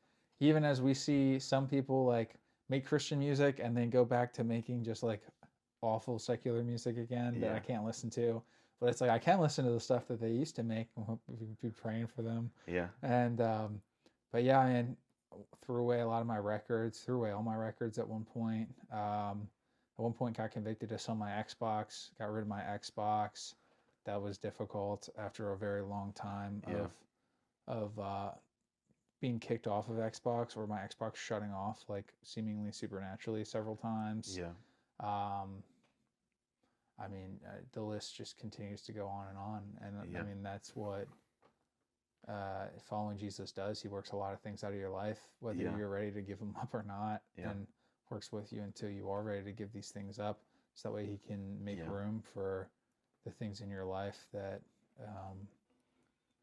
Even as we see some people like make Christian music and then go back to making just like awful secular music again that I can't listen to. But it's like I can listen to the stuff that they used to make. We'll be praying for them. Yeah. And but yeah, I mean, threw away a lot of my records. Threw away all my records at one point. At one point, got convicted to sell my Xbox. Got rid of my Xbox. That was difficult after a very long time of being kicked off of Xbox, or my Xbox shutting off like seemingly supernaturally several times. Yeah. I mean, the list just continues to go on and on. And I mean, that's what following Jesus does. He works a lot of things out of your life, whether you're ready to give them up or not, and works with you until you are ready to give these things up. So that way he can make room for the things in your life that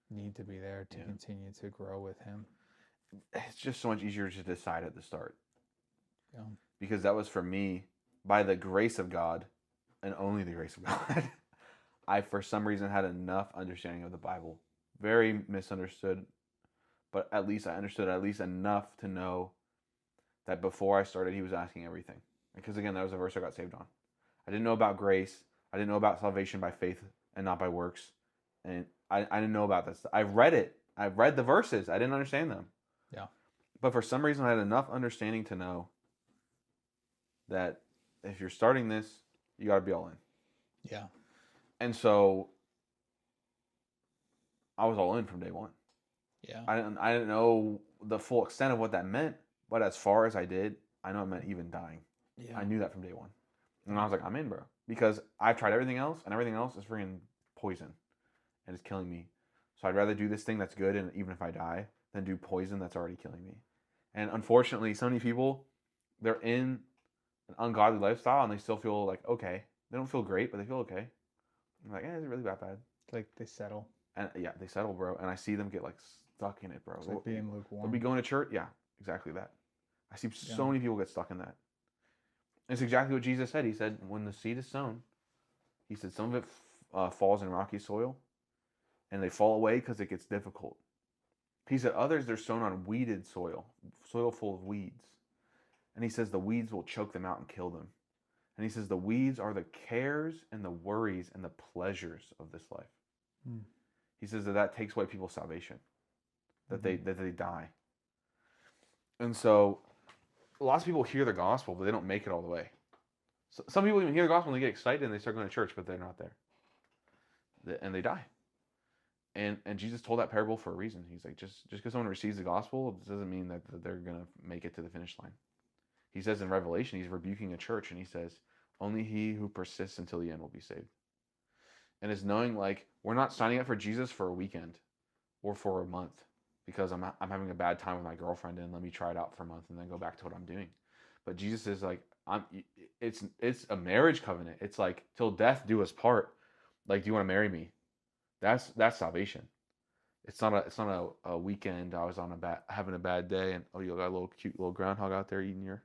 need to be there to continue to grow with him. It's just so much easier to decide at the start. Yeah. Because that was for me, by the grace of God, and only the grace of God, I for some reason had enough understanding of the Bible. Very misunderstood, but at least I understood at least enough to know that before I started, he was asking everything. Because again, that was the verse I got saved on. I didn't know about grace. I didn't know about salvation by faith and not by works. And I didn't know about this. I read it. I read the verses. I didn't understand them. Yeah. But for some reason, I had enough understanding to know that if you're starting this, you got to be all in. Yeah. And so I was all in from day one. Yeah. I didn't know the full extent of what that meant, but as far as I did, I know it meant even dying. Yeah. I knew that from day one. And I was like, I'm in, bro. Because I've tried everything else, and everything else is freaking poison. And it's killing me. So I'd rather do this thing that's good, and even if I die, than do poison that's already killing me. And unfortunately, so many people, they're in an ungodly lifestyle, and they still feel like okay. They don't feel great, but they feel okay. I'm like, is it really that bad? Like they settle. And yeah, they settle, bro. And I see them get like stuck in it, bro. It's like being lukewarm. They'll be going to church. Yeah, exactly that. I see Yeah. so many people get stuck in that. It's exactly what Jesus said. He said, when the seed is sown, he said some of it falls in rocky soil, and they fall away because it gets difficult. He said others, they're sown on weeded soil, soil full of weeds. And he says the weeds will choke them out and kill them. And he says the weeds are the cares and the worries and the pleasures of this life. He says that takes away people's salvation, that they die. And so lots of people hear the gospel, but they don't make it all the way. So some people even hear the gospel and they get excited and they start going to church, but they're not there. And they die. And Jesus told that parable for a reason. He's like, just because someone receives the gospel, it doesn't mean that they're going to make it to the finish line. He says in Revelation, he's rebuking a church, and he says, only he who persists until the end will be saved. And it's knowing, like, we're not signing up for Jesus for a weekend or for a month because I'm having a bad time with my girlfriend and let me try it out for a month and then go back to what I'm doing. But Jesus is like, it's a marriage covenant. It's like, till death do us part. Like, do you want to marry me? That's salvation. It's not a weekend. I was having a bad day, and you got a cute little groundhog out there eating your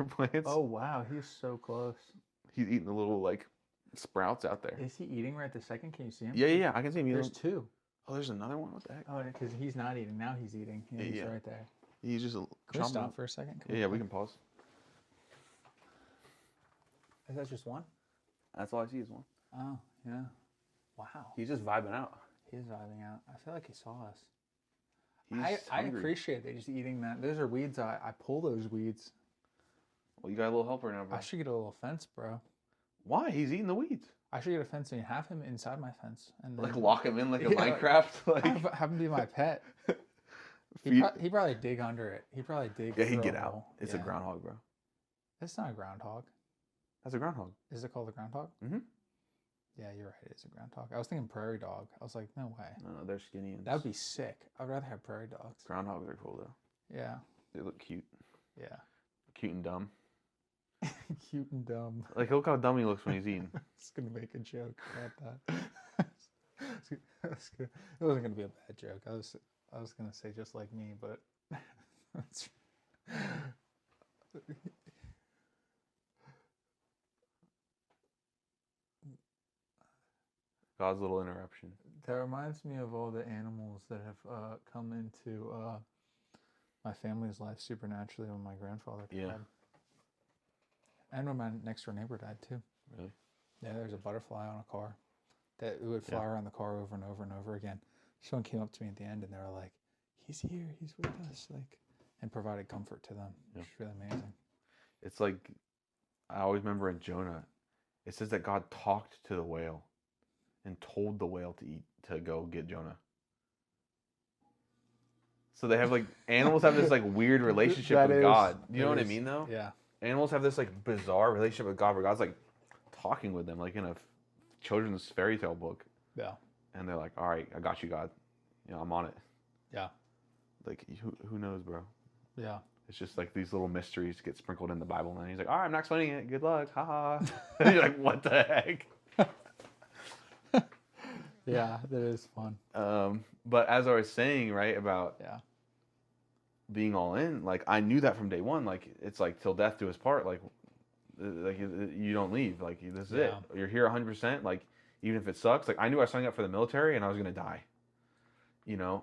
plants. Oh wow, he's so close. He's eating the little like sprouts out there. Is he eating right this second? Can you see him? Yeah. I can see him. There's two. Oh, there's another one. What the heck? Oh, because he's not eating now. He's eating. Yeah, he's right there. He's just. Can we stop for a second? Yeah, we can pause. Is that just one? That's all I see is one. Oh yeah. Wow. He's just vibing out. He's vibing out. I feel like he saw us. He's I appreciate they just eating that. Those are weeds. I pull those weeds. Well, you got a little helper now, bro. I should get a little fence, bro. Why? He's eating the weeds. I should get a fence and have him inside my fence, and then, Like lock him in like a Minecraft. Like have him be my pet. He probably dig under it. He probably dig. Yeah, he'd get out. It's a groundhog, bro. It's not a groundhog. That's a groundhog. Is it called a groundhog? Mm-hmm. Yeah, you're right. It is a groundhog. I was thinking prairie dog. I was like, no way. No, they're skinny. And that would be sick. I'd rather have prairie dogs. Groundhogs are cool though. Yeah. They look cute. Yeah. Cute and dumb. Cute and dumb. Like, look how dumb he looks when he's eating. I was going to make a joke about that. It wasn't going to be a bad joke. I was going to say just like me, but that's God's little interruption. That reminds me of all the animals that have come into my family's life supernaturally when my grandfather died. Yeah. And when my next door neighbor died too. Really? Yeah, there's a butterfly on a car that would fly around the car over and over and over again. Someone came up to me at the end and they were like, he's here, he's with us, like, and provided comfort to them. Which is really amazing. It's like, I always remember in Jonah, it says that God talked to the whale and told the whale to go get Jonah. So they have like, animals have this like weird relationship with God. You know what I mean though? Yeah. Animals have this like bizarre relationship with God where God's like talking with them like in a children's fairy tale book. Yeah. And they're like, all right, I got you, God. You know, I'm on it. Yeah. Like, who knows, bro? Yeah. It's just like these little mysteries get sprinkled in the Bible. And he's like, all right, I'm not explaining it. Good luck. Ha ha. And you're like, what the heck? Yeah, that is fun. But as I was saying, right, about being all in, like, I knew that from day one. Like, it's like, till death do us part. Like you don't leave. Like, this is it. You're here 100%. Like, even if it sucks. Like, I knew I was signing up for the military and I was going to die. You know?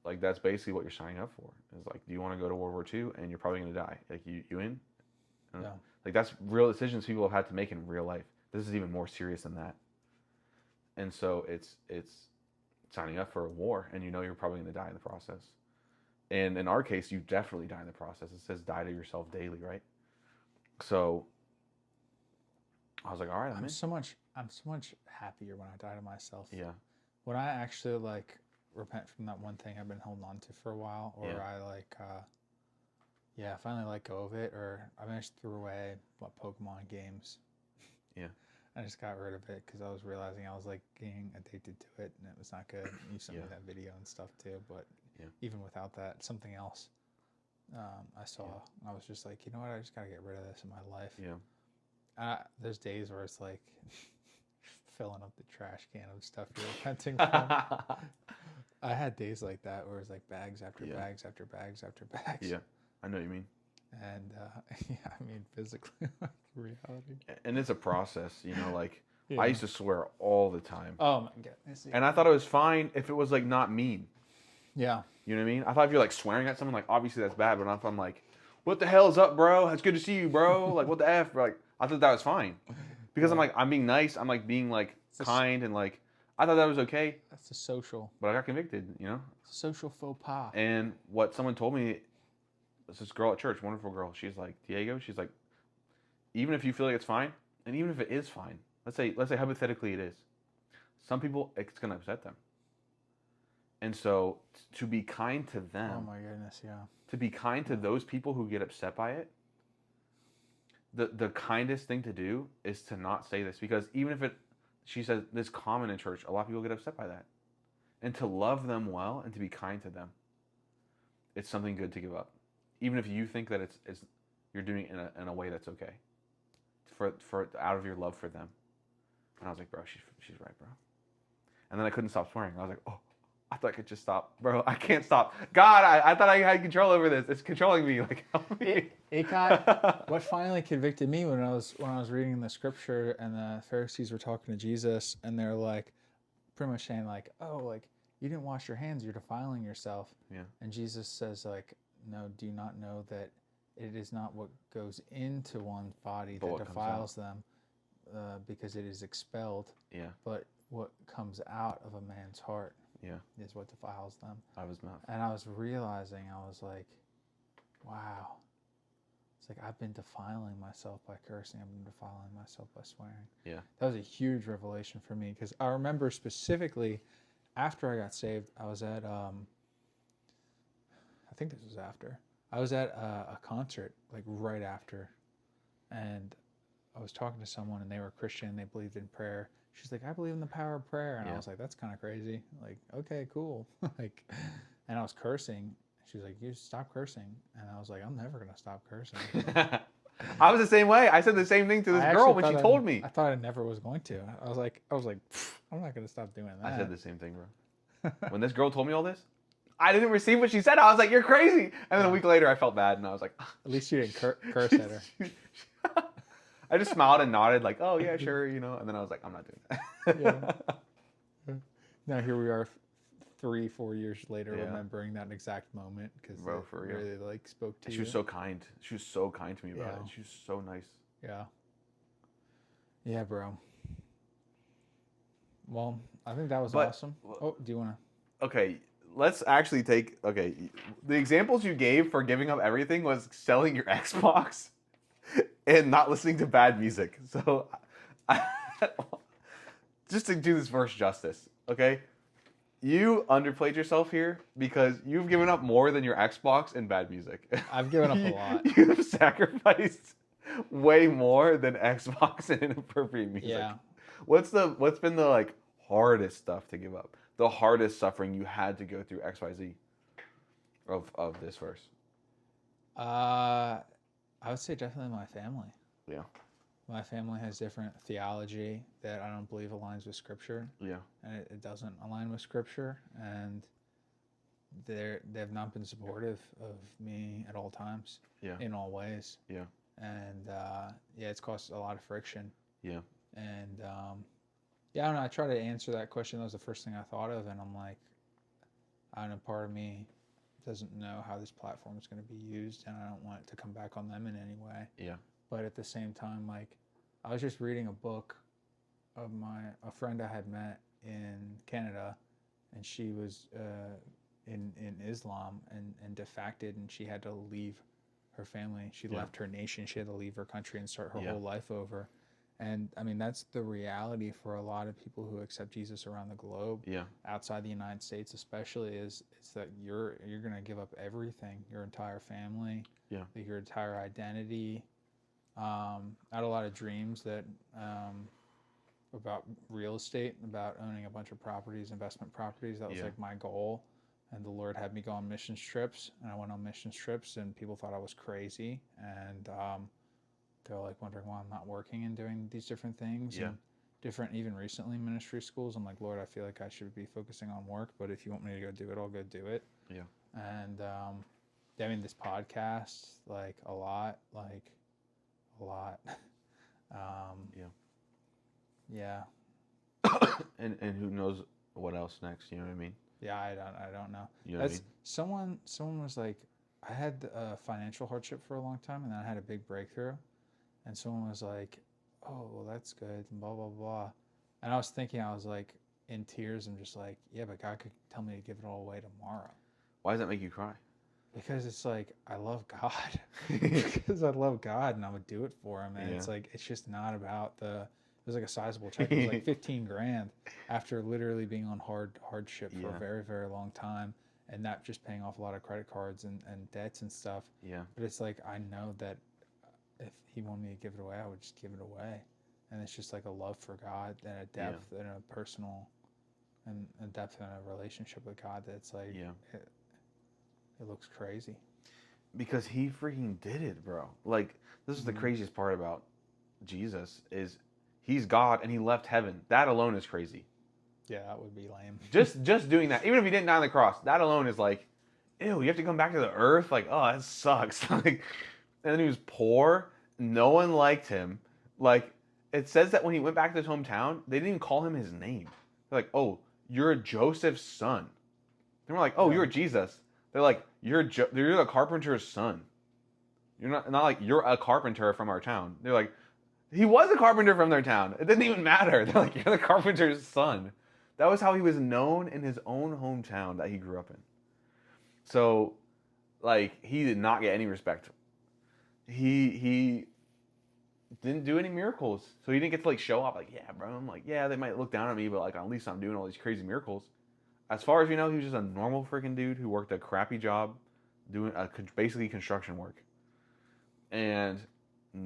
Like, that's basically what you're signing up for. It's like, do you want to go to World War II? And you're probably going to die. Like, you in? Yeah. Like, that's real decisions people have had to make in real life. This is even more serious than that. And so it's signing up for a war, and you know you're probably going to die in the process. And in our case, you definitely die in the process. It says die to yourself daily, right? So I was like, all right, I'm so much happier when I die to myself. Yeah. When I actually like repent from that one thing I've been holding on to for a while, or I like finally let go of it, or I just threw away Pokemon games. Yeah. I just got rid of it because I was realizing I was like getting addicted to it, and it was not good. You sent me that video and stuff too, but even without that, something else I saw. I was just like, you know what? I just gotta get rid of this in my life. Yeah. There's days where it's like, filling up the trash can of stuff you're repenting from. I had days like that where it was like bags after bags after bags after bags. Yeah, I know what you mean. And yeah, I mean physically, like reality. And it's a process, you know. Like Yeah. I used to swear all the time, Oh my goodness. and I thought it was fine if it was like not mean. Yeah. You know what I mean? I thought if you're like swearing at someone, like obviously that's bad. But if I'm like, "What the hell's up, bro? It's good to see you, bro." Like, what the f? Like, I thought that was fine because I'm like, I'm being nice. I'm like being like kind and like I thought that was okay. That's a social. But I got convicted, you know. Social faux pas. And what someone told me, this girl at church, wonderful girl. She's like, Diego. She's like, even if you feel like it's fine, and even if it is fine, let's say hypothetically it is, some people it's gonna upset them. And so to be kind to them. Oh my goodness, yeah. To be kind to those people who get upset by it, the kindest thing to do is to not say this, because even if she says this is common in church, a lot of people get upset by that. And to love them well and to be kind to them, it's something good to give up, even if you think that it's you're doing it in a way that's okay, for out of your love for them. And I was like, bro, she's right, bro. And then I couldn't stop swearing. I was like, oh, I thought I could just stop, bro. I can't stop. God, I thought I had control over this. It's controlling me. Like, help me. It got what finally convicted me when I was reading the scripture and the Pharisees were talking to Jesus and they're like, pretty much saying like, oh, like you didn't wash your hands, you're defiling yourself. Yeah. And Jesus says like, no, do you not know that it is not what goes into one's body that defiles them, because it is expelled. Yeah. But what comes out of a man's heart. Yeah. Is what defiles them. I was not. And I was realizing, I was like, wow. It's like I've been defiling myself by cursing. I've been defiling myself by swearing. Yeah. That was a huge revelation for me because I remember specifically after I got saved, I was at, I think this was after. I was at a concert, like right after. And I was talking to someone and they were Christian and they believed in prayer. She's like, I believe in the power of prayer. And I was like, that's kind of crazy. Like, okay, cool. Like, and I was cursing. She was like, you stop cursing. And I was like, I'm never going to stop cursing. I was the same way. I said the same thing to this girl when she told me. I thought I never was going to. I was like, I'm not going to stop doing that. I said the same thing, bro. When this girl told me all this, I didn't receive what she said. I was like, you're crazy. And then a week later, I felt bad. And I was like, at least you didn't curse at her. I just smiled and nodded like, oh, yeah, sure, you know. And then I was like, I'm not doing that. Yeah. Now here we are 3-4 years later remembering that exact moment because it really like spoke to you. She was so kind. She was so kind to me about it. She was so nice. Yeah. Yeah, bro. Well, I think that was awesome. Oh, do you want to? Okay, let's actually take, the examples you gave for giving up everything was selling your Xbox and not listening to bad music. So, just to do this verse justice, okay? You underplayed yourself here because you've given up more than your Xbox and bad music. I've given up a lot. You've sacrificed way more than Xbox and inappropriate music. Yeah. What's been the like hardest stuff to give up? The hardest suffering you had to go through XYZ of this verse? I would say definitely my family. Yeah. My family has different theology that I don't believe aligns with Scripture. Yeah. And it doesn't align with Scripture. And they've not been supportive of me at all times. Yeah. In all ways. Yeah. And it's caused a lot of friction. Yeah. And I don't know. I try to answer that question. That was the first thing I thought of. And I'm like, I don't know, part of me doesn't know how this platform is going to be used. And I don't want it to come back on them in any way. Yeah. But at the same time, like, I was just reading a book of a friend I had met in Canada, and she was in Islam and defected, and she had to leave her family. She left her nation. She had to leave her country and start her whole life over. And I mean, that's the reality for a lot of people who accept Jesus around the globe, outside the United States especially, is that you're going to give up everything, your entire family, your entire identity. I had a lot of dreams that about real estate, about owning a bunch of properties, investment properties. That was like my goal. And the Lord had me go on missions trips, and I went on missions trips, and people thought I was crazy. And they're like wondering why I'm not working and doing these different things and different, even recently, ministry schools. I'm like, Lord, I feel like I should be focusing on work, but if you want me to go do it, I'll go do it. Yeah. And I mean, this podcast, like a lot. Yeah. Yeah. And who knows what else next? You know what I mean? Yeah, I don't know. You know what I mean? Someone was like, I had financial hardship for a long time, and then I had a big breakthrough, and someone was like, oh, well, that's good, and blah blah blah, and I was thinking, I was like in tears, and just like, yeah, but God could tell me to give it all away tomorrow. Why does that make you cry? Because it's like, I love God. Because I love God and I would do it for him. And it's like, it's just not about it was like a sizable check. It was like 15 grand after literally being on hardship for a very, very long time. And not just paying off a lot of credit cards and debts and stuff. Yeah. But it's like, I know that if he wanted me to give it away, I would just give it away. And it's just like a love for God and a depth and a personal and a depth and a relationship with God that's like, it looks crazy. Because he freaking did it, bro. Like, this is the craziest part about Jesus is he's God and he left heaven. That alone is crazy. Yeah, that would be lame. Just doing that, even if he didn't die on the cross, that alone is like, ew, you have to come back to the earth? Like, oh, that sucks. Like, and then he was poor. No one liked him. Like, it says that when he went back to his hometown, they didn't even call him his name. They're like, oh, you're Joseph's son. They were like, oh, you're Jesus. They're like, you're the carpenter's son. You're not like you're a carpenter from our town. They're like, he was a carpenter from their town. It didn't even matter. They're like, you're the carpenter's son. That was how he was known in his own hometown that he grew up in. So, like, he did not get any respect. He didn't do any miracles. So he didn't get to like show up like, yeah, bro. I'm like, yeah, they might look down at me, but like at least I'm doing all these crazy miracles. As far as we know, he was just a normal freaking dude who worked a crappy job doing basically construction work. And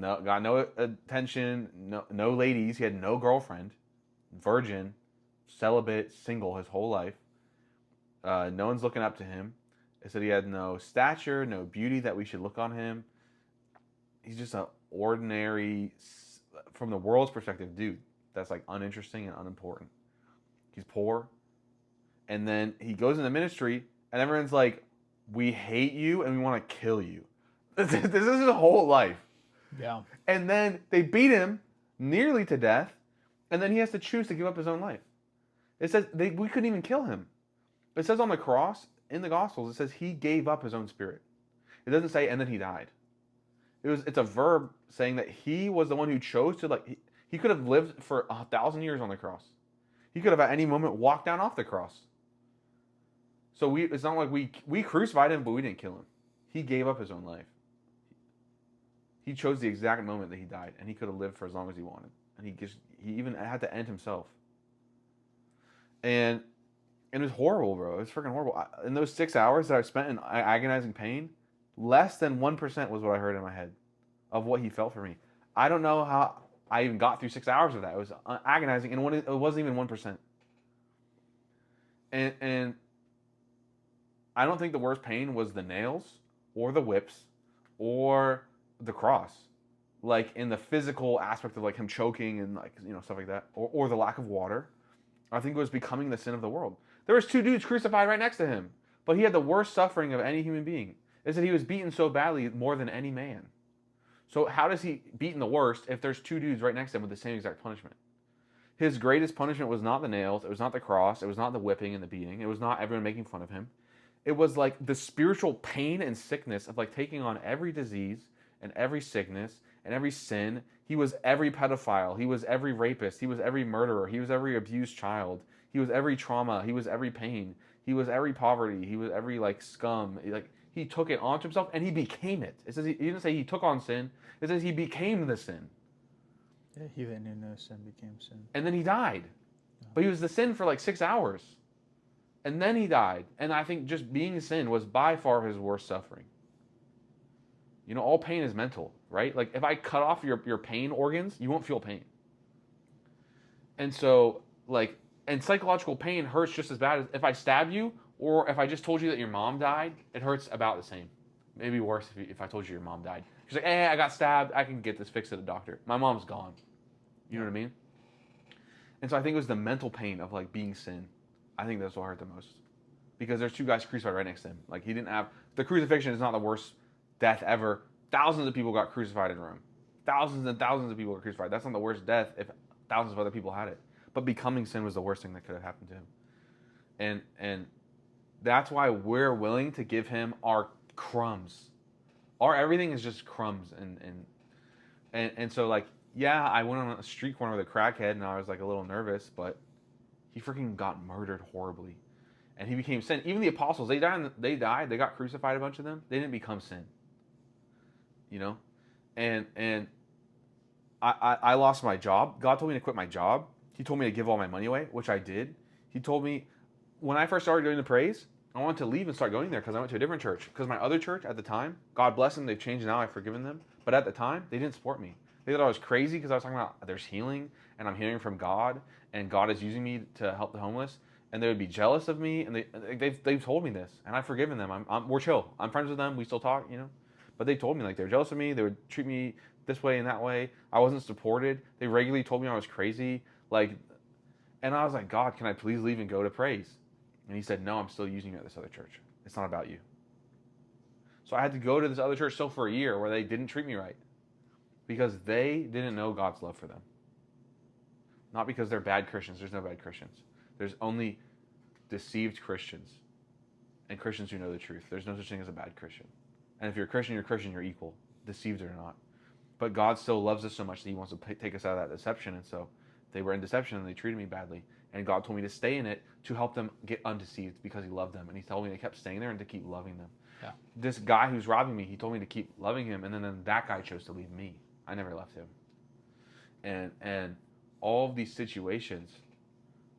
got no attention, no ladies. He had no girlfriend, virgin, celibate, single his whole life. No one's looking up to him. It said he had no stature, no beauty that we should look on him. He's just an ordinary, from the world's perspective, dude that's like uninteresting and unimportant. He's poor. And then he goes into ministry, and everyone's like, we hate you and we want to kill you. This is his whole life. Yeah. And then they beat him nearly to death, and then he has to choose to give up his own life. It says we couldn't even kill him. It says on the cross, in the Gospels, it says he gave up his own spirit. It doesn't say, and then he died. It's a verb saying that he was the one who chose to, like, he could have lived for 1,000 years on the cross. He could have at any moment walked down off the cross. So it's not like we crucified him, but we didn't kill him. He gave up his own life. He chose the exact moment that he died, and he could have lived for as long as he wanted. And he even had to end himself. And it was horrible, bro. It was freaking horrible. In those 6 hours that I spent in agonizing pain, less than 1% was what I heard in my head of what he felt for me. I don't know how I even got through 6 hours of that. It was agonizing, and it wasn't even 1%. And I don't think the worst pain was the nails or the whips or the cross, like in the physical aspect of like him choking and like, you know, stuff like that, or the lack of water. I think it was becoming the sin of the world. There was 2 dudes crucified right next to him, but he had the worst suffering of any human being. It said he was beaten so badly more than any man. So how does he beaten the worst if there's 2 dudes right next to him with the same exact punishment? His greatest punishment was not the nails, it was not the cross, it was not the whipping and the beating, it was not everyone making fun of him. It was like the spiritual pain and sickness of like taking on every disease and every sickness and every sin. He was every pedophile. He was every rapist. He was every murderer. He was every abused child. He was every trauma. He was every pain. He was every poverty. He was every like scum. Like he took it onto himself and he became it. It says he didn't say he took on sin. It says he became the sin. Yeah, he that knew no sin became sin. And then he died. Yeah. But he was the sin for like 6 hours. And then he died. And I think just being sin was by far his worst suffering. You know, all pain is mental, right? Like if I cut off your pain organs, you won't feel pain. And so, like, and psychological pain hurts just as bad as if I stab you or if I just told you that your mom died, it hurts about the same. Maybe worse if I told you your mom died. She's like, I got stabbed. I can get this fixed at a doctor. My mom's gone. You know what I mean? And so I think it was the mental pain of like being sin. I think that's what hurt the most. Because there's two guys crucified right next to him. Like he didn't have, the crucifixion is not the worst death ever. Thousands of people got crucified in Rome. Thousands and thousands of people were crucified. That's not the worst death if thousands of other people had it. But becoming sin was the worst thing that could have happened to him. And that's why we're willing to give him our crumbs. Our everything is just crumbs. And so like, yeah, I went on a street corner with a crackhead and I was like a little nervous, but he freaking got murdered horribly. And he became sin. Even the apostles, they died, they got crucified, a bunch of them. They didn't become sin. You know? And I lost my job. God told me to quit my job. He told me to give all my money away, which I did. He told me, when I first started going to praise, I wanted to leave and start going there because I went to a different church. Because my other church at the time, God bless them, they've changed now, I've forgiven them. But at the time, they didn't support me. They thought I was crazy because I was talking about there's healing and I'm hearing from God and God is using me to help the homeless. And they would be jealous of me, and they've told me this, and I've forgiven them. We're chill. I'm friends with them. We still talk, you know. But they told me like they were jealous of me. They would treat me this way and that way. I wasn't supported. They regularly told me I was crazy. Like, and I was like, God, can I please leave and go to praise? And He said, no, I'm still using you at this other church. It's not about you. So I had to go to this other church still for a year where they didn't treat me right because they didn't know God's love for them. Not because they're bad Christians. There's no bad Christians. There's only deceived Christians and Christians who know the truth. There's no such thing as a bad Christian. And if you're a Christian, you're equal, deceived or not. But God still loves us so much that He wants to take us out of that deception. And so they were in deception and they treated me badly. And God told me to stay in it to help them get undeceived because He loved them. And He told me to keep staying there and to keep loving them. Yeah. This guy who's robbing me, he told me to keep loving him. And then that guy chose to leave me. I never left him. And all of these situations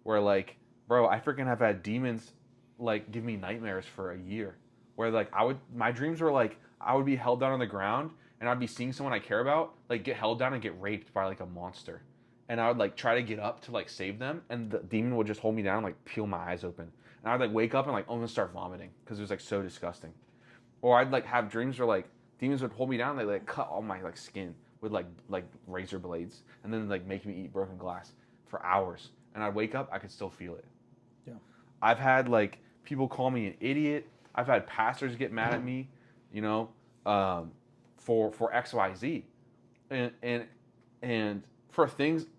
where like, bro, I freaking have had demons like give me nightmares for a year. Where like my dreams were like I would be held down on the ground and I'd be seeing someone I care about like get held down and get raped by like a monster. And I would like try to get up to like save them and the demon would just hold me down and like peel my eyes open. And I'd like wake up and like almost start vomiting because it was like so disgusting. Or I'd like have dreams where like demons would hold me down and they like cut all my like skin with like razor blades and then like make me eat broken glass for hours. And I'd wake up, I could still feel it. Yeah. I've had like people call me an idiot. I've had pastors get mad at me, you know, for XYZ, and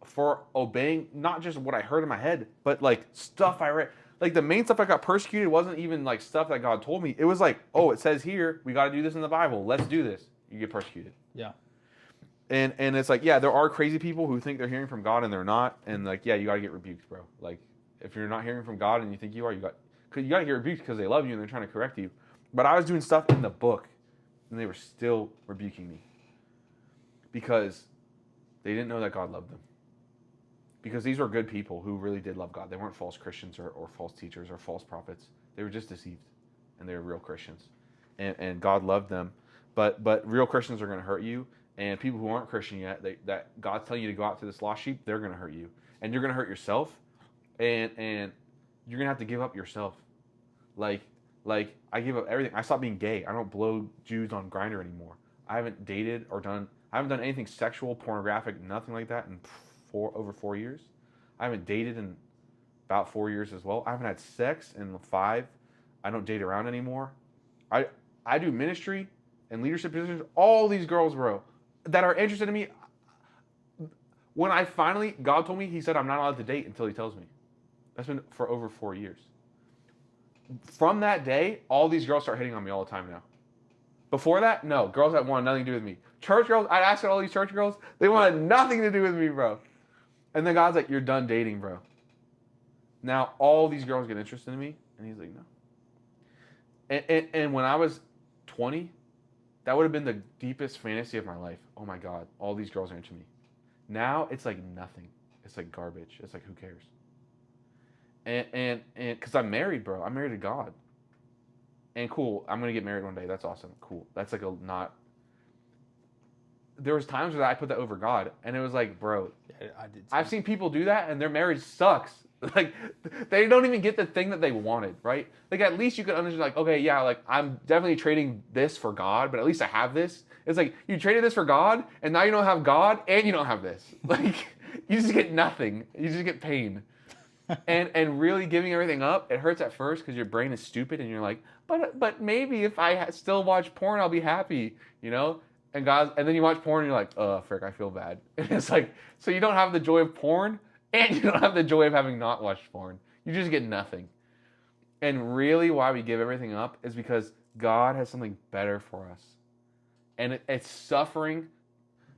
for obeying not just what I heard in my head, but like stuff I read. Like the main stuff I got persecuted wasn't even like stuff that God told me. It was like, oh, it says here we got to do this in the Bible. Let's do this. You get persecuted. Yeah. And it's like, yeah, there are crazy people who think they're hearing from God and they're not. And like, yeah, you got to get rebuked, bro. Like, if you're not hearing from God and you think you are, you got to get rebuked because they love you and they're trying to correct you. But I was doing stuff in the book and they were still rebuking me because they didn't know that God loved them. Because these were good people who really did love God. They weren't false Christians or false teachers or false prophets. They were just deceived and they were real Christians. And God loved them. But real Christians are going to hurt you. And people who aren't Christian yet, that God's telling you to go out to this lost sheep, they're going to hurt you. And you're going to hurt yourself. And you're going to have to give up yourself. Like I give up everything. I stopped being gay. I don't blow Jews on Grindr anymore. I haven't dated or I haven't done anything sexual, pornographic, nothing like that in over 4 years. I haven't dated in about 4 years as well. I haven't had sex in 5. I don't date around anymore. I do ministry and leadership positions. All these girls, bro, that are interested in me. When God told me, He said I'm not allowed to date until He tells me. That's been for over 4 years. From that day, all these girls start hitting on me all the time now. Before that, no. Girls that wanted nothing to do with me. Church girls, I'd ask all these church girls, they wanted nothing to do with me, bro. And then God's like, you're done dating, bro. Now all these girls get interested in me, and He's like, no. And when I was 20, that would have been the deepest fantasy of my life. Oh my God, all these girls are into me. Now it's like nothing. It's like garbage. It's like, who cares? And because I'm married, bro. I'm married to God. And cool, I'm gonna get married one day. That's awesome. Cool. That's like there was times where I put that over God, and it was like, bro, yeah, I did too. I've seen people do that, and their marriage sucks. Like, they don't even get the thing that they wanted, right? Like, at least you could understand, like, okay, yeah, like, I'm definitely trading this for God, but at least I have this. It's like, you traded this for God, and now you don't have God, and you don't have this. Like, you just get nothing. You just get pain. And really giving everything up, it hurts at first because your brain is stupid and you're like, but maybe if I still watch porn, I'll be happy, you know? And then you watch porn and you're like, oh, frick, I feel bad. And it's like, so you don't have the joy of porn and you don't have the joy of having not watched porn. You just get nothing. And really why we give everything up is because God has something better for us. And it's suffering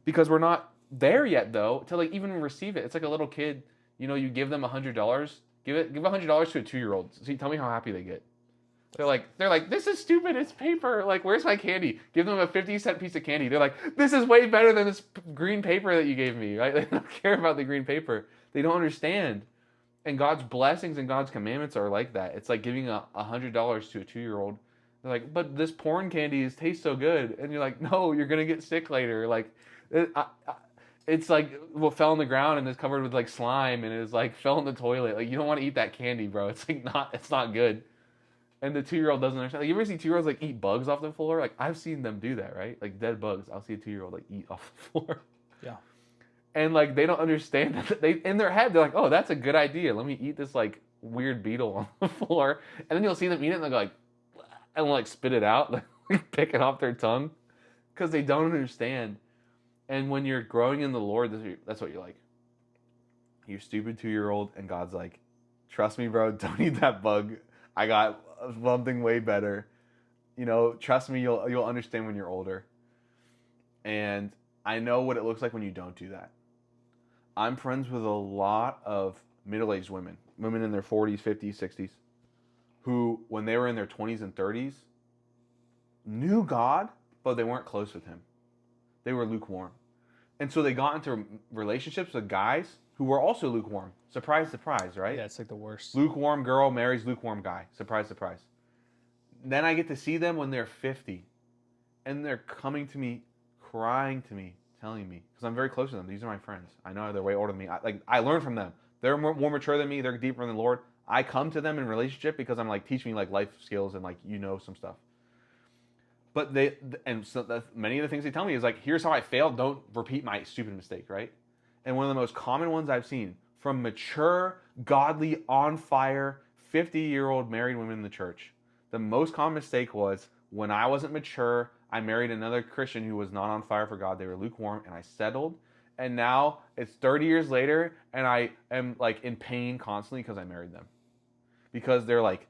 because we're not there yet, though, to like even receive it. It's like a little kid, you know, you give them $100, give $100 to a 2-year-old. So tell me how happy they get. They're like, this is stupid. It's paper. Like, where's my candy? Give them a 50-cent piece of candy. They're like, this is way better than this green paper that you gave me. Right? They don't care about the green paper. They don't understand. And God's blessings and God's commandments are like that. It's like giving $100 to a 2-year-old. They're like, but this porn candy tastes so good. And you're like, no, you're going to get sick later. Like, it's like what fell on the ground and is covered with like slime and is like fell in the toilet. Like, you don't want to eat that candy, bro. It's like it's not good. And the 2-year-old doesn't understand. Like, you ever see 2-year-olds like eat bugs off the floor? Like, I've seen them do that, right? Like dead bugs. I'll see a 2-year-old like eat off the floor. Yeah. And like they don't understand that they in their head they're like, oh, that's a good idea. Let me eat this like weird beetle on the floor. And then you'll see them eat it and they'll go like, and like spit it out, like pick it off their tongue, because they don't understand. And when you're growing in the Lord, that's what you're like. You're stupid 2-year-old, and God's like, trust me, bro, don't eat that bug. I got something way better. You know, trust me, you'll understand when you're older. And I know what it looks like when you don't do that. I'm friends with a lot of middle-aged women in their 40s, 50s, 60s, who, when they were in their 20s and 30s, knew God, but they weren't close with him. They were lukewarm. And so they got into relationships with guys who were also lukewarm. Surprise, surprise, right? Yeah, it's like the worst. Lukewarm girl marries lukewarm guy. Surprise, surprise. Then I get to see them when they're 50. And they're coming to me, crying to me, telling me, because I'm very close to them. These are my friends. I know they're way older than me. I learn from them. They're more mature than me. They're deeper in the Lord. I come to them in relationship because I'm like, teach me like life skills and like, you know, some stuff. But many of the things they tell me is like, here's how I failed. Don't repeat my stupid mistake, right? And one of the most common ones I've seen from mature, godly, on fire, 50-year-old married women in the church. The most common mistake was when I wasn't mature, I married another Christian who was not on fire for God. They were lukewarm, and I settled. And now it's 30 years later, and I am like in pain constantly because I married them. Because they're like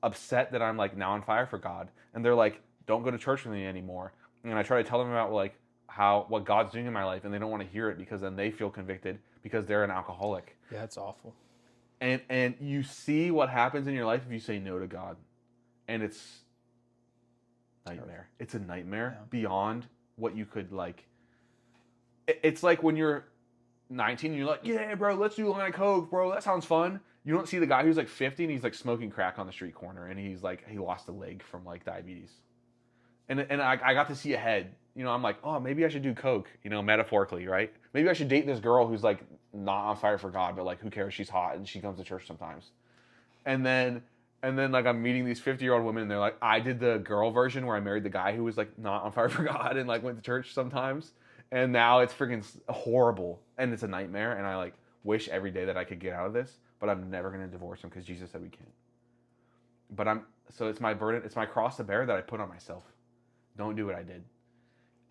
upset that I'm like now on fire for God. And they're like, don't go to church with me anymore. And I try to tell them about like what God's doing in my life, and they don't want to hear it because then they feel convicted because they're an alcoholic. Yeah, it's awful. And you see what happens in your life if you say no to God. And it's nightmare. It's a nightmare beyond what you could like. It's like when you're 19 and you're like, yeah, bro, let's do a line of coke, bro. That sounds fun. You don't see the guy who's like 50 and he's like smoking crack on the street corner and he's like, he lost a leg from like diabetes. And I got to see ahead. You know, I'm like, oh, maybe I should do coke, you know, metaphorically, right? Maybe I should date this girl who's like not on fire for God, but like who cares? She's hot and she comes to church sometimes. And then like I'm meeting these 50-year-old women and they're like, I did the girl version where I married the guy who was like not on fire for God and like went to church sometimes. And now it's freaking horrible and it's a nightmare. And I like wish every day that I could get out of this, but I'm never going to divorce him because Jesus said we can't. But so it's my burden. It's my cross to bear that I put on myself. Don't do what I did.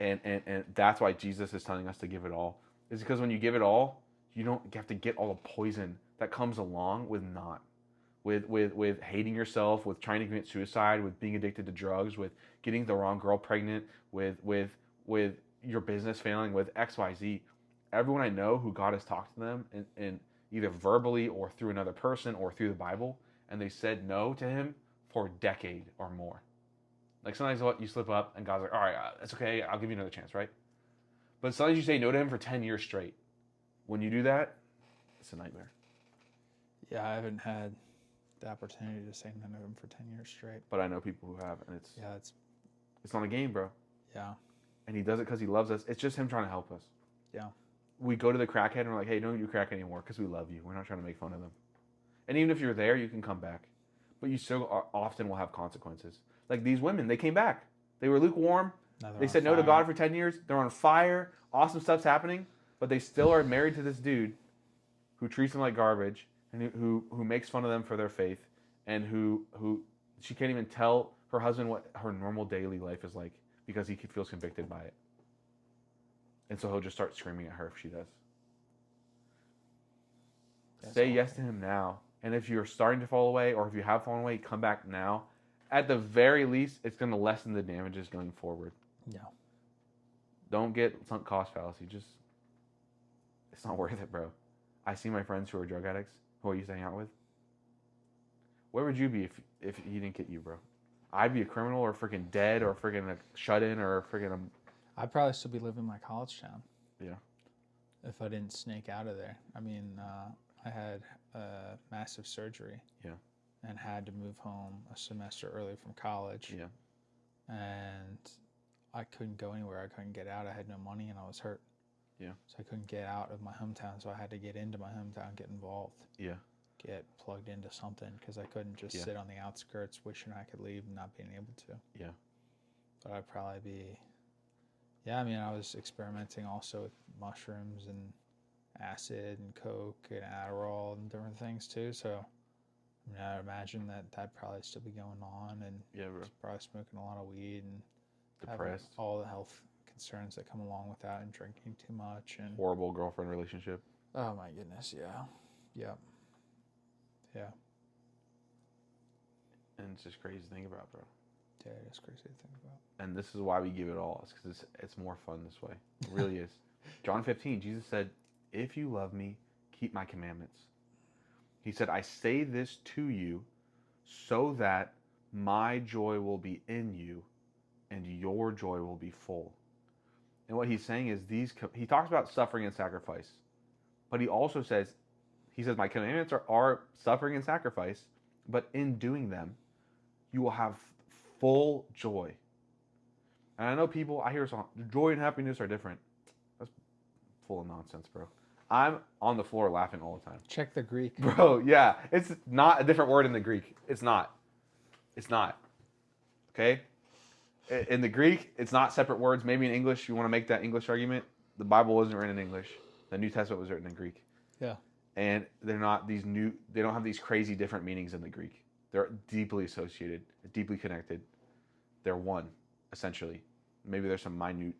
And that's why Jesus is telling us to give it all. Is because when you give it all, you don't have to get all the poison that comes along with not. With hating yourself, with trying to commit suicide, with being addicted to drugs, with getting the wrong girl pregnant, with your business failing, with XYZ. Everyone I know who God has talked to them in either verbally or through another person or through the Bible, and they said no to him for a decade or more. Like sometimes you slip up and God's like, all right, that's okay, I'll give you another chance, right? But sometimes you say no to him for 10 years straight. When you do that, it's a nightmare. Yeah, I haven't had the opportunity to say no to him for 10 years straight. But I know people who have, and it's not a game, bro. Yeah. And he does it because he loves us. It's just him trying to help us. Yeah. We go to the crackhead and we're like, hey, don't do crack anymore because we love you. We're not trying to make fun of them. And even if you're there, you can come back. But you still often will have consequences. Like these women, they came back. They were lukewarm. They said no to God for 10 years. They're on fire. Awesome stuff's happening. but they still are married to this dude who treats them like garbage and who makes fun of them for their faith, and who she can't even tell her husband what her normal daily life is like because he feels convicted by it. And so he'll just start screaming at her if she does. Say yes to him now. And if you're starting to fall away, or if you have fallen away, come back now. At the very least, it's going to lessen the damages going forward. Yeah. Don't get sunk cost fallacy. It's not worth it, bro. I see my friends who are drug addicts, who I used to hang out with. Where would you be if he didn't get you, bro? I'd be a criminal, or freaking dead, or freaking a shut-in, or freaking I'd probably still be living in my college town. Yeah. If I didn't snake out of there. I mean, I had massive surgery. Yeah. And had to move home a semester early from college. Yeah. And I couldn't go anywhere. I couldn't get out. I had no money, and I was hurt. Yeah. So I couldn't get out of my hometown. So I had to get into my hometown, get involved. Yeah. Get plugged into something, because I couldn't just sit on the outskirts wishing I could leave and not being able to. Yeah. But I'd probably be, I mean, I was experimenting also with mushrooms and acid and coke and Adderall and different things too. So I mean, I imagine that'd probably still be going on, and bro. Probably smoking a lot of weed and depressed, all the health concerns that come along with that, and drinking too much, and horrible girlfriend relationship. Oh my goodness, yeah. And it's just crazy to think about, bro. Yeah, it is crazy to think about. And this is why we give it all, because it's more fun this way. It really is. John 15, Jesus said, "If you love me, keep my commandments." He said, "I say this to you so that my joy will be in you and your joy will be full." And what he's saying is he talks about suffering and sacrifice, but he also says, my commandments are suffering and sacrifice, but in doing them, you will have full joy. And I know people, I hear joy and happiness are different. That's full of nonsense, bro. I'm on the floor laughing all the time. Check the Greek. Bro, yeah. It's not a different word in the Greek. It's not. Okay? In the Greek, it's not separate words. Maybe in English, you want to make that English argument. The Bible wasn't written in English. The New Testament was written in Greek. Yeah. And they don't have these crazy different meanings in the Greek. They're deeply associated, deeply connected. They're one, essentially. Maybe there's some minute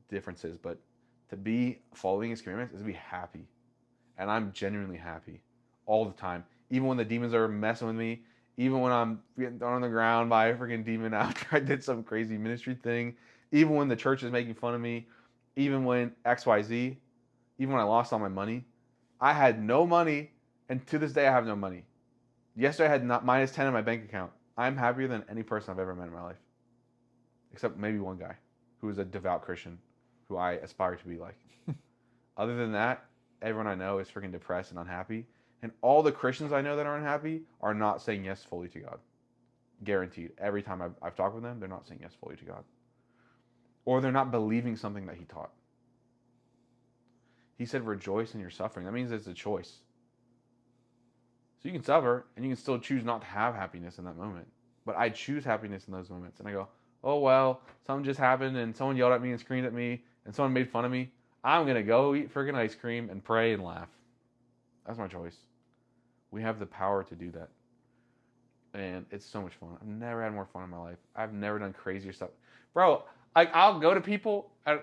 differences, but to be following his commandments is to be happy. And I'm genuinely happy all the time. Even when the demons are messing with me, even when I'm getting thrown on the ground by a freaking demon after I did some crazy ministry thing, even when the church is making fun of me, even when XYZ, even when I lost all my money. I had no money, and to this day I have no money. Yesterday I had minus 10 in my bank account. I'm happier than any person I've ever met in my life. Except maybe one guy who is a devout Christian who I aspire to be like. Other than that, everyone I know is freaking depressed and unhappy. And all the Christians I know that are unhappy are not saying yes fully to God. Guaranteed. Every time I've talked with them, they're not saying yes fully to God. Or they're not believing something that he taught. He said, rejoice in your suffering. That means it's a choice. So you can suffer, and you can still choose not to have happiness in that moment. But I choose happiness in those moments. And I go, oh, well, something just happened, and someone yelled at me and screamed at me, and someone made fun of me. I'm going to go eat friggin' ice cream and pray and laugh. That's my choice. We have the power to do that. And it's so much fun. I've never had more fun in my life. I've never done crazier stuff. Bro, I'll go to people. I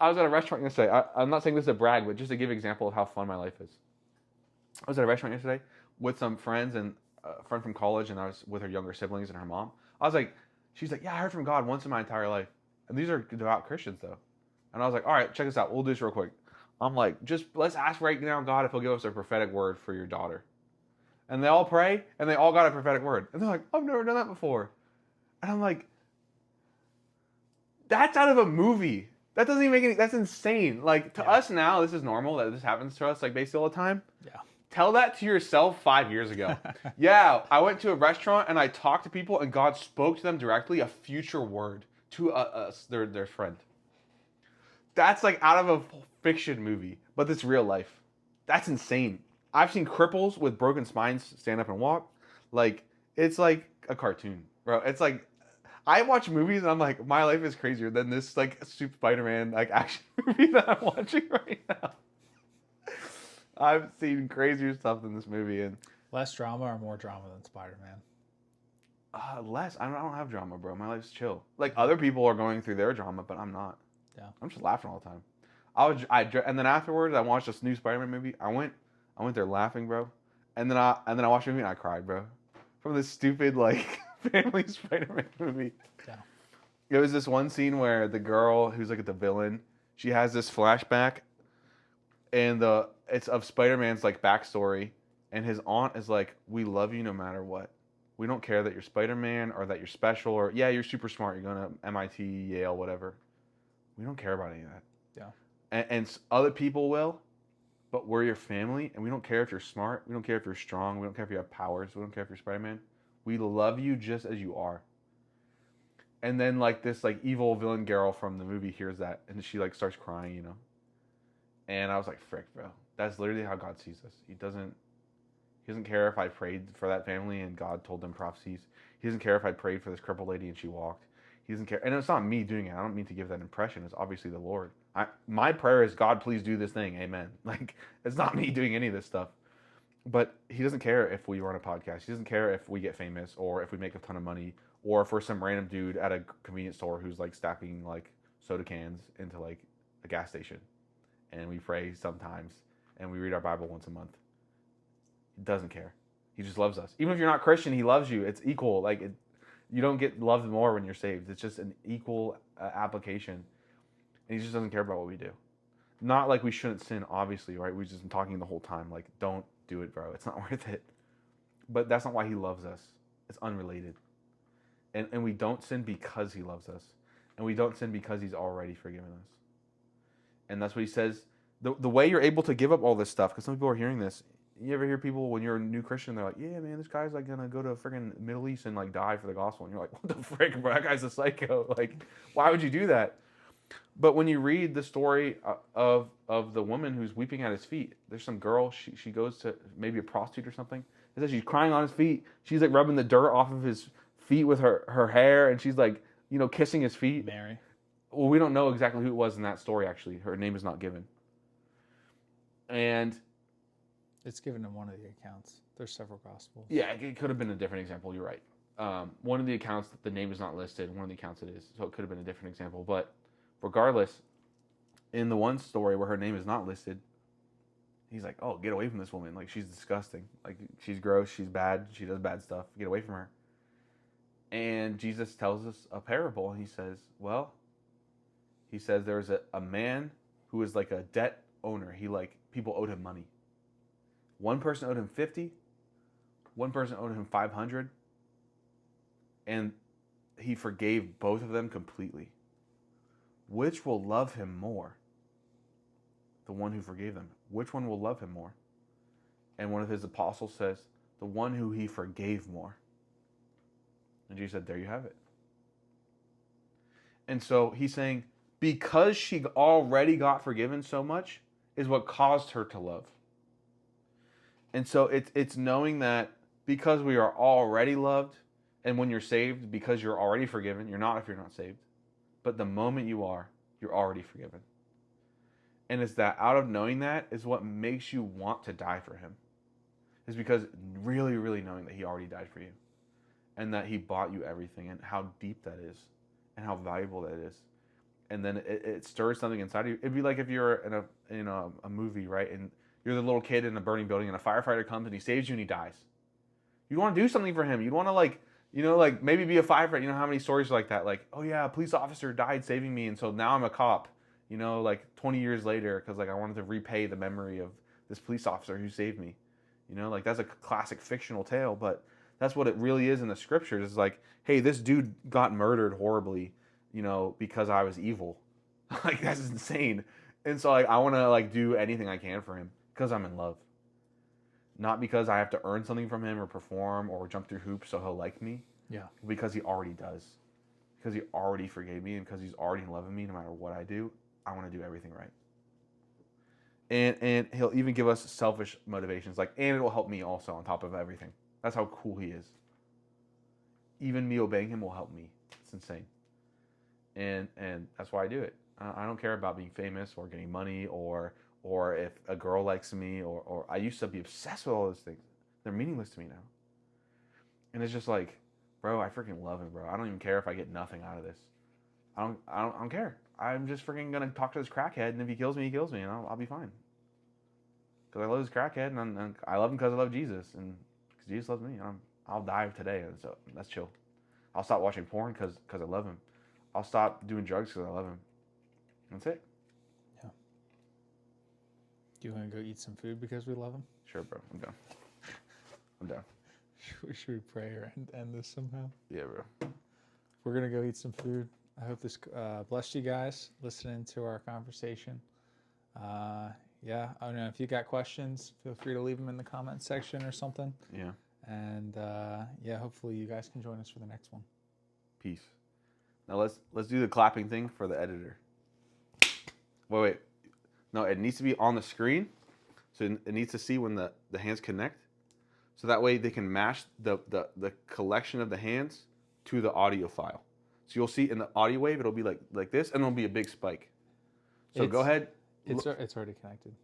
was at a restaurant yesterday. I'm not saying this to brag, but just to give an example of how fun my life is. I was at a restaurant yesterday with some friends and a friend from college, and I was with her younger siblings and her mom. She's like, yeah, I heard from God once in my entire life. And these are devout Christians, though. And I was like, all right, check this out. We'll do this real quick. I'm like, let's ask right now, God, if he'll give us a prophetic word for your daughter. And they all pray, and they all got a prophetic word. And they're like, I've never done that before. And I'm like, that's out of a movie. That doesn't even make any, that's insane. Like, to us now, this is normal that this happens to us, like, basically all the time. Yeah. Tell that to yourself 5 years ago. Yeah, I went to a restaurant, and I talked to people, and God spoke to them directly, a future word to their friend. That's, like, out of a fiction movie, but it's real life. That's insane. I've seen cripples with broken spines stand up and walk. Like, it's like a cartoon, bro. It's like, I watch movies and I'm like, my life is crazier than this like Spider-Man like action movie that I'm watching right now. I've seen crazier stuff than this movie, and Less drama or more drama than Spider-Man? less. I don't have drama, bro. My life's chill. Like other people are going through their drama, but I'm not. Yeah. I'm just laughing all the time. And then afterwards, I watched this new Spider-Man movie. I went there laughing, bro. And then I watched the movie and I cried, bro, from this stupid like family Spider-Man movie. Yeah. It was this one scene where the girl who's like the villain, she has this flashback, and it's of Spider-Man's like backstory, and his aunt is like, "We love you no matter what. We don't care that you're Spider-Man or that you're special or yeah, you're super smart. You're going to MIT, Yale, whatever. We don't care about any of that. Yeah. And other people will, but we're your family, and we don't care if you're smart. We don't care if you're strong. We don't care if you have powers. We don't care if you're Spider-Man. We love you just as you are." And then like this like evil villain girl from the movie hears that, and she like starts crying, you know. And I was like, frick, bro. That's literally how God sees us. He doesn't care if I prayed for that family and God told them prophecies. He doesn't care if I prayed for this crippled lady and she walked. He doesn't care. And it's not me doing it. I don't mean to give that impression. It's obviously the Lord. My prayer is, God, please do this thing. Amen. Like, it's not me doing any of this stuff. But he doesn't care if we run a podcast. He doesn't care if we get famous or if we make a ton of money or if we're some random dude at a convenience store who's like stacking like soda cans into like a gas station. And we pray sometimes and we read our Bible once a month. He doesn't care. He just loves us. Even if you're not Christian, he loves you. It's equal. Like you don't get loved more when you're saved. It's just an equal application. And he just doesn't care about what we do. Not like we shouldn't sin, obviously, right? We've just been talking the whole time. Like, don't do it, bro. It's not worth it. But that's not why he loves us. It's unrelated. And we don't sin because he loves us. And we don't sin because he's already forgiven us. And that's what he says. The way you're able to give up all this stuff, because some people are hearing this. You ever hear people when you're a new Christian, they're like, yeah, man, this guy's like gonna go to friggin' Middle East and like die for the gospel. And you're like, what the frick, bro? That guy's a psycho. Like, why would you do that? But when you read the story of the woman who's weeping at his feet, there's some girl, she goes to maybe a prostitute or something. It says she's crying on his feet. She's like rubbing the dirt off of his feet with her hair, and she's like, you know, kissing his feet. Mary. Well, we don't know exactly who it was in that story, actually. Her name is not given. And It's given in one of the accounts. There's several gospels. yeah, it could have been a different example. You're right. One of the accounts, the name is not listed. One of the accounts it is. So it could have been a different example. But regardless, in the one story where her name is not listed, he's like, oh, get away from this woman. Like, she's disgusting. Like, she's gross. She's bad. She does bad stuff. Get away from her. And Jesus tells us a parable. He says, there's a man who is like a debt owner. People owed him money. One person owed him 50. One person owed him 500. And he forgave both of them completely. Which will love him more? The one who forgave them. Which one will love him more? And one of his apostles says, the one who he forgave more. And Jesus said, there you have it. And so he's saying, because she already got forgiven so much is what caused her to love. And so it's knowing that because we are already loved, and when you're saved, because you're already forgiven, you're not if you're not saved. But the moment you are, you're already forgiven. And it's that out of knowing that is what makes you want to die for him. It's because really, really knowing that he already died for you. And that he bought you everything, and how deep that is, and how valuable that is. And then it stirs something inside of you. It'd be like if you're in a movie, right? And you're the little kid in a burning building, and a firefighter comes and he saves you and he dies. You want to do something for him. You want to maybe be a firefighter. You know how many stories are like that? Like, oh yeah, a police officer died saving me, and so now I'm a cop. 20 years later, because I wanted to repay the memory of this police officer who saved me. That's a classic fictional tale, but that's what it really is in the scriptures. It's like, hey, this dude got murdered horribly, because I was evil. That's insane. And so I want to do anything I can for him because I'm in love. Not because I have to earn something from him or perform or jump through hoops so he'll like me. Yeah. Because he already does. Because he already forgave me, and because he's already in love with me no matter what I do, I want to do everything right. And he'll even give us selfish motivations, and it'll help me also on top of everything. That's how cool he is. Even me obeying him will help me. It's insane. And that's why I do it. I don't care about being famous or getting money or or if a girl likes me, or I used to be obsessed with all those things. They're meaningless to me now. And it's just like, bro, I freaking love him, bro. I don't even care if I get nothing out of this. I don't care. I'm just freaking gonna talk to this crackhead, and if he kills me, and I'll be fine. Because I love this crackhead, and I love him because I love Jesus, and because Jesus loves me. I'll die today, and so that's chill. I'll stop watching porn because I love him. I'll stop doing drugs because I love him. That's it. Yeah. Do you want to go eat some food because we love him? Sure, bro. I'm down. I'm down. Should we pray or end this somehow? Yeah, bro. We're going to go eat some food. I hope this blessed you guys listening to our conversation. Yeah, I don't know. If you got questions, feel free to leave them in the comment section or something. Yeah. And yeah, hopefully you guys can join us for the next one. Peace. Now let's do the clapping thing for the editor. Wait. No, it needs to be on the screen. So it needs to see when the hands connect. So that way they can mash the collection of the hands to the audio file. So you'll see in the audio wave, it'll be like this, and it'll be a big spike. So go ahead. It's already connected.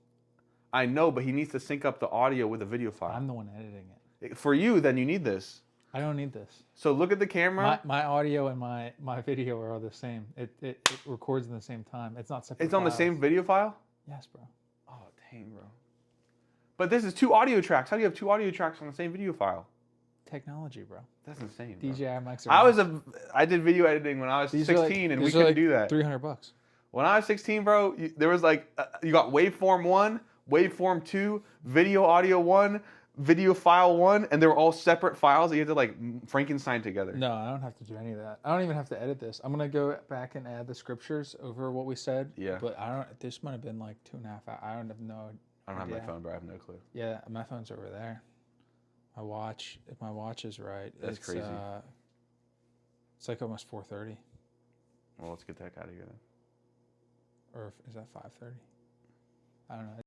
I know, but he needs to sync up the audio with the video file. I'm the one editing it. For you, then you need this. I don't need this. So look at the camera. My audio and my video are all the same. It records in the same time. It's not separate. It's on the same video file? Yes, bro. Oh, dang, bro. But this is 2 audio tracks. How do you have 2 audio tracks on the same video file? Technology, bro. That's insane, bro. DJI mics are I did video editing when I was 16, and we couldn't do that. $300. When I was 16, bro, there was like, you got waveform 1, waveform 2, video audio 1, video file 1, and they were all separate files that you had to like Frankenstein together. No, I don't have to do any of that. I don't even have to edit this. I'm going to go back and add the scriptures over what we said. Yeah. But this might have been like 2.5 hours. I don't know. I don't have my phone, bro. I have no clue. Yeah, my phone's over there. My watch, if my watch is right, that's crazy. It's like almost 4:30. Well, let's get that out of here then. Or is that 5:30? I don't know.